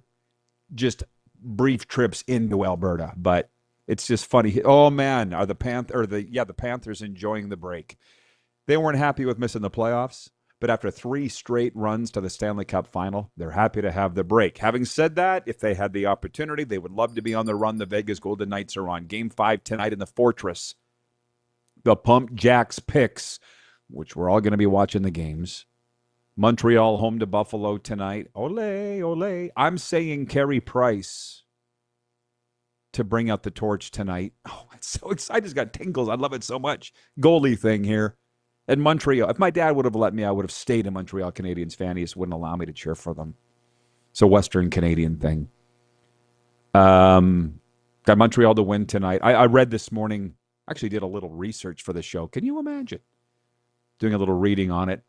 Just brief trips into Alberta, but it's just funny. Oh man, are the Panthers enjoying the break? They weren't happy with missing the playoffs, but after 3 straight runs to the Stanley Cup final, they're happy to have the break. Having said that, if they had the opportunity, they would love to be on the run the Vegas Golden Knights are on. Game 5 tonight in the Fortress. The Pump Jacks picks, which we're all going to be watching the games. Montreal home to Buffalo tonight. Ole, ole. I'm saying Carey Price to bring out the torch tonight. Oh, it's so exciting. I just got tingles. I love it so much. Goalie thing here. And Montreal. If my dad would have let me, I would have stayed a Montreal Canadiens fan. He just wouldn't allow me to cheer for them. It's a Western Canadian thing. Got Montreal to win tonight. I read this morning, actually did a little research for the show. Can you imagine? Doing a little reading on it.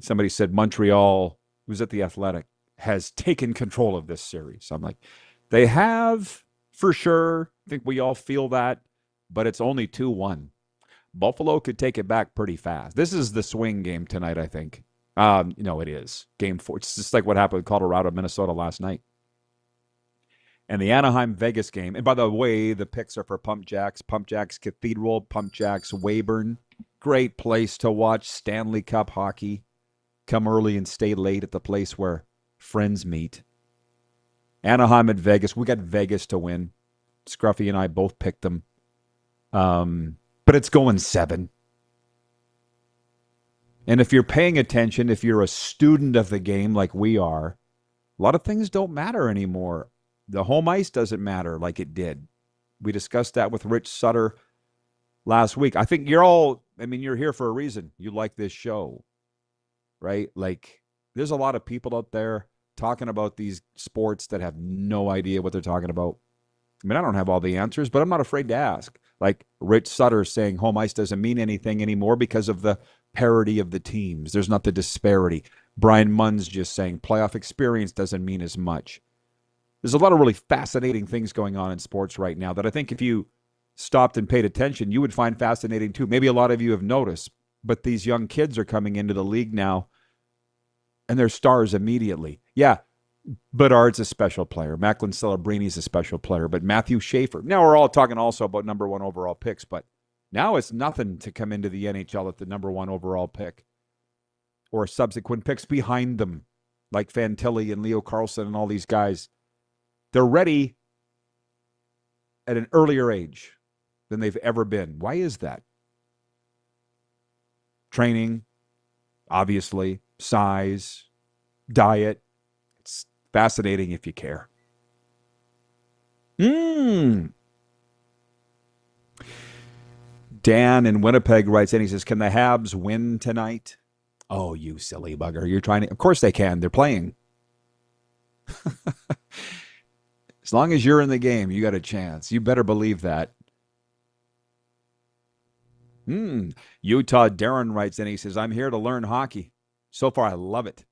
Somebody said Montreal, who's at the Athletic, has taken control of this series. I'm like, they have for sure. I think we all feel that, but it's only 2-1. Buffalo could take it back pretty fast. This is the swing game tonight, I think. It is. Game 4. It's just like what happened with Colorado, Minnesota last night. And the Anaheim-Vegas game. And by the way, the picks are for Pump Jacks Cathedral, Pump Jacks Weyburn. Great place to watch Stanley Cup hockey. Come early and stay late at the place where friends meet. Anaheim and Vegas. We got Vegas to win. Scruffy and I both picked them. But it's going 7. And if you're paying attention, if you're a student of the game like we are, a lot of things don't matter anymore. The home ice doesn't matter like it did. We discussed that with Rich Sutter last week. I think you're here for a reason. You like this show, right? Like, there's a lot of people out there talking about these sports that have no idea what they're talking about. I mean, I don't have all the answers, but I'm not afraid to ask. Like Rich Sutter saying home ice doesn't mean anything anymore because of the parity of the teams. There's not the disparity. Brian Munz just saying playoff experience doesn't mean as much. There's a lot of really fascinating things going on in sports right now that I think if you stopped and paid attention, you would find fascinating too. Maybe a lot of you have noticed, but these young kids are coming into the league now and they're stars immediately. Yeah, Bedard's a special player. Macklin Celebrini's a special player, but Matthew Schaefer. Now we're all talking also about number 1 overall picks, but now it's nothing to come into the NHL at the number 1 overall pick or subsequent picks behind them, like Fantilli and Leo Carlson and all these guys. They're ready at an earlier age than they've ever been. Why is that? Training, obviously, size, diet. It's fascinating if you care. Dan in Winnipeg writes in, he says, can the Habs win tonight? Oh, you silly bugger. You're trying to... Of course they can. They're playing. As long as you're in the game, you got a chance. You better believe that. Utah Darren writes in, he says, I'm here to learn hockey. So far, I love it.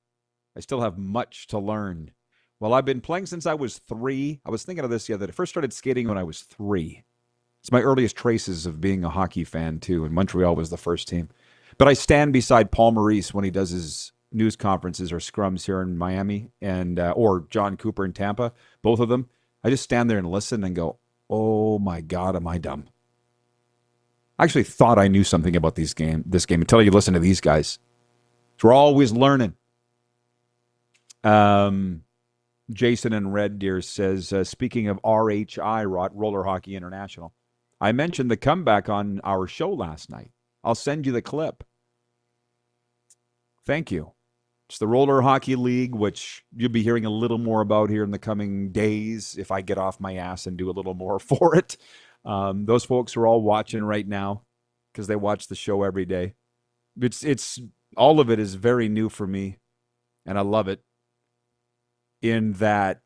I still have much to learn. Well, I've been playing since I was 3. I was thinking of this the other day. I first started skating when I was 3. It's my earliest traces of being a hockey fan, too, and Montreal was the first team. But I stand beside Paul Maurice when he does his news conferences or scrums here in Miami, and or John Cooper in Tampa, both of them. I just stand there and listen and go, oh, my God, am I dumb? I actually thought I knew something about this game until you listen to these guys. So we're always learning. Jason in Red Deer says, speaking of RHI, Roller Hockey International, I mentioned the comeback on our show last night. I'll send you the clip. Thank you. It's the Roller Hockey League, which you'll be hearing a little more about here in the coming days if I get off my ass and do a little more for it. Those folks are all watching right now because they watch the show every day. It's all of it is very new for me, and I love it. In that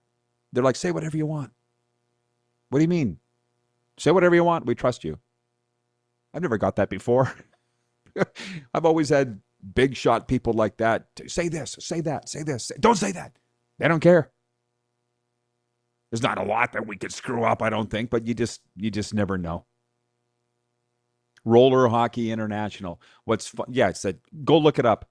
they're like, say whatever you want. What do you mean? Say whatever you want. We trust you. I've never got that before. I've always had big shot people like that. Say this, say that, say this. Don't say that. They don't care. There's not a lot that we could screw up, I don't think, but you just never know. Roller Hockey International. What's fun? Yeah, it said, go look it up.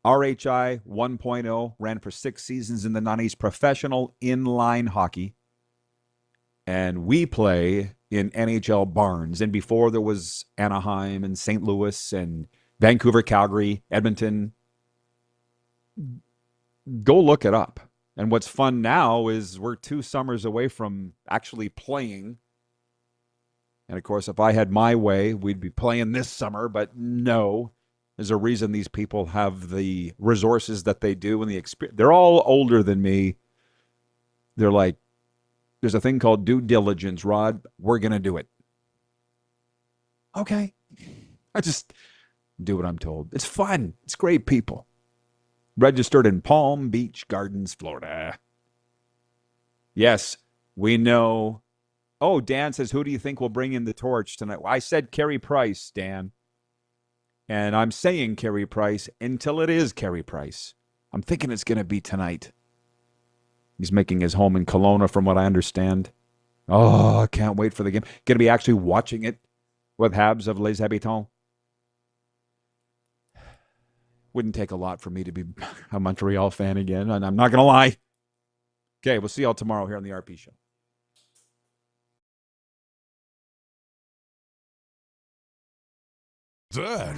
RHI 1.0 ran for 6 seasons in the 90s, professional inline hockey. And we play in NHL barns. And before there was Anaheim and St. Louis and Vancouver, Calgary, Edmonton. Go look it up. And what's fun now is we're 2 summers away from actually playing. And of course, if I had my way, we'd be playing this summer, but no. There's a reason these people have the resources that they do and the experience. They're all older than me. They're like, there's a thing called due diligence, Rod. We're going to do it. Okay. I just do what I'm told. It's fun. It's great people. Registered in Palm Beach Gardens, Florida. Yes, we know. Oh, Dan says, who do you think will bring in the torch tonight? Well, I said Carey Price, Dan. And I'm saying Carey Price until it is Carey Price. I'm thinking it's going to be tonight. He's making his home in Kelowna, from what I understand. Oh, I can't wait for the game. Going to be actually watching it with Habs of Les Habitants. Wouldn't take a lot for me to be a Montreal fan again, and I'm not going to lie. Okay, we'll see y'all tomorrow here on the RP Show. That